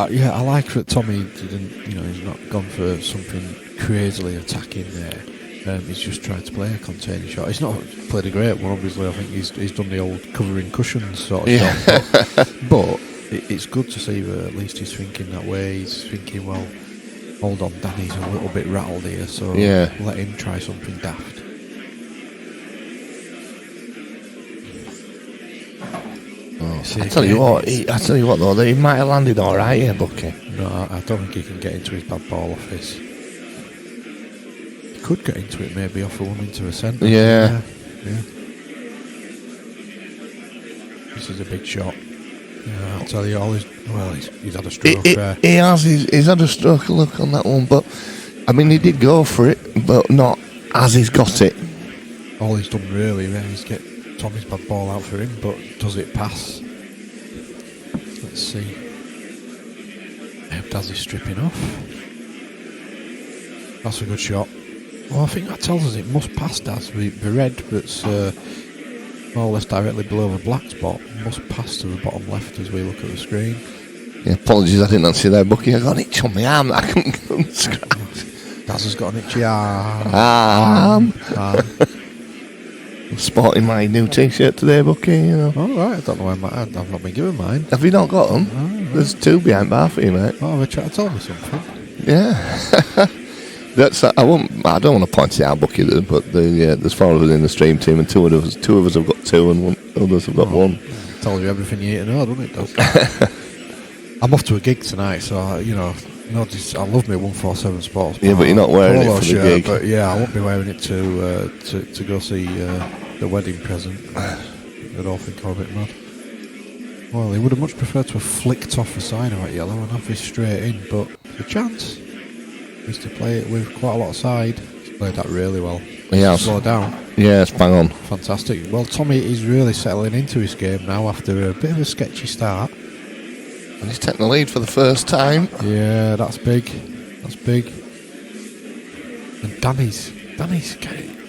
Speaker 2: yeah, I like that Tommy didn't, he's not gone for something crazily attacking there. He's just tried to play a containing shot. He's not played a great one, obviously. I think he's done the old covering cushions sort of shot. But it's good to see that at least he's thinking that way. He's thinking, well, hold on, Danny's a little bit rattled here, so let him try something daft.
Speaker 1: I tell you what though, he might have landed all right here, Bucky.
Speaker 2: No, I don't think he can get into his bad ball off this. He could get into it, maybe offer one into a centre.
Speaker 1: Yeah.
Speaker 2: This is a big shot. Yeah, I'll tell you, he's had a stroke there.
Speaker 1: He's had a stroke look on that one, but I mean, he did go for it, but not as he's got it.
Speaker 2: All he's done really is get Tommy's bad ball out for him, but does it pass? Let's see. Does he stripping off? That's a good shot. Well, I think that tells us it must pass Daz. The red that's more or less directly below the black spot must pass to the bottom left as we look at the screen.
Speaker 1: Yeah, apologies, I didn't see that bookie. I got an itch on my arm that I couldn't scratch.
Speaker 2: Daz has got an itchy arm.
Speaker 1: Sporting my new t-shirt today, bookie, you know.
Speaker 2: Oh, right, I don't know where I've not been given mine.
Speaker 1: Have you not got them?
Speaker 2: Oh, right.
Speaker 1: There's 2 behind bar for you, mate.
Speaker 2: Oh, have they tried to tell me something?
Speaker 1: Yeah. I don't want to point it out, bookie, but there's 4 of us in the stream team, and 2 of us have got 2, and others have got 1.
Speaker 2: Tells you everything you need to know, doesn't it? Does. I'm off to a gig tonight, so I love my 147 Sports.
Speaker 1: Yeah, but you're not wearing it for the gig.
Speaker 2: But yeah, I won't be wearing it to go see the wedding present. They'd all think I'm a bit mad. Well, they would have much preferred to have flicked off the side of that yellow and have this straight in, but the chance is to play it with quite a lot of side. He's played that really well.
Speaker 1: Yeah,
Speaker 2: slow down.
Speaker 1: Yeah, it's bang on.
Speaker 2: Fantastic. Well, Tommy is really settling into his game now after a bit of a sketchy start.
Speaker 1: And he's taking the lead for the first time.
Speaker 2: Yeah, that's big. That's big. And Danny's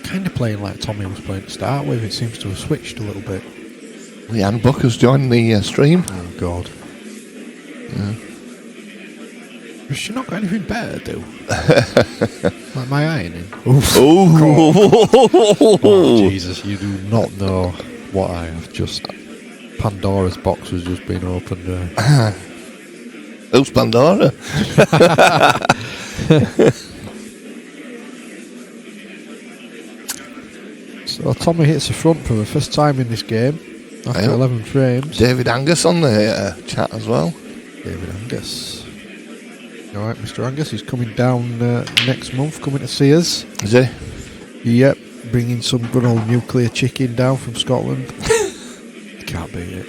Speaker 2: kind of playing like Tommy was playing to start with. It seems to have switched a little bit.
Speaker 1: Leanne Booker's joined the stream.
Speaker 2: Oh, God.
Speaker 1: Yeah.
Speaker 2: Has she not got anything better to do? Like my ironing?
Speaker 1: Oof.
Speaker 2: Oh, Jesus, you do not know what I have just... Pandora's box has just been opened.
Speaker 1: Who's Pandora?
Speaker 2: So Tommy hits the front for the first time in this game after 11 frames.
Speaker 1: David Angus on the chat as well.
Speaker 2: David Angus. Alright, Mr. Angus, he's coming down next month, coming to see us.
Speaker 1: Is he?
Speaker 2: Yep, bringing some good old nuclear chicken down from Scotland. Can't beat it.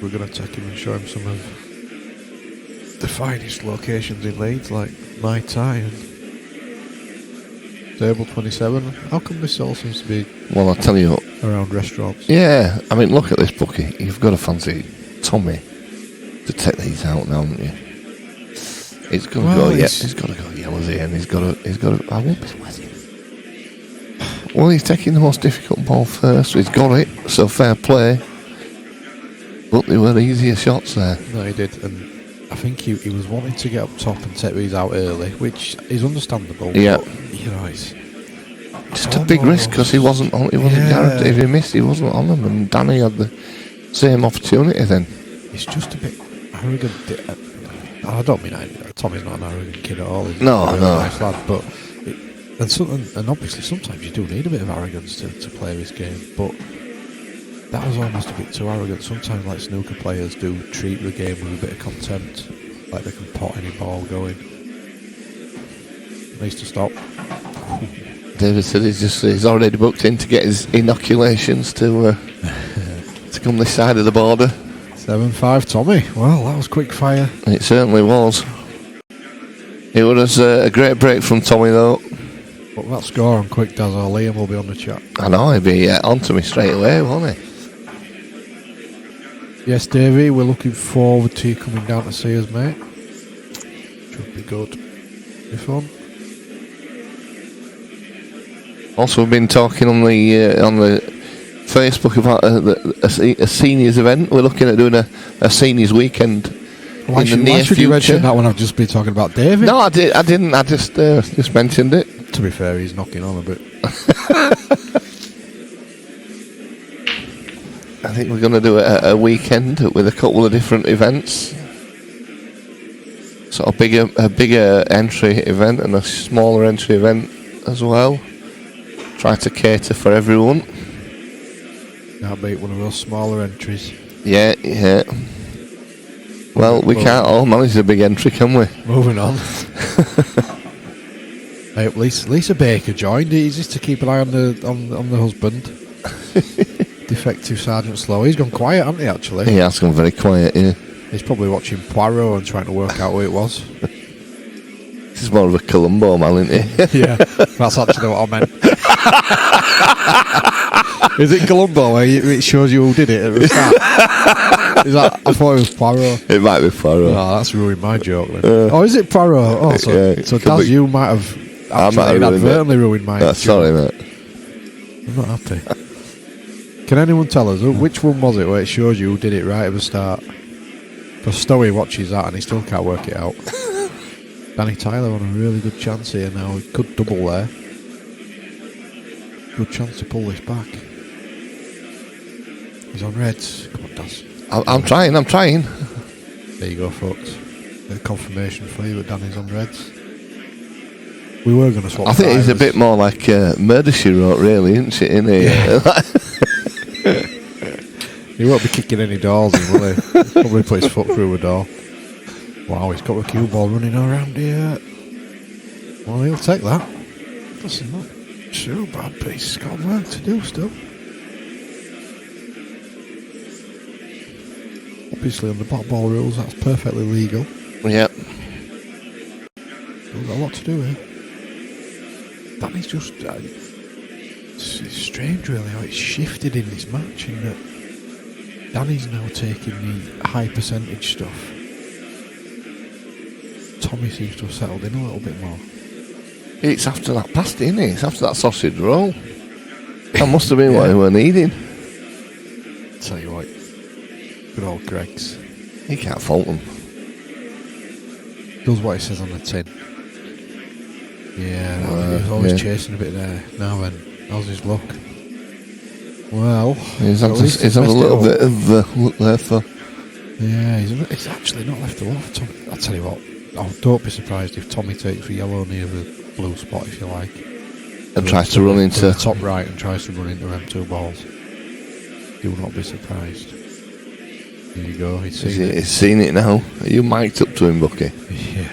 Speaker 2: We're going to take him and show him some of the finest locations in Leeds, like Mai Tai and Table 27. How come this all seems to be
Speaker 1: Well, I'll tell you what.
Speaker 2: around restaurants?
Speaker 1: Yeah, I mean, look at this bookie. You've got to fancy Tommy to take these out now, haven't you? He's got to go. Yeah, he's got to go yellows here, and he's got to. I won't be sweating. Well, he's taking the most difficult ball first. He's got it, so fair play. But they were easier shots there.
Speaker 2: No, he did, and I think he was wanting to get up top and take these out early, which is understandable.
Speaker 1: Yeah,
Speaker 2: but, you know, it's
Speaker 1: just a big risk because he wasn't on. He wasn't guaranteed. If he missed, he wasn't on them, and Danny had the same opportunity. Then
Speaker 2: it's just a bit arrogant. I don't mean Tommy's not an arrogant kid at all. He's
Speaker 1: no,
Speaker 2: a really
Speaker 1: no,
Speaker 2: nice lad, but. And obviously sometimes you do need a bit of arrogance to play this game, but that was almost a bit too arrogant. Sometimes like snooker players do treat the game with a bit of contempt, like they can pot any ball going. Needs to stop.
Speaker 1: David said he's already booked in to get his inoculations to come this side of the border.
Speaker 2: 7-5 Tommy. Well, that was quick fire.
Speaker 1: It certainly was. It was a great break from Tommy though.
Speaker 2: But that score on quick Daz or Liam will be on the chat.
Speaker 1: I know, he'd be on to me straight away, won't he?
Speaker 2: Yes, Davey, we're looking forward to you coming down to see us, mate. Should be good. Be fun.
Speaker 1: Also, we've been talking on the Facebook about a seniors event. We're looking at doing a seniors weekend
Speaker 2: Why
Speaker 1: in the
Speaker 2: should
Speaker 1: near
Speaker 2: you
Speaker 1: future.
Speaker 2: mention that when I've just been talking about David?
Speaker 1: No, I didn't. I just mentioned it.
Speaker 2: To be fair, he's knocking on a bit.
Speaker 1: I think we're going to do a weekend with a couple of different events. Sort of a bigger entry event and a smaller entry event as well. Try to cater for everyone.
Speaker 2: Can't beat one of those smaller entries.
Speaker 1: Yeah. Well, we can't all manage a big entry, can we?
Speaker 2: Moving on. Hey, Lisa Baker joined. Is this to keep an eye on the husband? Defective Sergeant Slow. He's gone quiet, hasn't he, actually?
Speaker 1: He has gone very quiet, yeah.
Speaker 2: He's probably watching Poirot and trying to work out who it was.
Speaker 1: This is more of a Columbo man, isn't he?
Speaker 2: Yeah, that's actually what I meant. Is it Columbo where it shows you who did it at the start? I thought it was Poirot.
Speaker 1: It might be Poirot.
Speaker 2: No, that's ruined my joke then. Is it Poirot? Oh, so Daz, you might have actually inadvertently ruined my
Speaker 1: sorry, mate.
Speaker 2: I'm not happy. Can anyone tell us which one was it where it shows you who did it right at the start? Because Stowie watches that and he still can't work it out. Danny Tyler on a really good chance here now. He could double there. Good chance to pull this back. He's on reds. Come on, Daz.
Speaker 1: I'm trying.
Speaker 2: There you go, folks. Bit of confirmation for you that Danny's on reds. We were going to swap.
Speaker 1: I think he's a bit more like Murder She Wrote, really, isn't she? Isn't he?
Speaker 2: Yeah. He won't be kicking any doors in, will he? Probably put his foot through a door. Wow, he's got a cue ball running around here. Well, he'll take that. That's not too bad, but he's got work to do still. Obviously, on the black ball rules, that's perfectly legal.
Speaker 1: Yep.
Speaker 2: We've got a lot to do here. Danny's just... it's strange, really, how it's shifted in this match, in that Danny's now taking the high percentage stuff. Tommy seems to have settled in a little bit more.
Speaker 1: It's after that pasty, isn't it? It's after that sausage roll. That must have been what we were needing.
Speaker 2: Tell you what, good old Greg's.
Speaker 1: He can't fault them.
Speaker 2: Does what he says on the tin. Yeah, he's always chasing a bit there. Now then, how's his luck? Well,
Speaker 1: he's had a little bit of look there for...
Speaker 2: Yeah, he's actually not left a lot. I'll tell you what, don't be surprised if Tommy takes the yellow near the blue spot, if you like.
Speaker 1: And tries to run into...
Speaker 2: the top right and tries to run into them two balls. Do not be surprised. There you go, he's
Speaker 1: seen it now. Are you mic'd up to him, Bucky?
Speaker 2: Yeah.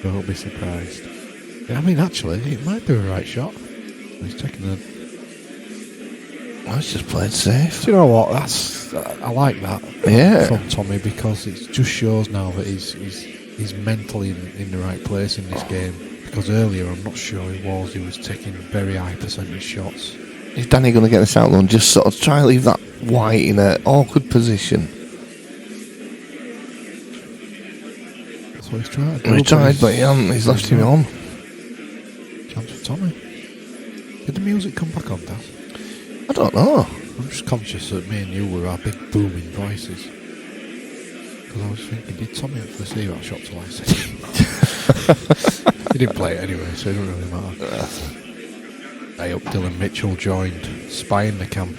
Speaker 2: Don't be surprised. I mean, actually, it might be a right shot. He's taking a...
Speaker 1: Well, it's just played safe.
Speaker 2: Do you know what? I like that from Tommy, because it just shows now that he's mentally in the right place in this game. Because earlier, I'm not sure he was taking very high percentage shots.
Speaker 1: Is Danny going to get this out though and just sort of try and leave that white in an awkward position?
Speaker 2: That's what he's trying to do.
Speaker 1: He tried, but he hasn't. He's left him on.
Speaker 2: Chance for Tommy. Did the music come back on, Dad?
Speaker 1: I don't know.
Speaker 2: I'm just conscious that me and you were our big booming voices. Because I was thinking, did Tommy actually see that shot till I said it? He didn't play it anyway, so it doesn't really matter. Hey up, Dylan Mitchell joined Spy in the camp.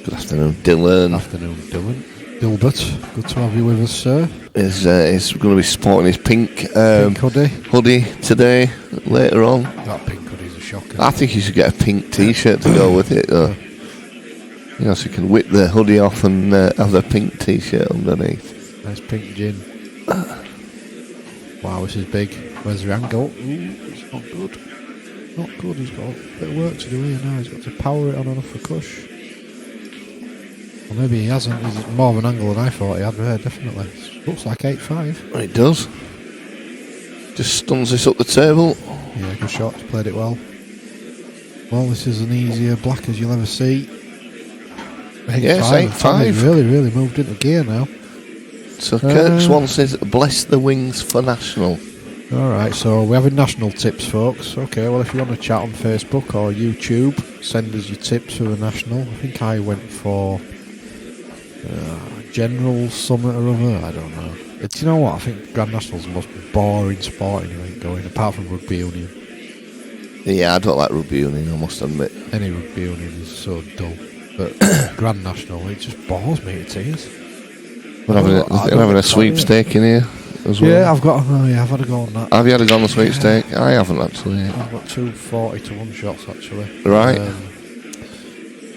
Speaker 1: Good afternoon, Dylan.
Speaker 2: Afternoon, Dylan. Dilbert, good to have you with us, sir.
Speaker 1: He's going to be sporting his pink hoodie today, later on.
Speaker 2: That pink hoodie's a shocker.
Speaker 1: I think you should get a pink t-shirt to go with it, though. You know, so you can whip the hoodie off and have the pink t-shirt underneath.
Speaker 2: Nice pink gin. Wow, this is big. Where's the angle? Ooh, it's not good. Not good, he's got a bit of work to do here now. He's got to power it on and off the cush. Or maybe he hasn't. He's more of an angle than I thought he had there, definitely. Looks like 8-5.
Speaker 1: It does. Just stuns this up the table.
Speaker 2: Yeah, good shot. He's played it well. Well, this is an easier black as you'll ever see. 8-5.
Speaker 1: Yes, 8-5.
Speaker 2: He's really moved into gear now.
Speaker 1: So Kirk Swan says, bless the wings for national.
Speaker 2: Alright, so we're having national tips, folks. Okay, well, if you want to chat on Facebook or YouTube, send us your tips for the national. I think I went for General Summit or other. I don't know. Do you know what? I think Grand National's the most boring sport you ain't going, apart from rugby union.
Speaker 1: Yeah, I don't like rugby union, I must admit.
Speaker 2: Any rugby union is so dull. But Grand National, it just bores me to tears.
Speaker 1: We're having a sweepstake in here as well.
Speaker 2: Yeah, I've had a go on that.
Speaker 1: Have you had a go on the sweepstake? Yeah. I haven't actually.
Speaker 2: I've got 2 40-1 shots actually.
Speaker 1: Right.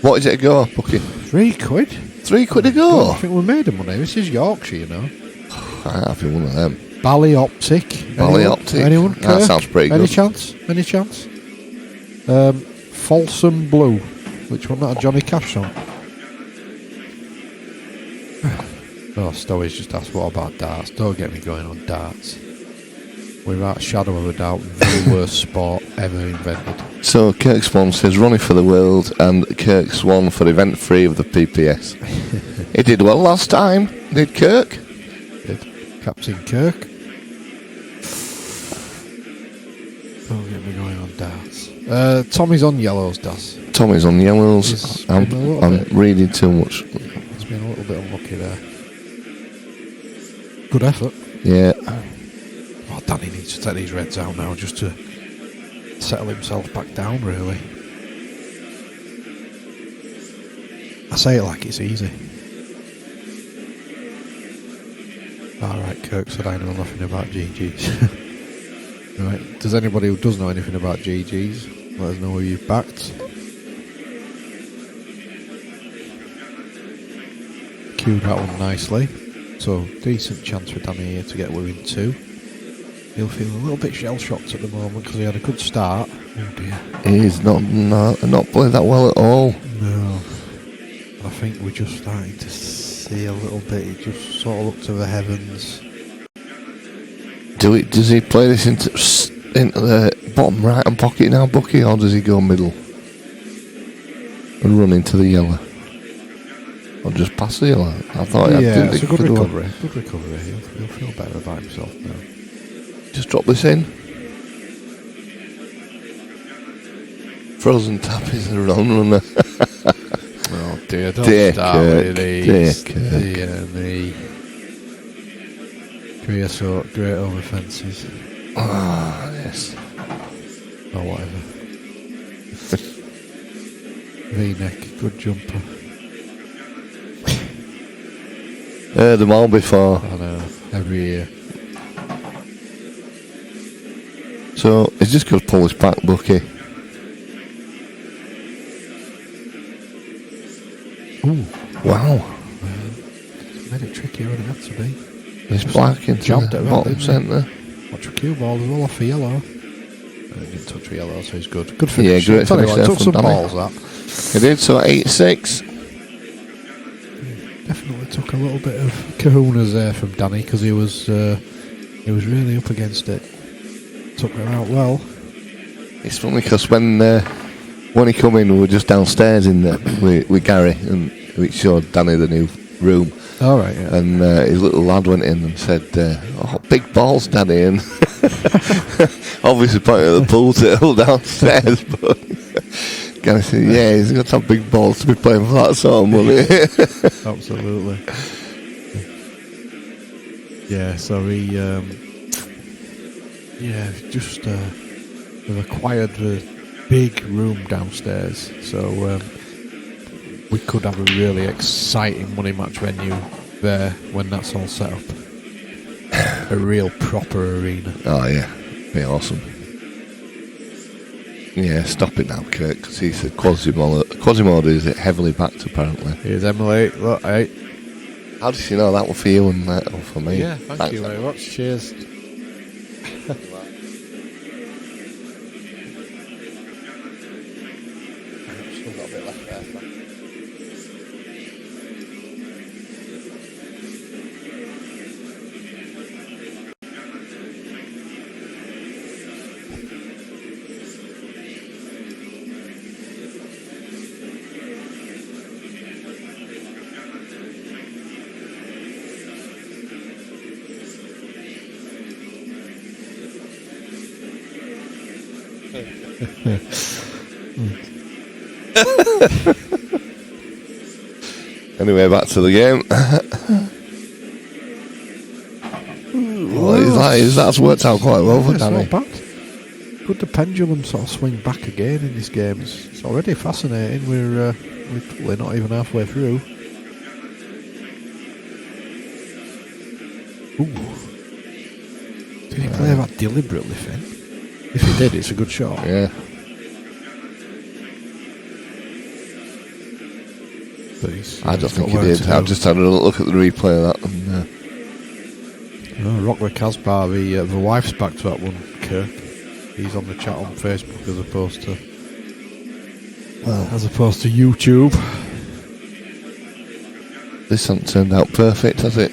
Speaker 1: What is it a go, Bucky?
Speaker 2: £3.
Speaker 1: £3 a go?
Speaker 2: I think we made the money. This is Yorkshire, you know.
Speaker 1: I have been one of them.
Speaker 2: Bally Optic. Anyone?
Speaker 1: That sounds pretty good.
Speaker 2: Any chance? Folsom Blue. Which one? That a Johnny Cash song? Oh, Stowie's just asked, what about darts? Don't get me going on darts. Without a shadow of a doubt, the worst sport ever invented.
Speaker 1: So Kirk Swan says running for the world and Kirk Swan for event 3 of the PPS. He did well last time, did Kirk?
Speaker 2: Did Captain Kirk. Don't get me going on darts. Tommy's on yellows, Daz.
Speaker 1: Tommy's on yellows.
Speaker 2: He's
Speaker 1: I'm
Speaker 2: been a little bit-
Speaker 1: reading too much.
Speaker 2: He's been a little bit unlucky there. Good effort.
Speaker 1: Yeah.
Speaker 2: Oh, Danny needs to take these reds out now just to settle himself back down, really. I say it like it's easy. Alright, Kirk said I know nothing about GGs. Right, does anybody who does know anything about GGs, let us know who you've backed. Queued that one nicely. So, decent chance for Danny here to get within 2. He'll feel a little bit shell-shocked at the moment because he had a good start. Oh dear.
Speaker 1: He's not playing that well at all.
Speaker 2: No. I think we're just starting to see a little bit. He just sort of looked to the heavens.
Speaker 1: Does he play this into the bottom right hand pocket now, Bucky, or does he go middle and run into the yellow? Or just pass the yellow? I thought
Speaker 2: it's a good recovery. Good recovery. He'll feel better about himself now.
Speaker 1: Just drop this in. Frozen Tap is the wrong runner.
Speaker 2: Oh dear, don't
Speaker 1: Dear
Speaker 2: start
Speaker 1: Kirk,
Speaker 2: with these.
Speaker 1: dear Kirk.
Speaker 2: Dear me. Creosote, great over fences.
Speaker 1: Ah, yes.
Speaker 2: Or whatever. V-neck, good jumper.
Speaker 1: Heard them all before.
Speaker 2: I know, every year.
Speaker 1: So he's just got to pull this back, Bucky.
Speaker 2: Ooh,
Speaker 1: Wow.
Speaker 2: made it trickier than it had to be.
Speaker 1: He's black into
Speaker 2: jabbed
Speaker 1: the
Speaker 2: it around,
Speaker 1: bottom
Speaker 2: didn't he?
Speaker 1: centre.
Speaker 2: Watch a cue ball as well off for yellow. He didn't touch for yellow, so he's good. Good
Speaker 1: Yeah,
Speaker 2: finish.
Speaker 1: great
Speaker 2: Tell you
Speaker 1: finish
Speaker 2: what,
Speaker 1: there
Speaker 2: took
Speaker 1: from
Speaker 2: some
Speaker 1: Danny.
Speaker 2: balls, that.
Speaker 1: He did, so 8-6.
Speaker 2: Definitely took a little bit of kahunas there from Danny because he was really up against it. Took her out well.
Speaker 1: It's funny because when he come in, we were just downstairs in with Gary, and we showed Danny the new room.
Speaker 2: All right, yeah.
Speaker 1: And his little lad went in and said, "Oh, big balls, Daddy!" And obviously pointing at the pool table downstairs. But Gary said, "Yeah, he's got to have big balls to be playing for that sort of money."
Speaker 2: Absolutely. Yeah, so he, just they've acquired the big room downstairs, so we could have a really exciting money match venue there when that's all set up. A real proper arena.
Speaker 1: Oh yeah, be awesome. Yeah, stop it now, Kirk, because he said Quasimodo is heavily backed apparently.
Speaker 2: Here's Emily. Look, hey.
Speaker 1: How did you know that one for you and that one for me?
Speaker 2: Yeah, thank you very much. Cheers.
Speaker 1: Still got a bit left there. Anyway, back to the game. Well, that's worked out quite well for
Speaker 2: It's
Speaker 1: Danny.
Speaker 2: not bad. Could the pendulum sort of swing back again in this game? It's already fascinating. We're probably not even halfway through. Ooh. Did he play that deliberately, Finn? If he did, it's a good shot.
Speaker 1: Yeah.
Speaker 2: But
Speaker 1: I don't think he did. I've just had a look at the replay of that. And,
Speaker 2: Rock the Casbah, the wife's back to that one, Kirk. He's on the chat on Facebook as opposed to YouTube.
Speaker 1: this hasn't turned out perfect, has it?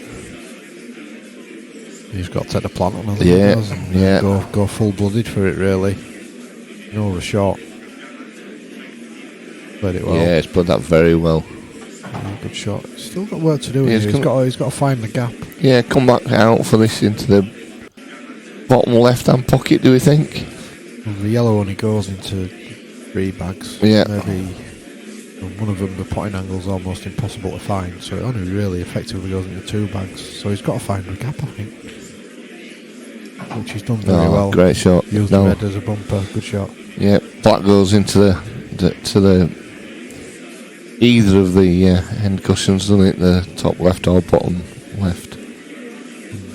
Speaker 2: He's got to take the plant on a
Speaker 1: Yeah, yeah.
Speaker 2: Go full-blooded for it, really. No other shot. Played it well.
Speaker 1: Yeah, it's played that very well.
Speaker 2: Yeah, good shot. Still got work to do.
Speaker 1: Yeah,
Speaker 2: He's got to find the gap.
Speaker 1: Yeah, come back out for this into the bottom left-hand pocket, do we think?
Speaker 2: The yellow only goes into 3 bags.
Speaker 1: Yeah.
Speaker 2: Maybe one of them, the potting angle's almost impossible to find, so it only really effectively goes into 2 bags. So he's got to find the gap, I think. Which he's done very well.
Speaker 1: Great shot.
Speaker 2: Used the red as a bumper. Good shot.
Speaker 1: Yeah, black goes into the either of the end cushions, doesn't it? The top left or bottom left.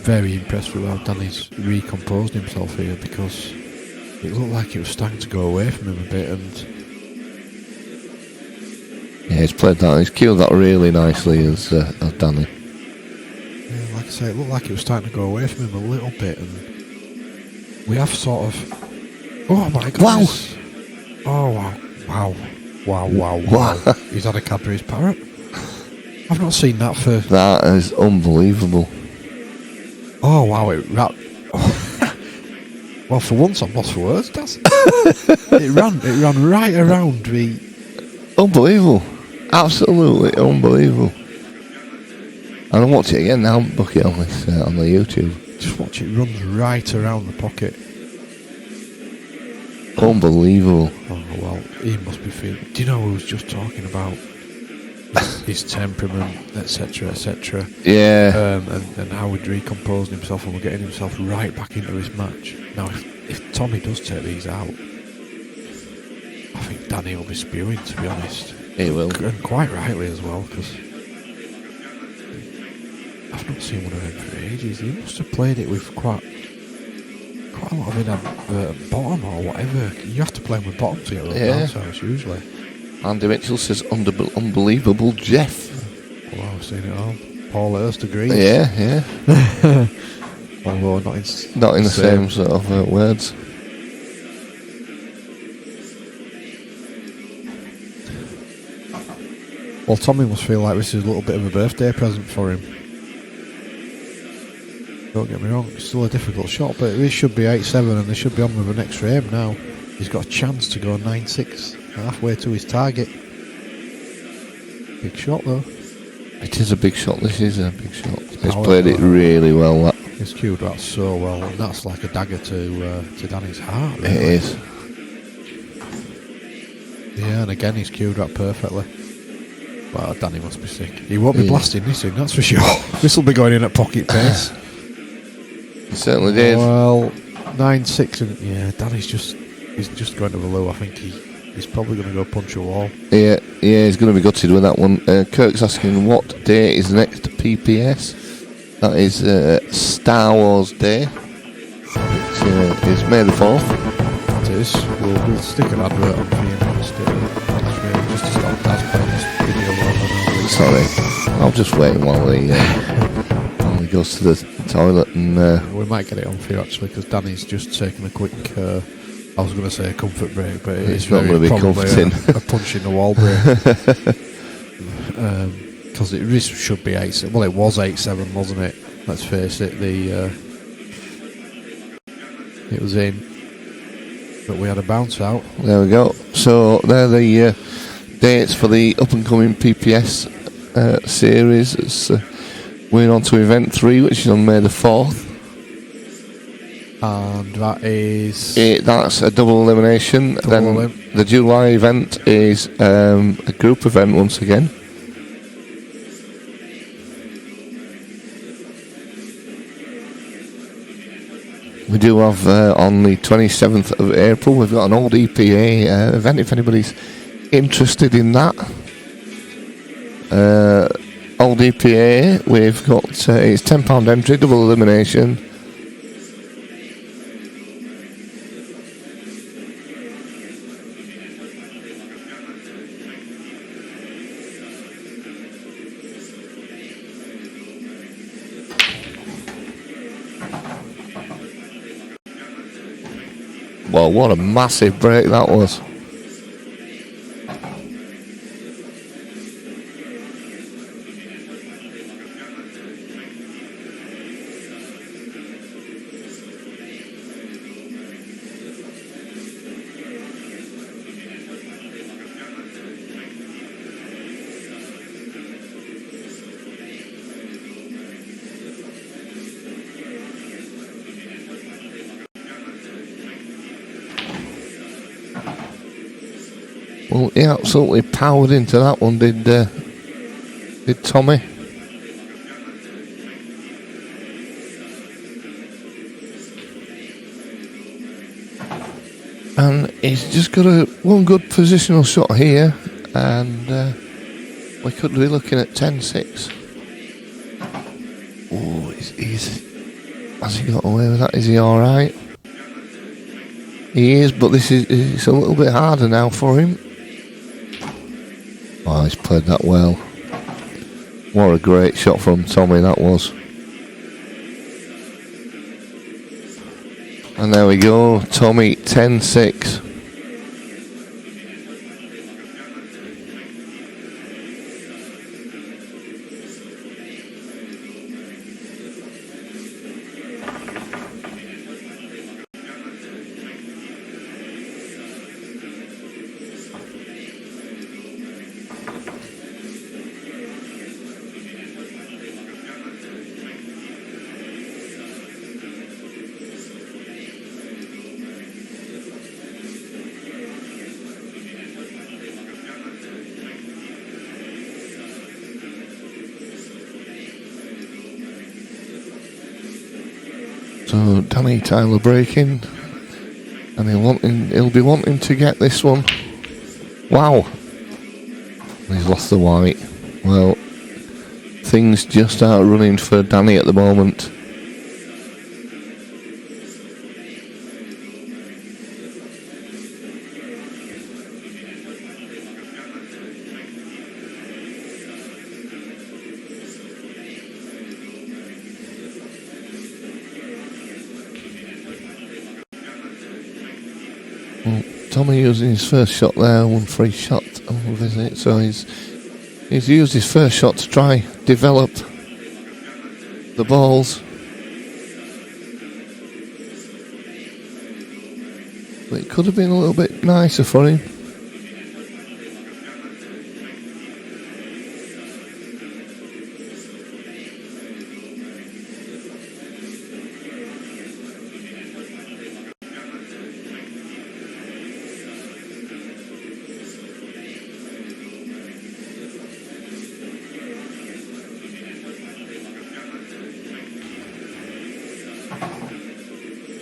Speaker 2: Very impressed with how Danny's recomposed himself here, because it looked like it was starting to go away from him a bit, and
Speaker 1: yeah, he's played that. He's killed that really nicely as Danny.
Speaker 2: Yeah, like I say, it looked like it was starting to go away from him a little bit, and we have sort of. Oh my god! Wow! Oh wow! He's had a Cadbury's parrot. I've not seen that for.
Speaker 1: That is unbelievable.
Speaker 2: Oh wow! It ran. Well, for once I'm lost for words. It ran right around me.
Speaker 1: Unbelievable! Absolutely unbelievable. And I'll watch it again now. Book it on this on the YouTube.
Speaker 2: Just watch it runs right around the pocket.
Speaker 1: Unbelievable.
Speaker 2: Oh well, he must be feeling. Do you know who was just talking about his temperament, etc., etc.
Speaker 1: Yeah.
Speaker 2: And how he'd recomposed himself and we're getting himself right back into his match. Now, if Tommy does take these out, I think Danny will be spewing. To be honest,
Speaker 1: He will,
Speaker 2: and quite rightly as well, because I've not seen one of them for ages. He must have played it with quite a lot of in a bottom or whatever. You have to play him with bottom to get those bounce usually. Andy
Speaker 1: Mitchell says unbelievable Jeff.
Speaker 2: Well, I've seen it all. Paul Hurst agrees.
Speaker 1: Yeah.
Speaker 2: Although not
Speaker 1: in the same sort of words.
Speaker 2: Well, Tommy must feel like this is a little bit of a birthday present for him. Don't get me wrong, it's still a difficult shot, but this should be 8-7 and they should be on with an extra aim now. He's got a chance to go 9-6, halfway to his target. Big shot though.
Speaker 1: It is a big shot, this is a big shot. He's played it really well, that.
Speaker 2: He's cued that so well, and that's like a dagger to Danny's heart. Really.
Speaker 1: It is.
Speaker 2: Yeah, and again he's cued that perfectly. Well, Danny must be sick. He won't be blasting this in, that's for sure. This will be going in at pocket pace.
Speaker 1: He certainly did.
Speaker 2: Well, 9-6, and yeah, Danny's just going to the loo. I think he's probably going to go punch a wall.
Speaker 1: Yeah, he's going to be gutted with that one. Kirk's asking what day is the next PPS. That is Star Wars Day. It's May the 4th.
Speaker 2: It is. We'll stick an advert on for you just to stop that video.
Speaker 1: Sorry, I'll just wait while he goes to the toilet, and
Speaker 2: we might get it on for you actually, because Danny's just taken a quick I was going to say a comfort break, but it's
Speaker 1: not going to be comforting.
Speaker 2: a punch in the wall break, because this should be 8. Well, it was 8-7, wasn't it? Let's face it, it was in, but we had a bounce out.
Speaker 1: There we go. So they're the dates for the up and coming PPS series. It's we're on to event 3, which is on May the 4th.
Speaker 2: And that is...
Speaker 1: That's a double elimination. The July event is a group event once again. We do have on the 27th of April, we've got an old EPA event if anybody's interested in that. Old EPA, we've got it's £10 entry, double elimination. Well, what a massive break that was. Well, he absolutely powered into that one, did Tommy. And he's just got one good positional shot here, and we could be looking at 10-6. Oh, has he got away with that? Is he alright? He is, but it's a little bit harder now for him. Oh, he's played that well. What a great shot from Tommy that was. And there we go, Tommy 10-6. So Danny Tyler breaking, and he'll be wanting to get this one. Wow, he's lost the white. Well, things just aren't running for Danny at the moment. Well, Tommy using his first shot there, one free shot on the visit, so he's used his first shot to try develop the balls. But it could have been a little bit nicer for him.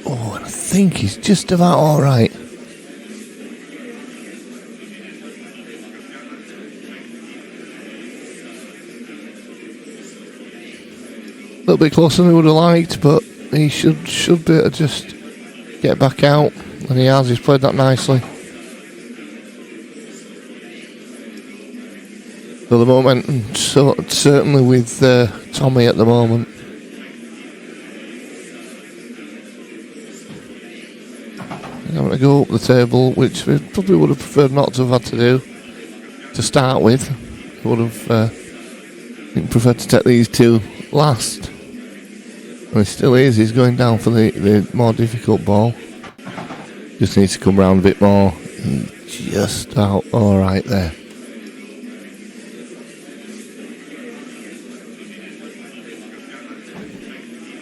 Speaker 1: Oh, and I think he's just about alright. A little bit closer than he would have liked, but he should be able to just get back out, and he has. He's played that nicely. So the momentum certainly with Tommy at the moment. I'm going to go up the table, which we probably would have preferred not to have had to do to start with. Would have preferred to take these two last. And he still is. He's going down for the more difficult ball. Just needs to come round a bit more. Just out alright there.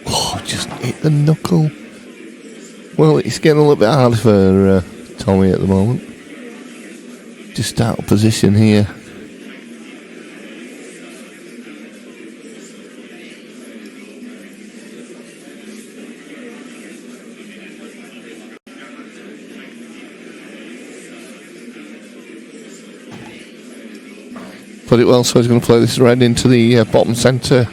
Speaker 1: Oh, just hit the knuckle. Well, it's getting a little bit hard for Tommy at the moment. Just out of position here. Put it well, so he's going to play this red into the bottom centre.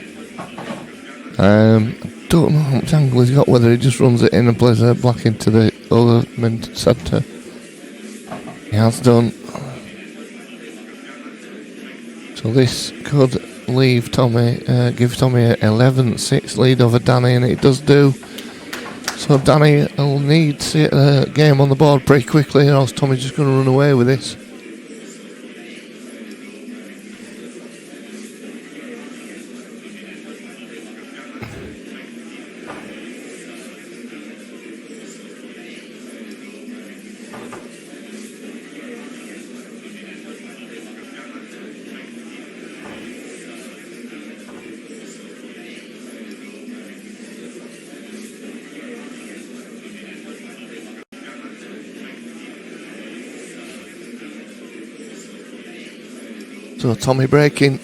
Speaker 1: Don't know how much angle he's got, whether he just runs it in and plays a black into the other mid centre. He has done. So this could leave Tommy, give Tommy an 11-6 lead over Danny, and it does do. So Danny will need to see a game on the board pretty quickly, or else Tommy's just going to run away with this. So Tommy breaking.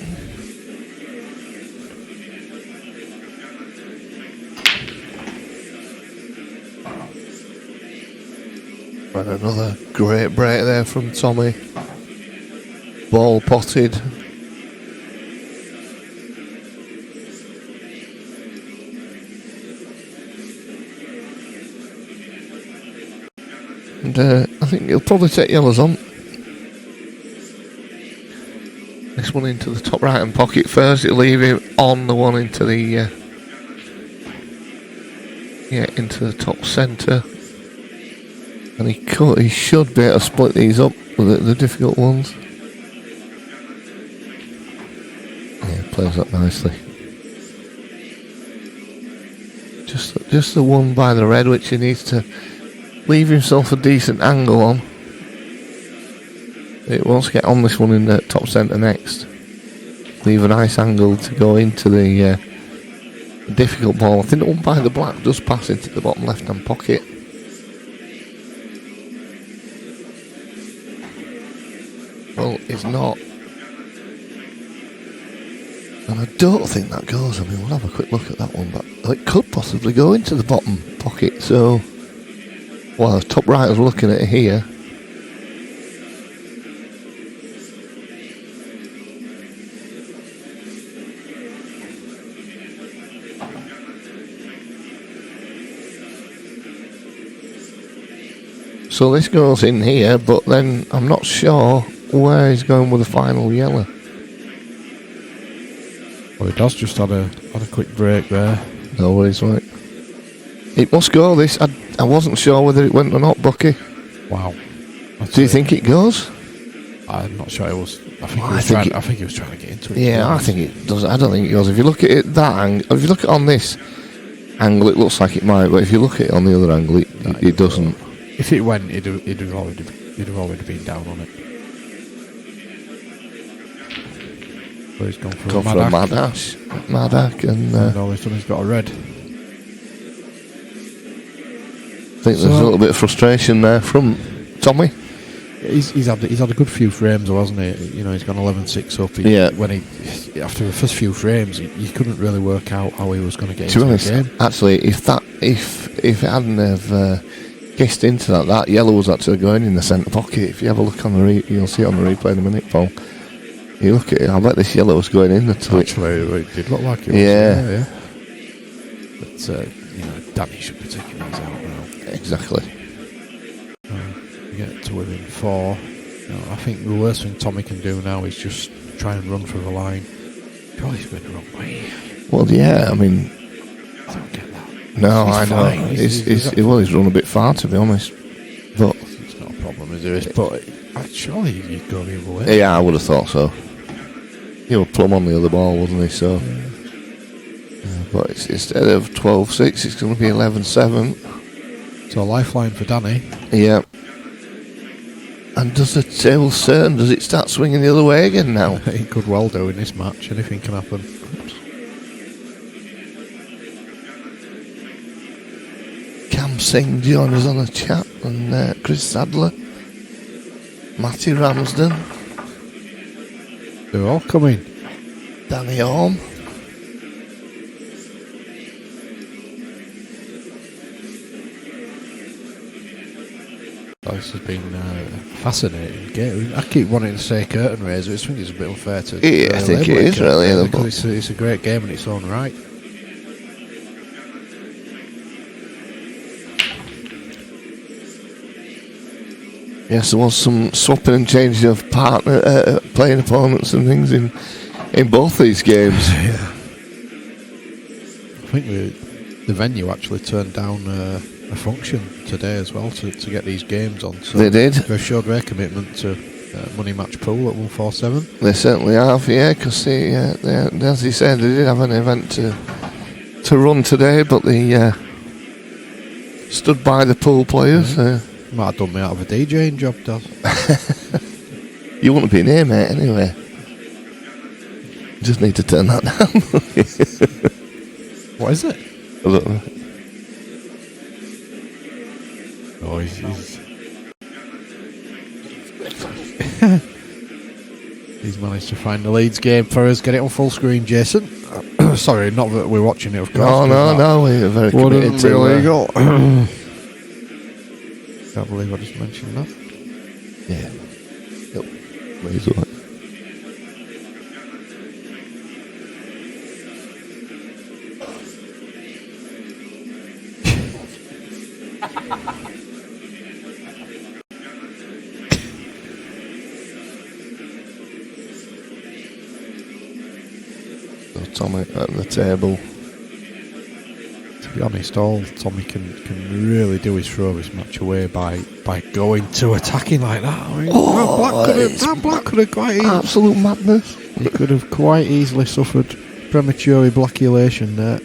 Speaker 1: And another great break there from Tommy. Ball potted. And I think he'll probably take yellows on. This one into the top right hand pocket first. It'll leave him on the one into the into the top centre. And he should be able to split these up with the difficult ones. Yeah, plays that nicely. Just the one by the red, which he needs to leave himself a decent angle on. It wants to get on this one in the top centre next. Leave a nice angle to go into the difficult ball. I think the one by the black does pass into the bottom left hand pocket. Well, it's not. And I don't think that goes. I mean, we'll have a quick look at that one, but it could possibly go into the bottom pocket. So, well, the top right is looking at it here. So this goes in here, but then I'm not sure where he's going with the final yellow.
Speaker 2: Well, he does just had a quick break there.
Speaker 1: No worries, right. It must go this. I wasn't sure whether it went or not, Bucky.
Speaker 2: Wow.
Speaker 1: Do you think it goes?
Speaker 2: I'm not sure it was. I think he was trying to get into it.
Speaker 1: Yeah, I think it does. I don't think it goes. If you look at it that angle, if you look at it on this angle, it looks like it might. But if you look at it on the other angle, it doesn't.
Speaker 2: If it went, he'd have already been down on it. But he's gone for a mad dash. And all he's done, he's got a red.
Speaker 1: I think there's a little bit of frustration there from Tommy.
Speaker 2: He's had a good few frames, though, hasn't he? You know, he's gone 11-6 up. After the first few frames, you couldn't really work out how he was going to get into the game.
Speaker 1: Actually, if it hadn't have kissed into that yellow was actually going in the centre pocket. If you have a look on you'll see it on the replay in a minute, Paul. You look at it, I bet this yellow was going in the twitch.
Speaker 2: Actually, it did look like it was.
Speaker 1: Yeah.
Speaker 2: But, Danny should be taking these out now.
Speaker 1: Exactly.
Speaker 2: You get to within 4. I think the worst thing Tommy can do now is just try and run through the line. God, he's going the wrong way.
Speaker 1: Well, yeah, I mean...
Speaker 2: I don't get that.
Speaker 1: No,
Speaker 2: he's
Speaker 1: I know.
Speaker 2: fine.
Speaker 1: He's run a bit far, to be honest. But
Speaker 2: it's not a problem, is it? But surely you'd go the other way.
Speaker 1: Yeah, I would have thought so. He was plumb on the other ball, wasn't he? So, but instead of 12-6, it's going to be 11-7.
Speaker 2: So a lifeline for Danny.
Speaker 1: Yeah. And does the table turn? Does it start swinging the other way again now?
Speaker 2: It could well do in this match. Anything can happen.
Speaker 1: Cam Singh joined us on a chat, and Chris Sadler, Matty Ramsden,
Speaker 2: they're all coming.
Speaker 1: Danny Orme.
Speaker 2: This has been fascinating game. I keep wanting to say curtain raiser. I think it's a bit unfair to.
Speaker 1: Yeah, I think it is really.
Speaker 2: Because it's a great game in its own right.
Speaker 1: Yes, there was some swapping and changing of partner, playing opponents and things in both these games.
Speaker 2: Yeah. I think the venue actually turned down a function today as well to get these games on. So
Speaker 1: they did.
Speaker 2: They showed their commitment to money match pool at 147.
Speaker 1: They certainly have, yeah, because as you said, they did have an event to run today, but they stood by the pool players.
Speaker 2: Might have done me out of a DJing job, Dad.
Speaker 1: You wouldn't be near, mate, anyway. Just need to turn that down.
Speaker 2: What is it?
Speaker 1: I don't know.
Speaker 2: Oh, he's He's managed to find the Leeds game for us. Get it on full screen, Jason. Sorry, not that we're watching it, of course.
Speaker 1: No, we're very committed to
Speaker 2: illegal. Can't believe I just mentioned that.
Speaker 1: Yeah. Yep. Please do it. Tommy at the table.
Speaker 2: To be honest, all Tommy can really do is throw his match away by going to attacking like that. I mean, that Black could have quite
Speaker 1: absolute madness.
Speaker 2: He could have quite easily suffered premature ejaculation there.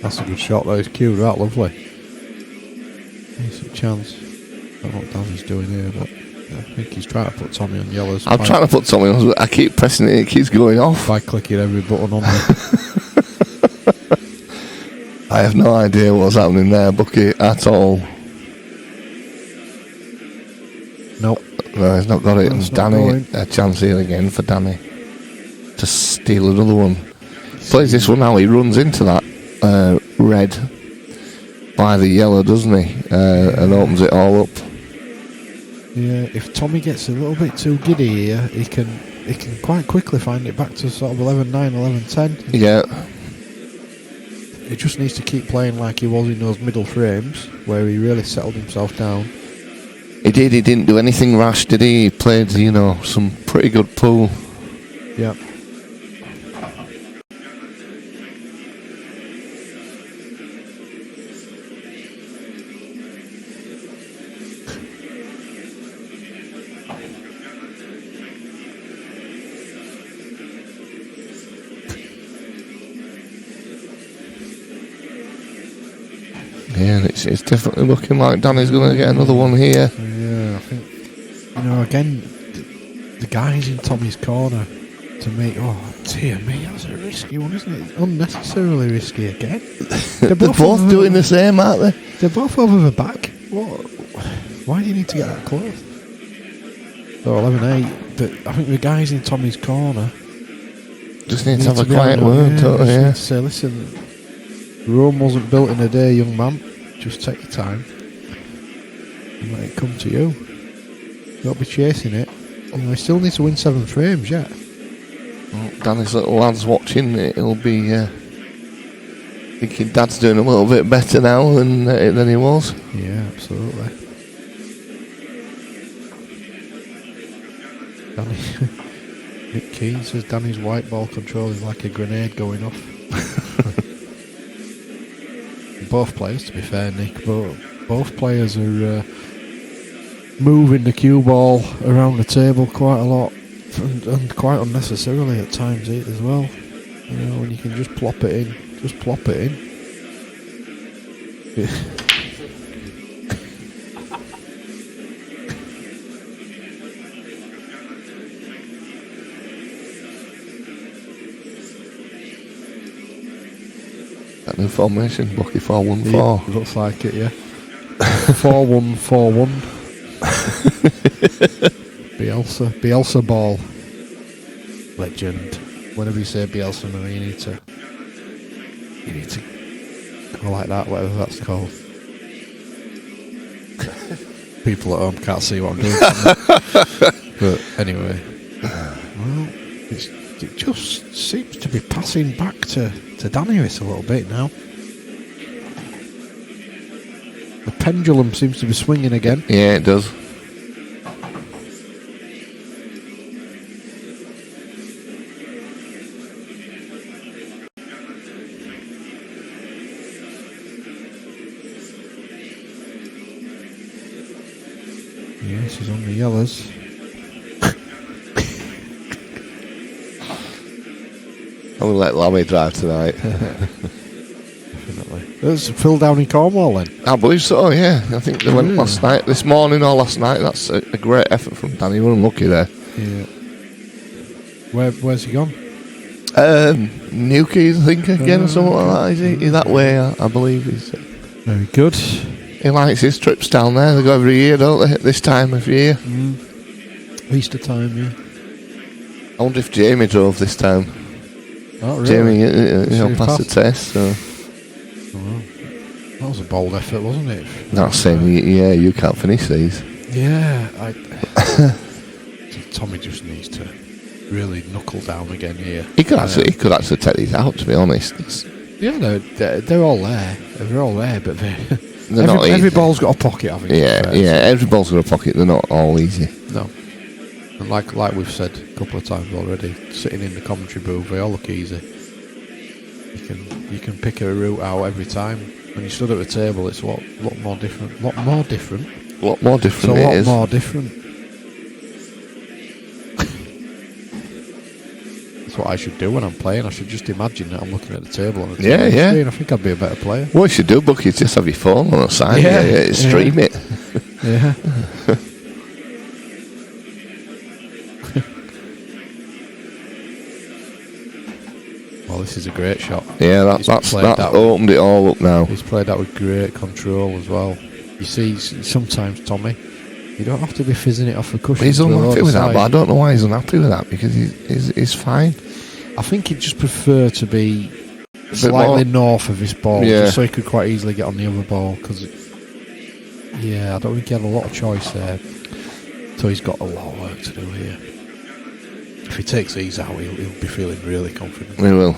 Speaker 2: That's a good shot though. It's cued out lovely. Decent chance. I don't know what Danny's doing here, but I think he's trying to put Tommy on yellows.
Speaker 1: I'm trying to put Tommy on, I keep pressing it keeps going off.
Speaker 2: By clicking every button on there.
Speaker 1: I have no idea what's happening there, Bucky, at all.
Speaker 2: Nope.
Speaker 1: No, he's not got it.
Speaker 2: That's
Speaker 1: And Danny, a chance here again for Danny to steal another one. Plays this one now, he runs into that red by the yellow, doesn't he? And opens it all up.
Speaker 2: Yeah, if Tommy gets a little bit too giddy here, he can quite quickly find it back to sort of 11-9, 11-10.
Speaker 1: Yeah.
Speaker 2: He just needs to keep playing like he was in those middle frames, where he really settled himself down.
Speaker 1: He didn't do anything rash, did he? He played, some pretty good pool.
Speaker 2: Yeah.
Speaker 1: Yeah, and it's definitely looking like Danny's going to get another one here.
Speaker 2: Yeah, I think, again, the guys in Tommy's corner to make, oh, dear me, that's a risky one, isn't it? Unnecessarily risky again.
Speaker 1: They're both doing the same, aren't they?
Speaker 2: They're both over the back. What? Why do you need to get that close? So 11-8, but I think the guys in Tommy's corner
Speaker 1: just need to have a quiet word, don't they? Yeah.
Speaker 2: Say, listen, Rome wasn't built in a day, young man. Just take your time and let it come to you. Don't be chasing it. We still need to win 7 frames yet.
Speaker 1: Well, Danny's little lad's watching. He'll be thinking Dad's doing a little bit better now than he was.
Speaker 2: Yeah, absolutely. Danny, Nick Keane says Danny's white ball control is like a grenade going off. Both players, to be fair, Nick, but both players are moving the cue ball around the table quite a lot, and quite unnecessarily at times as well. When you can just plop it in.
Speaker 1: That new formation, Bucky 4-1-4.
Speaker 2: Yeah, looks like it, yeah. 4-1-4-1. Bielsa ball. Legend. Whenever you say Bielsa, man, you need to go like that, whatever that's called. People at home can't see what I'm doing. But anyway, well, it just seems to be passing back to Danny a little bit now. The pendulum seems to be swinging again.
Speaker 1: Yeah, it does.
Speaker 2: Yes, he's on the yellows.
Speaker 1: I will let Lammy drive tonight.
Speaker 2: Definitely. There's Phil down in Cornwall then?
Speaker 1: I believe so, yeah. I think they went this morning or last night. That's a great effort from Danny. We're unlucky there.
Speaker 2: Yeah. Where's he gone?
Speaker 1: Newquays, I think, again, or something like that. Is he? He's that way, I believe.
Speaker 2: Very good.
Speaker 1: He likes his trips down there. They go every year, don't they? This time of year.
Speaker 2: Easter time, yeah.
Speaker 1: I wonder if Jamie drove this time.
Speaker 2: Oh, really?
Speaker 1: Jamie, passed the test. So.
Speaker 2: Oh, that was a bold effort, wasn't it?
Speaker 1: That's saying, yeah, you can't finish these.
Speaker 2: Yeah, Tommy just needs to really knuckle down again here.
Speaker 1: He could actually take these out, to be honest.
Speaker 2: Yeah, they're all there. They're all there, but
Speaker 1: They're
Speaker 2: every ball's got a pocket, I think.
Speaker 1: Yeah, every ball's got a pocket. They're not all easy.
Speaker 2: No. And like we've said a couple of times already, sitting in the commentary booth, they all look easy. You can pick a route out every time. When you stood at the table, it's a lot more different.
Speaker 1: A lot more different.
Speaker 2: That's what I should do when I'm playing. I should just imagine that I'm looking at the table on the
Speaker 1: TV
Speaker 2: screen. I think I'd be a better player.
Speaker 1: What you should do, Bucky, is just have your phone on the side. Stream it.
Speaker 2: Yeah. Well, this is a great shot.
Speaker 1: Yeah, that opened it all up now.
Speaker 2: He's played that with great control as well. You see, sometimes, Tommy, you don't have to be fizzing it off the cushion.
Speaker 1: He's unhappy with that, but I don't know why he's unhappy with that, because he's fine.
Speaker 2: I think he'd just prefer to be slightly north of this ball, just so he could quite easily get on the other ball, because, I don't think he had a lot of choice there. So he's got a lot of work to do here. If he takes these out, he'll be feeling really confident.
Speaker 1: He will.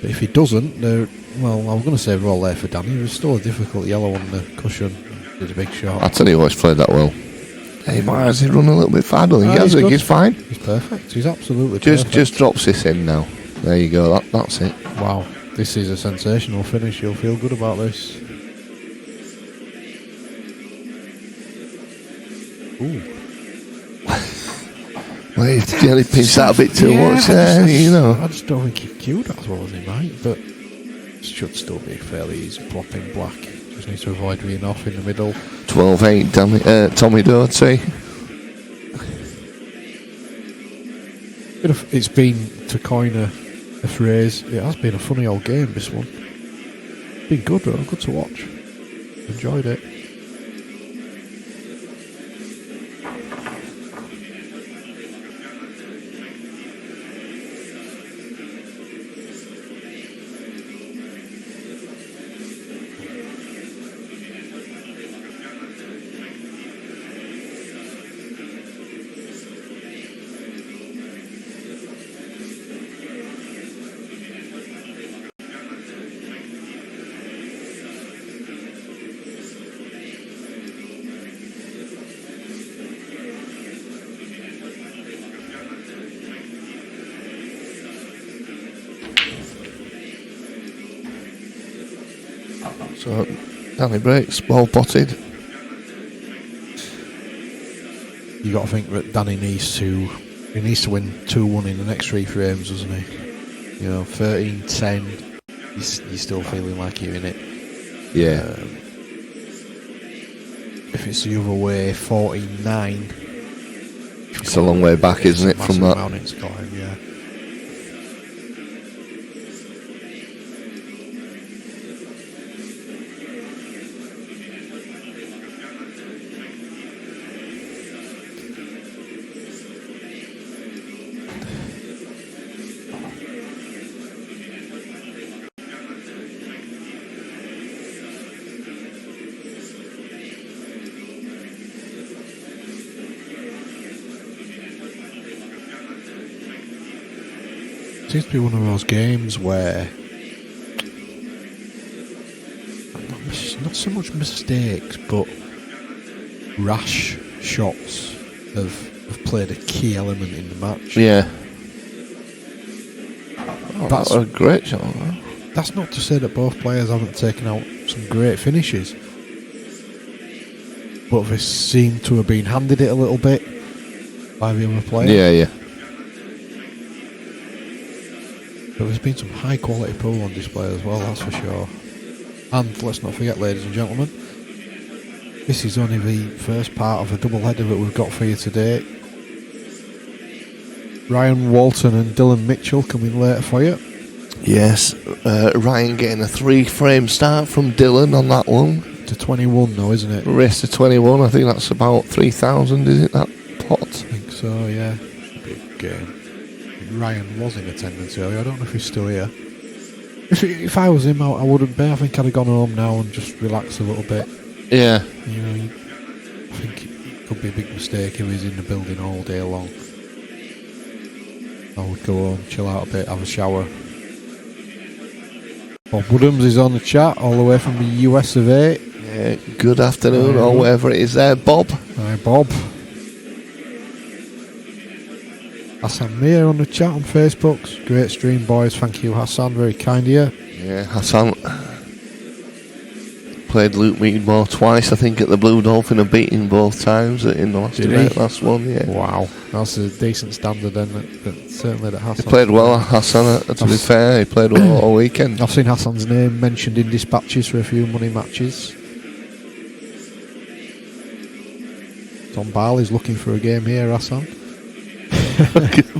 Speaker 2: But if he doesn't, I was going to say they're all there for Danny. There's still a difficult yellow on the cushion. Did a big shot.
Speaker 1: I tell you what, he's played that well. Hey, Mars, he's run a little bit far, don't he? He's fine.
Speaker 2: He's perfect. He's absolutely perfect.
Speaker 1: Just drops this in now. There you go. That's it.
Speaker 2: Wow, this is a sensational finish. You'll feel good about this. Ooh.
Speaker 1: Well, he's nearly pinched that a bit too much there,
Speaker 2: I just don't think he cued as well as he might, but it should still be fairly easy plopping black. Just need to avoid being off in the middle.
Speaker 1: 12-8, Tommy Doherty.
Speaker 2: It's been, to coin a phrase, it has been a funny old game, this one. It's been good though, good to watch. Enjoyed it.
Speaker 1: So, Danny breaks, ball potted.
Speaker 2: You got to think that Danny needs to win 2-1 in the next 3 frames, doesn't he? 13-10, you're still feeling like you're in it.
Speaker 1: Yeah.
Speaker 2: If it's the other way, 14-9.
Speaker 1: It's a long way back, isn't it, from that?
Speaker 2: Mountain to climb, yeah. Seems to be one of those games where not so much mistakes, but rash shots have played a key element in the match.
Speaker 1: Yeah. That's a great shot.
Speaker 2: That's not to say that both players haven't taken out some great finishes, but they seem to have been handed it a little bit by the other player.
Speaker 1: Yeah.
Speaker 2: But there's been some high quality pool on display as well, that's for sure. And let's not forget, ladies and gentlemen, this is only the first part of a double header that we've got for you today. Ryan Walton and Dylan Mitchell coming later for you.
Speaker 1: Yes, Ryan getting a 3-frame start from Dylan on that one.
Speaker 2: To 21 now, isn't it?
Speaker 1: Race to 21, I think that's about 3,000, is it, that pot?
Speaker 2: I think so, yeah. Big game. Ryan was in attendance earlier. I don't know if he's still here. If I was him, I wouldn't be. I think I'd have gone home now and just relaxed a little bit.
Speaker 1: Yeah.
Speaker 2: You know, I think it could be a big mistake if he was in the building all day long. I would go home, chill out a bit, have a shower. Bob Woodhams is on the chat all the way from the US of A.
Speaker 1: Yeah, good afternoon, or whatever it is there, Bob.
Speaker 2: Hi, Bob. Hassan Mir on the chat on Facebook. Great stream, boys. Thank you, Hassan. Very kind of you.
Speaker 1: Yeah, Hassan played Luke Meadmore twice, I think, at the Blue Dolphin and beat him both times in the last one. Yeah.
Speaker 2: Wow, that's a decent standard then. Certainly that Hassan.
Speaker 1: He played well, Hassan, to be fair. He played well all weekend.
Speaker 2: I've seen Hassan's name mentioned in dispatches for a few money matches. Tom Barley's looking for a game here, Hassan.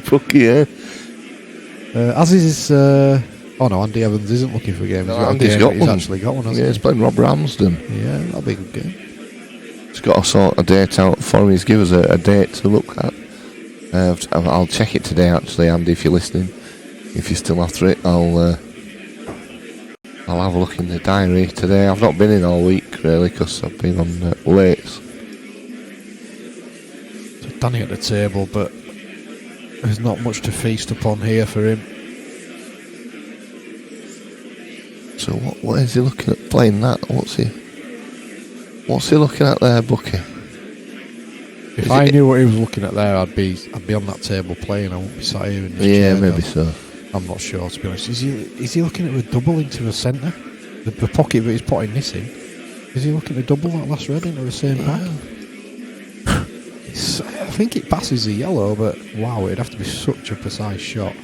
Speaker 1: Bookie, yeah.
Speaker 2: As is... oh no, Andy Evans isn't looking for a game.
Speaker 1: Andy's got one.
Speaker 2: He's actually got one, hasn't he?
Speaker 1: He's playing Rob Ramsden.
Speaker 2: Yeah, that'll be a good game.
Speaker 1: He's got to sort a date out for him. He's given us a date to look at. I'll check it today, actually, Andy, if you're listening. If you're still after it, I'll have a look in the diary today. I've not been in all week, really, because I've been on late.
Speaker 2: So Danny at the table, but there's not much to feast upon here for him.
Speaker 1: So what is he looking at playing that? What's he looking at there, Bucky?
Speaker 2: If I knew what he was looking at there, I'd be on that table playing. I wouldn't be sat here in this chair.
Speaker 1: Yeah, maybe so.
Speaker 2: I'm not sure, to be honest. Is he looking at a double into the centre? The pocket that he's putting this in. Is he looking to double that last red into the same bag? I think it passes the yellow, but wow, it'd have to be such a precise shot.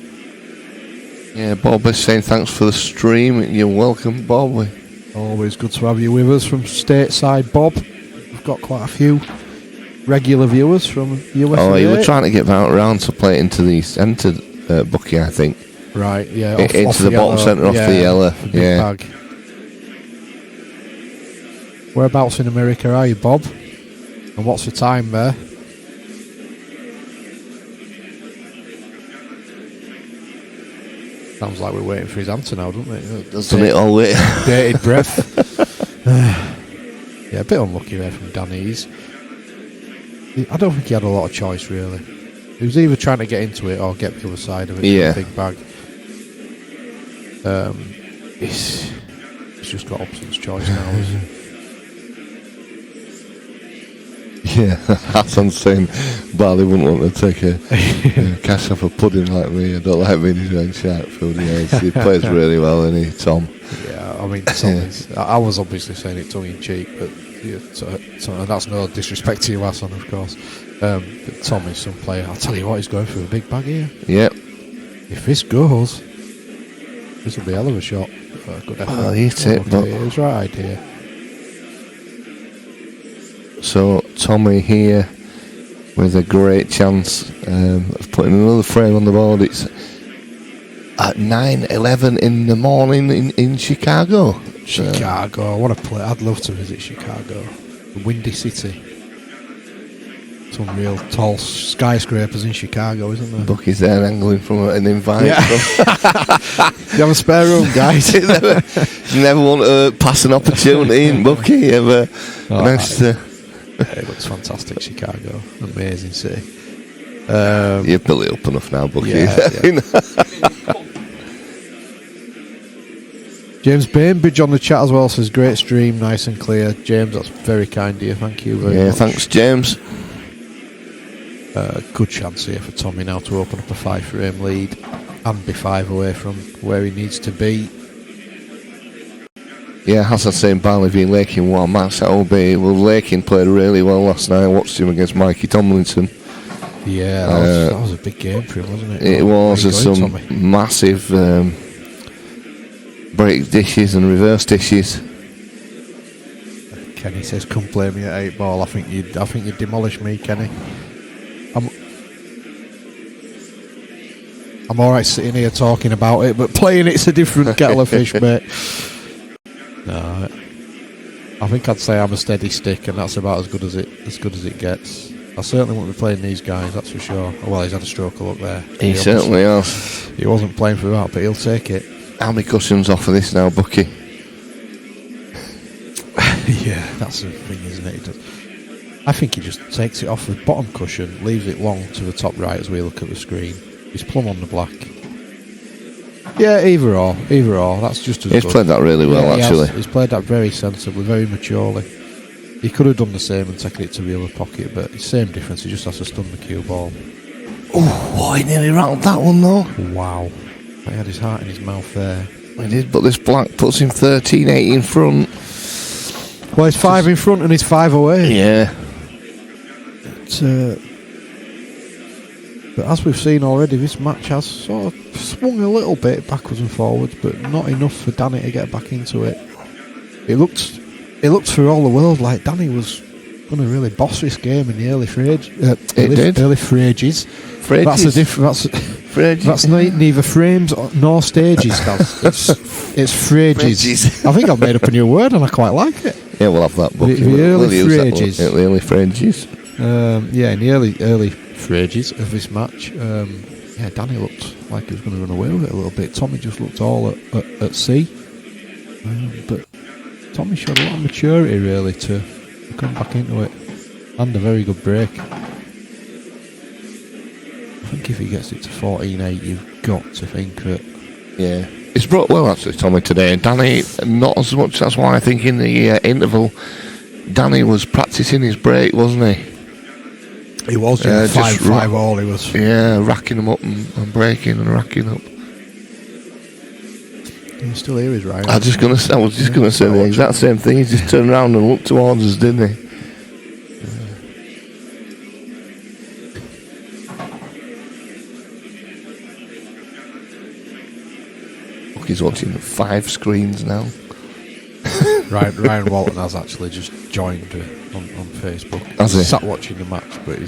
Speaker 1: Yeah, Bob is saying thanks for the stream. You're welcome, Bob.
Speaker 2: Always good to have you with us from stateside, Bob. We've got quite a few regular viewers from US.
Speaker 1: Oh, you were trying to get around to play it into the centre, Bucky, I think.
Speaker 2: Right, yeah.
Speaker 1: Into the bottom centre off the yellow.
Speaker 2: The big bag. Whereabouts in America are you, Bob? And what's the time there? Sounds like we're waiting for his answer now, doesn't it?
Speaker 1: Doesn't it all wait?
Speaker 2: Dated breath. Yeah, a bit unlucky there from Danny. I don't think he had a lot of choice, really. He was either trying to get into it or get the other side of it.
Speaker 1: Yeah.
Speaker 2: Big bag. He's just got options choice now.
Speaker 1: Yeah, Hassan's saying Barley wouldn't want to take a cash off a pudding like me. I don't like being eating shark food. Yeah, he plays really well, isn't he, Tom?
Speaker 2: Yeah, I mean, I was obviously saying it tongue in cheek, but yeah, so that's no disrespect to you, Hassan, of course. But Tom is some player. I'll tell you what, he's going for a big bag here.
Speaker 1: Yep.
Speaker 2: If this goes, this will be a hell of a shot. Good effort.
Speaker 1: I'll eat it, but
Speaker 2: it was right idea.
Speaker 1: So Tommy here with a great chance of putting another frame on the board. It's at 9:11 in the morning in Chicago.
Speaker 2: Chicago, what a place. I'd love to visit Chicago. The Windy City. Some real tall skyscrapers in Chicago, isn't there?
Speaker 1: Bucky's there angling from an invite.
Speaker 2: Yeah. You have a spare room, guys?
Speaker 1: never want to pass an opportunity in Bucky.
Speaker 2: It looks fantastic, Chicago. Amazing city.
Speaker 1: You've built it up enough now, Bucky.
Speaker 2: Yeah. James Bainbridge on the chat as well says, great stream, nice and clear. James, that's very kind of you. Thank you very much.
Speaker 1: Yeah, thanks, James.
Speaker 2: Good chance here for Tommy now to open up a 5-frame lead and be 5 away from where he needs to be.
Speaker 1: Yeah, Hassan saying Barley v Lakin, what a match that will be. Well, Lakin played really well last night. I watched him against Mikey Tomlinson.
Speaker 2: Yeah, that was a big game for him, wasn't it?
Speaker 1: It was, and some massive break dishes and reverse dishes.
Speaker 2: Kenny says, come play me at 8 ball. I think you'd demolish me, Kenny. I'm alright sitting here talking about it, but playing it's a different kettle of fish, mate. No, I think I'd say I'm a steady stick, and that's about as good as it gets. I certainly won't be playing these guys, that's for sure. Well, he's had a stroke of luck there.
Speaker 1: He certainly has.
Speaker 2: He wasn't playing for that, but he'll take it.
Speaker 1: How many cushions off of this now, Bucky?
Speaker 2: Yeah, that's the thing, isn't it? I think he just takes it off the bottom cushion, leaves it long to the top right as we look at the screen. He's plumb on the black. Yeah, either or. That's just as good.
Speaker 1: He's played that really well, actually.
Speaker 2: He's played that very sensibly, very maturely. He could have done the same and taken it to the other pocket, but it's the same difference. He just has to stun the cue ball.
Speaker 1: Oh, he nearly rattled that one, though.
Speaker 2: Wow. He had his heart in his mouth there.
Speaker 1: He did, but this black puts him 13-8 in front.
Speaker 2: Well, he's 5 in front and he's 5 away.
Speaker 1: Yeah.
Speaker 2: But as we've seen already, this match has sort of swung a little bit backwards and forwards, but not enough for Danny to get back into it. It looked for all the world like Danny was going to really boss this game in the early phrases. That's a different. That's neither frames nor stages, Daz. It's phrases. I think I've made up a new word and I quite like it.
Speaker 1: Yeah, we'll have that book.
Speaker 2: The early phrases.
Speaker 1: The early phrases.
Speaker 2: Yeah, in the early phrases of this match, Danny looked like he was going to run away with it a little bit. Tommy just looked all at sea. But Tommy showed a lot of maturity, really, to come back into it. And a very good break. I think if he gets it to 14-8, you've got to think that...
Speaker 1: Yeah. He's brought well, actually, Tommy, today. Danny, not as much. That's why I think in the interval, Danny was practising his break, wasn't he?
Speaker 2: He was, 5 all, he was.
Speaker 1: Yeah, racking them up and breaking and racking up.
Speaker 2: You still hear his right?
Speaker 1: I was just going to say the exact same thing. He just turned around and looked towards us, didn't he? Look, he's watching 5 screens now.
Speaker 2: Ryan Walton has actually just joined on Facebook.
Speaker 1: Has he?
Speaker 2: Sat watching the match, but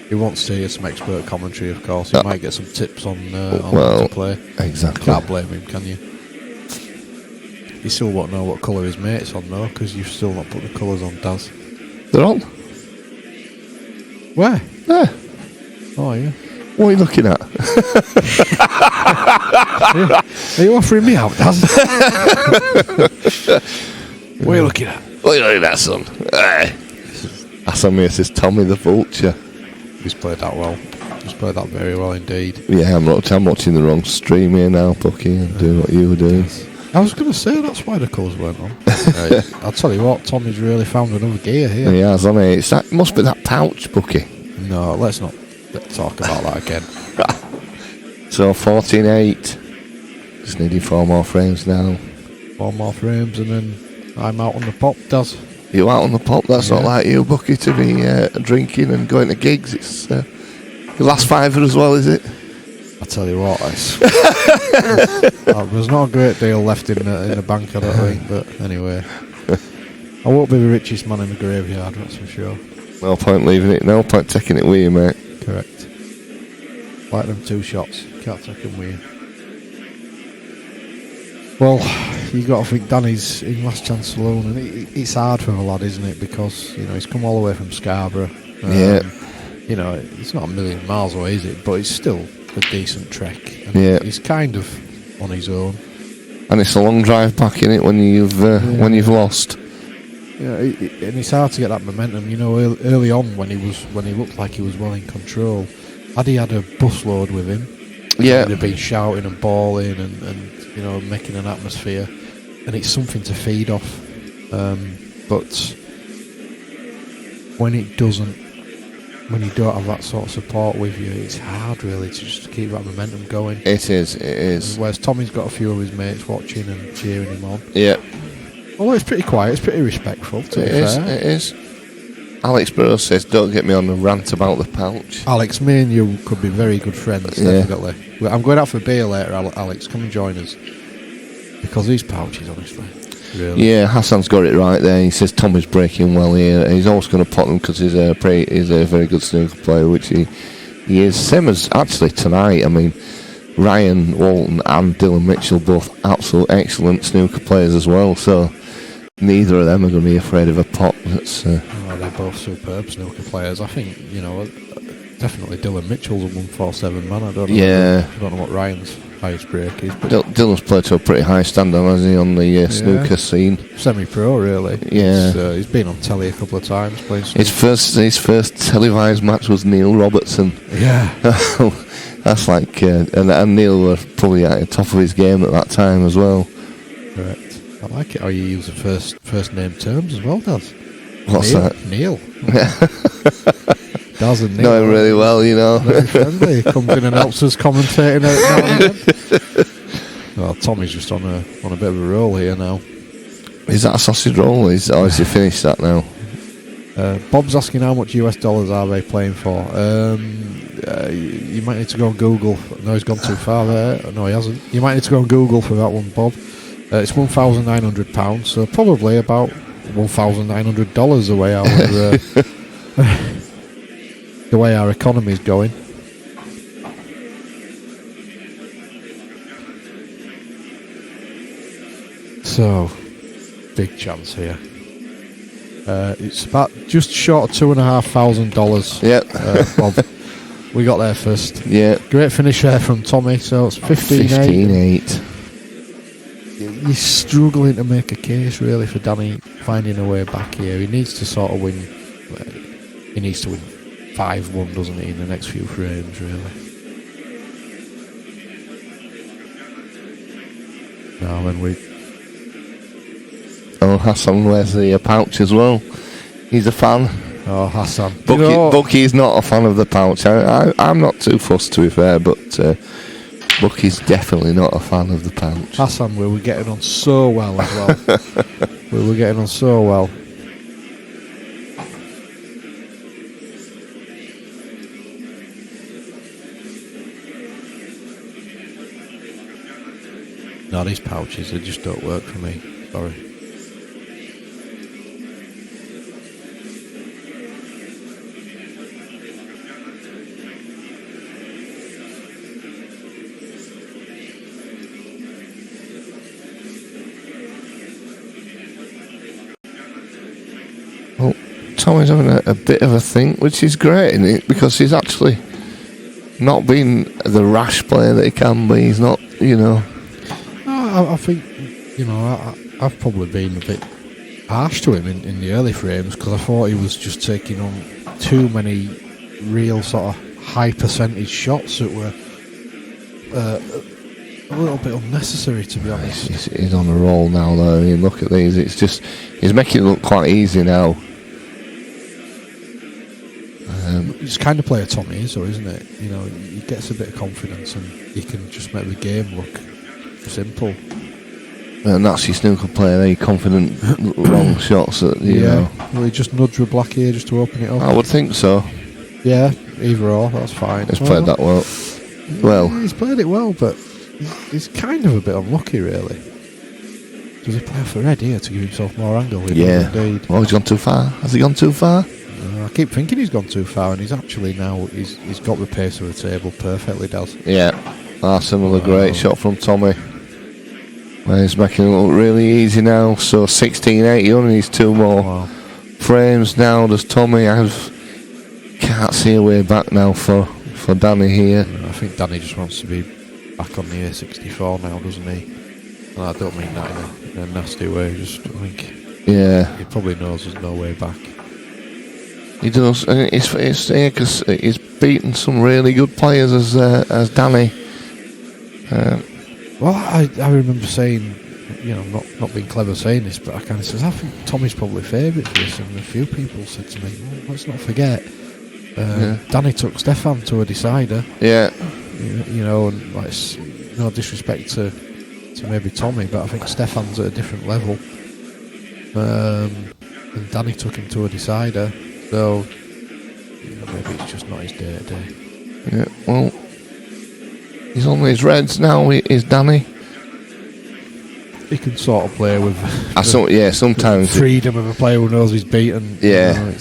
Speaker 2: he wants to hear some expert commentary, of course. He might get some tips on how to play.
Speaker 1: Exactly.
Speaker 2: Can't blame him, can you? You still won't know what colour his mate's on, though, because you've still not put the colours on, Daz.
Speaker 1: They're on.
Speaker 2: Where?
Speaker 1: There.
Speaker 2: Oh, yeah.
Speaker 1: What are you looking at?
Speaker 2: Are you offering me out, Daz? What are you looking at?
Speaker 1: What are you looking at, son? That's on me. It says Tommy the Vulture.
Speaker 2: He's played that well. He's played that very well indeed.
Speaker 1: Yeah, I'm watching the wrong stream here now, Bucky, and do what you were doing.
Speaker 2: I was going to say that's why the colours weren't on. I'll tell you what, Tommy's really found another gear here.
Speaker 1: He has, hasn't he? It must be that pouch, Bucky.
Speaker 2: No, let's not talk about that again.
Speaker 1: So 14-8. Just needing 4 more frames now.
Speaker 2: 4 more frames and then I'm out on the pop, Daz.
Speaker 1: You out on the pop? That's not like you, Bucky, to be drinking and going to gigs. It's your last fiver as well, is it?
Speaker 2: I tell you what, there's not a great deal left in the bank, I don't think. But anyway, I won't be the richest man in the graveyard, that's for sure.
Speaker 1: No point leaving it. No point taking it with you, mate.
Speaker 2: Correct. Like them 2 shots, can't take them with you. Well, you got to think Danny's in last chance saloon, and it's hard for the lad, isn't it? Because he's come all the way from Scarborough.
Speaker 1: Yeah.
Speaker 2: It's not a million miles away, is it? But it's still a decent trek. And he's kind of on his own.
Speaker 1: And it's a long drive back, innit, when you've lost.
Speaker 2: Yeah, and it's hard to get that momentum. Early on when he looked like he was well in control, had he had a busload with him, he'd have been shouting and bawling and making an atmosphere, and it's something to feed off. But when it doesn't, when you don't have that sort of support with you, it's hard really to just keep that momentum going.
Speaker 1: It is.
Speaker 2: Whereas Tommy's got a few of his mates watching and cheering him on.
Speaker 1: Yeah.
Speaker 2: Although it's pretty quiet, it's pretty respectful, to be fair.
Speaker 1: It is. Alex Burrows says, don't get me on a rant about the pouch.
Speaker 2: Alex, me and you could be very good friends, definitely. I'm going out for beer later, Alex. Come and join us. Because these pouches, honestly. Really.
Speaker 1: Yeah, Hassan's got it right there. He says Tommy's breaking well here. He's always going to pot them because he's a very good snooker player, which he is. Same as actually tonight. I mean, Ryan Walton and Dylan Mitchell, both absolute excellent snooker players as well. So neither of them are going to be afraid of a pot.
Speaker 2: They're both superb snooker players. I think, definitely Dylan Mitchell's a 147 man. I don't know what Ryan's highest break is. But
Speaker 1: Dylan's played to a pretty high standard, hasn't he, on the snooker scene?
Speaker 2: Semi-pro, really.
Speaker 1: Yeah.
Speaker 2: He's been on telly a couple of times playing snooker.
Speaker 1: His first televised match was Neil Robertson.
Speaker 2: Yeah.
Speaker 1: That's like, and Neil was probably at the top of his game at that time as well.
Speaker 2: Correct. I like it how you use the first name terms as well, Daz.
Speaker 1: What's
Speaker 2: Neil?
Speaker 1: that?
Speaker 2: Neil. Daz and Neil.
Speaker 1: Know him really well,
Speaker 2: Very friendly. Comes in and helps us commentating out now and then. Well, Tommy's just on a bit of a roll here now.
Speaker 1: Is that a sausage roll, or has he finished that now?
Speaker 2: Bob's asking how much US dollars are they playing for. You might need to go on Google. No, he's gone too far there. No, he hasn't. You might need to go on Google for that one, Bob. It's £1,900, so probably about $1,900 the way our economy is going. So, big chance here. It's about just short of $2,500.
Speaker 1: Yep.
Speaker 2: Bob. We got there first.
Speaker 1: Yeah.
Speaker 2: Great finish there from Tommy, so it's 15-8.
Speaker 1: 15-8.
Speaker 2: You're struggling to make a case, really, for Danny finding a way back here. He needs to sort of win. He needs to win 5-1, doesn't he, in the next few frames, really. Now, when we...
Speaker 1: Oh, Hassan wears the pouch as well. He's a fan.
Speaker 2: Oh, Hassan.
Speaker 1: Bucky's not a fan of the pouch. I'm not too fussed, to be fair, but Bucky's definitely not a fan of the pouch.
Speaker 2: Hassan, we were getting on so well as well. We were getting on so well. No, these pouches, they just don't work for me. Sorry.
Speaker 1: Well, Tommy's having a bit of a think, which is great, isn't it? Because he's actually not been the rash player that he can be. He's not,
Speaker 2: I think, I've probably been a bit harsh to him in the early frames because I thought he was just taking on too many real sort of high percentage shots that were a little bit unnecessary, to be honest.
Speaker 1: He's on a roll now, though. I mean, look at these. It's just, he's making it look quite easy now.
Speaker 2: It's kind of player Tommy is, though, isn't it? He gets a bit of confidence and he can just make the game look simple.
Speaker 1: And that's your snooker player, eh? Confident long shots that you know.
Speaker 2: Will he just nudge with black here just to open it up?
Speaker 1: I would think so.
Speaker 2: Yeah, either or, that's fine.
Speaker 1: He's played that well.
Speaker 2: Yeah, he's played it well, but he's kind of a bit unlucky, really. Does he play for red here to give himself more angle?
Speaker 1: Yeah.
Speaker 2: Indeed.
Speaker 1: Oh, he's gone too far. Has he gone too far?
Speaker 2: I keep thinking he's gone too far, and he's actually now he's got the pace of the table perfectly. Does. Yeah.
Speaker 1: That's another great shot from Tommy. He's making it look really easy now. So 16-8, he only needs two more frames now. Does Tommy can't see a way back now for Danny here.
Speaker 2: I think Danny just wants to be back on the A64 now, doesn't he? And I don't mean that in a nasty way. I think he probably knows there's no way back.
Speaker 1: He does, and it's because he's beaten some really good players as Danny.
Speaker 2: Well, I remember saying, not being clever saying this, but I kind of says, I think Tommy's probably favourite for this, and a few people said to me, well, let's not forget, Danny took Stefan to a decider. Yeah. And like, no disrespect to maybe Tommy, but I think Stefan's at a different level. And Danny took him to a decider, so maybe it's just not his day today.
Speaker 1: Yeah, well, he's on his reds now, is Danny.
Speaker 2: He can sort of play with
Speaker 1: sometimes
Speaker 2: the freedom of a player who knows he's beaten.
Speaker 1: Yeah.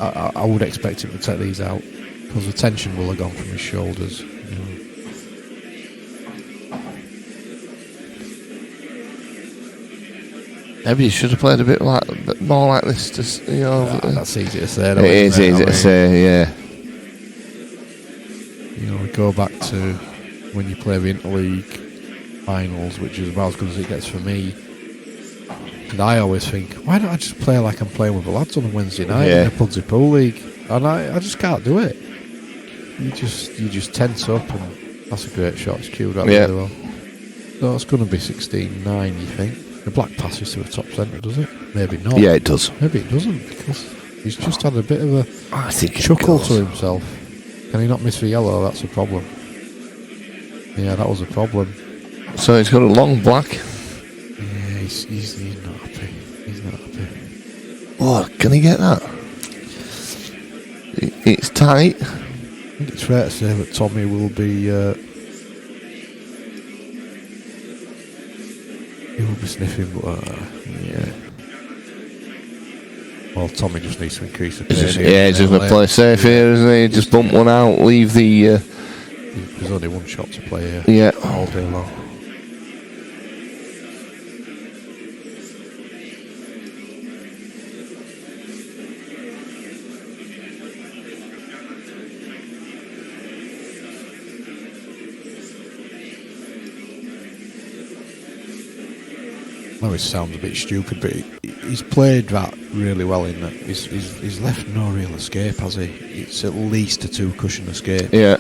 Speaker 2: I would expect him to take these out because the tension will have gone from his shoulders.
Speaker 1: Maybe you should have played a bit more like this. Just
Speaker 2: That's easy to say.
Speaker 1: It is easy to say, yeah.
Speaker 2: We go back to when you play the interleague finals, which is about as good as it gets for me. And I always think, why don't I just play like I'm playing with the lads on a Wednesday night in the Pudsey Pool League? And I just can't do it. You just tense up, and that's a great shot. It's cued out really well. So it's going to be 16-9, you think? The black passes to the top centre, does it? Maybe not.
Speaker 1: Yeah, it does.
Speaker 2: Maybe it doesn't, because he's just had a bit of a chuckle to himself. Can he not miss the yellow? That's a problem. Yeah, that was a problem.
Speaker 1: So he's got a long black.
Speaker 2: Yeah, he's not happy. He's not happy.
Speaker 1: Oh, can he get that? It's tight.
Speaker 2: I think it's fair to say that Tommy will be... he will be sniffing, but... yeah. Well, Tommy just needs to increase the pace.
Speaker 1: He's just going to play safe here, isn't he? Just bump one out, leave the...
Speaker 2: There's only one shot to play here.
Speaker 1: Yeah.
Speaker 2: All day long. It sounds a bit stupid, but he's played that really well in that he's left no real escape, has he? It's at least a 2-cushion escape.
Speaker 1: Yeah.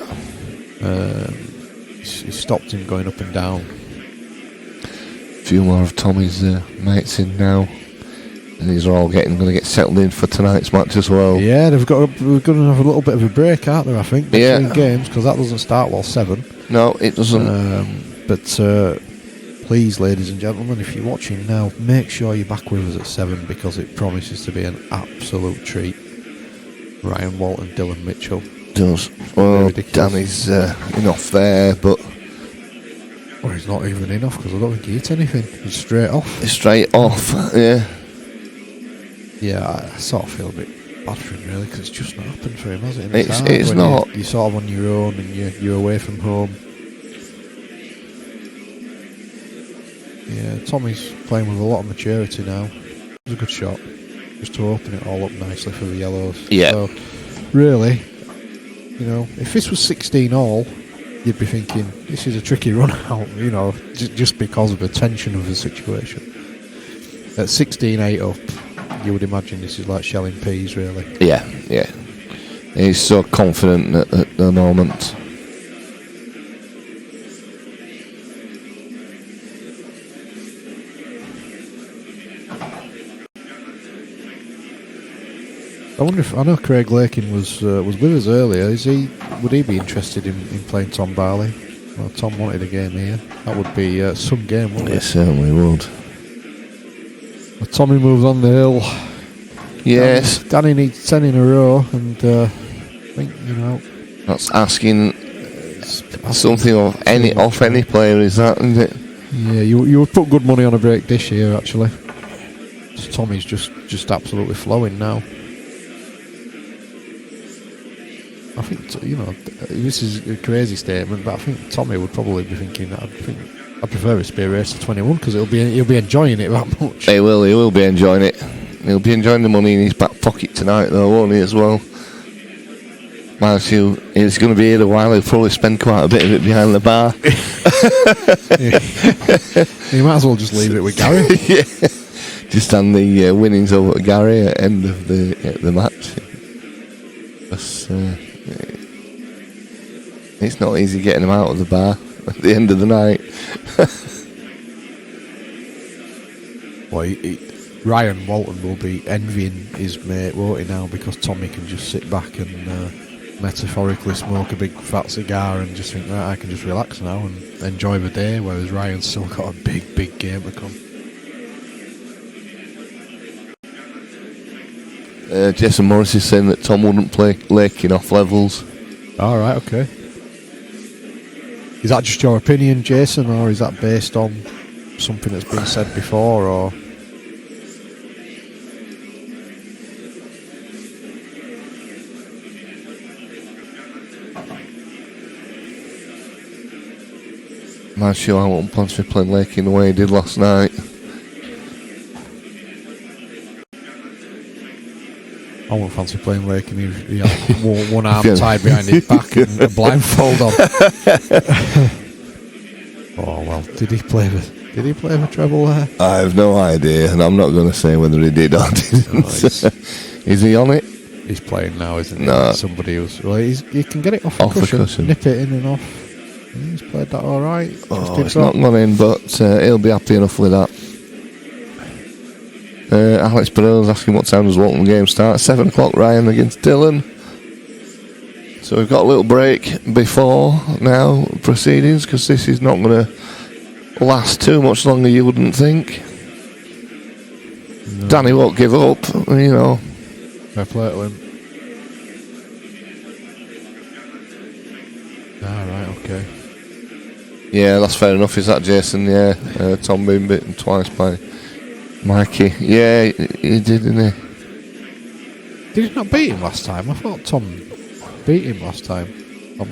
Speaker 2: He's stopped him going up and down.
Speaker 1: A few more of Tommy's mates in now, and these are all going to get settled in for tonight's match as well.
Speaker 2: Yeah, we're going to have a little bit of a break, aren't there? I think between games, because that doesn't start till 7.
Speaker 1: No, it doesn't.
Speaker 2: But please, ladies and gentlemen, if you're watching now, make sure you're back with us at 7, because it promises to be an absolute treat. Ryan Walton, Dylan Mitchell.
Speaker 1: Does. Well, Danny's enough there, but...
Speaker 2: Well, he's not even enough, because I don't think he hit anything. He's straight off.
Speaker 1: He's straight off, yeah.
Speaker 2: Yeah, I sort of feel a bit bad for him, really, because it's just not happened for him, has it?
Speaker 1: It's not.
Speaker 2: You're sort of on your own, and you're away from home. Yeah, Tommy's playing with a lot of maturity now. It was a good shot, just to open it all up nicely for the yellows.
Speaker 1: Yeah.
Speaker 2: So, really, if this was 16 all, you'd be thinking, this is a tricky run out, just because of the tension of the situation. At 16-8 up, you would imagine this is like shelling peas, really.
Speaker 1: Yeah. He's so confident at the moment.
Speaker 2: I wonder I know Craig Lakin was with us earlier. Would he be interested in playing Tom Barley? Well, Tom wanted a game here. That would be some game, wouldn't it?
Speaker 1: It certainly would.
Speaker 2: Well, Tommy moves on the hill.
Speaker 1: Yes.
Speaker 2: Danny needs 10 in a row, and I think
Speaker 1: that's asking something off any player, is that, isn't it?
Speaker 2: Yeah, you would put good money on a break this year, actually. So Tommy's just absolutely flowing now. I think this is a crazy statement, but I think Tommy would probably be thinking that I'd prefer it to be a race to 21, because he'll be enjoying it that much.
Speaker 1: He will be enjoying it. He'll be enjoying the money in his back pocket tonight, though, won't he, as well? Mind you, he's going to be here a while. He'll probably spend quite a bit of it behind the bar.
Speaker 2: You might as well just leave it with Gary.
Speaker 1: Yeah. Just hand the winnings over to Gary at the end of the match. It's not easy getting him out of the bar at the end of the night.
Speaker 2: Well, Ryan Walton will be envying his mate, won't he, now, because Tommy can just sit back and metaphorically smoke a big fat cigar and just think, right, I can just relax now and enjoy the day, whereas Ryan's still got a big game to come.
Speaker 1: Jason Morris is saying that Tom wouldn't play Lakin off levels.
Speaker 2: Alright, okay. Is that just your opinion, Jason, or is that based on something that's been said before, or...
Speaker 1: I'm not sure I won't plan to be playing Lakin the way he did last night.
Speaker 2: I wouldn't fancy playing Lake and he had one arm tied behind his back and a blindfold on. Oh well, did he play the treble there?
Speaker 1: I have no idea, and I'm not going to say whether he did or didn't. Is he on it?
Speaker 2: He's playing now, isn't he?
Speaker 1: No.
Speaker 2: Somebody who's he can get it off the cushion, nip it in and off. He's played that all right.
Speaker 1: Oh, it's not gone in, but he'll be happy enough with that. Alex Burrell's asking what time does Walton game start? 7 o'clock, Ryan, against Dylan. So we've got a little break before now proceedings, because this is not going to last too much longer, you wouldn't think. No. Danny won't give up, you know.
Speaker 2: Fair play to him. Right, okay.
Speaker 1: Yeah, that's fair enough. Is that Jason? Yeah. Tom being bitten twice by Mikey. Yeah, he did, didn't he?
Speaker 2: Did he not beat him last time? I thought Tom beat him last time. I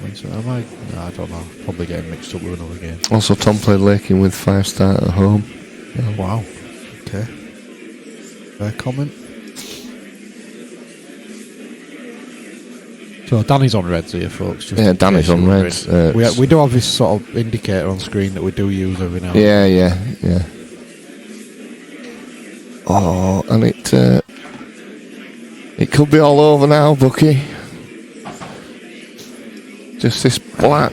Speaker 2: don't know. Probably getting mixed up with another game.
Speaker 1: Also, Tom played Lakin with 5-star at home.
Speaker 2: Yeah. Wow. Okay. Fair comment. So Danny's on reds here, folks.
Speaker 1: Yeah, Danny's on reds.
Speaker 2: We do have this sort of indicator on screen that we do use every now and
Speaker 1: then. Yeah. Oh, and it could be all over now, Bucky. Just this black.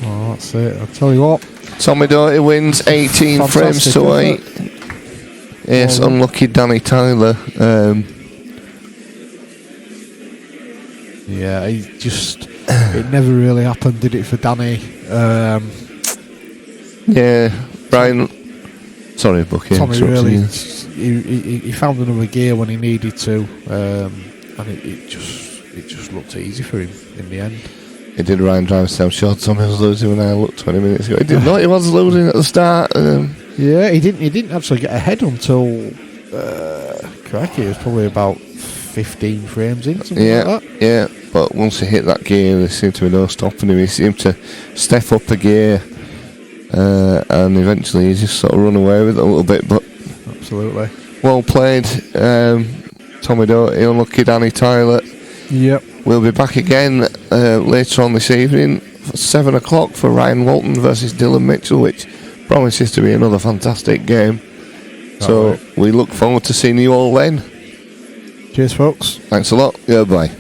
Speaker 2: Oh, that's it. I'll tell you what.
Speaker 1: Tommy Doherty wins 18 frames to 8. Yes, unlucky Danny Tyler.
Speaker 2: Yeah, it never really happened, did it, for Danny?
Speaker 1: Yeah, Brian. Sorry, Bucky.
Speaker 2: Tommy really, he found another gear when he needed to, and it just looked easy for him in the end.
Speaker 1: He did Ryan drive down short. Tommy was losing when I looked 20 minutes ago. He did not. He was losing at the start.
Speaker 2: Yeah, he didn't actually get ahead until crikey, it was probably about 15 frames in, something like that.
Speaker 1: Yeah, but once he hit that gear, there seemed to be no stopping him. He seemed to step up a gear, and eventually he just sort of run away with it a little bit. But
Speaker 2: absolutely,
Speaker 1: well played, Tommy Doherty. Unlucky Danny Tyler.
Speaker 2: Yep.
Speaker 1: We'll be back again later on this evening at 7 o'clock for Ryan Walton versus Dylan Mitchell, which promises to be another fantastic game. So we look forward to seeing you all then.
Speaker 2: Cheers, folks.
Speaker 1: Thanks a lot. Goodbye.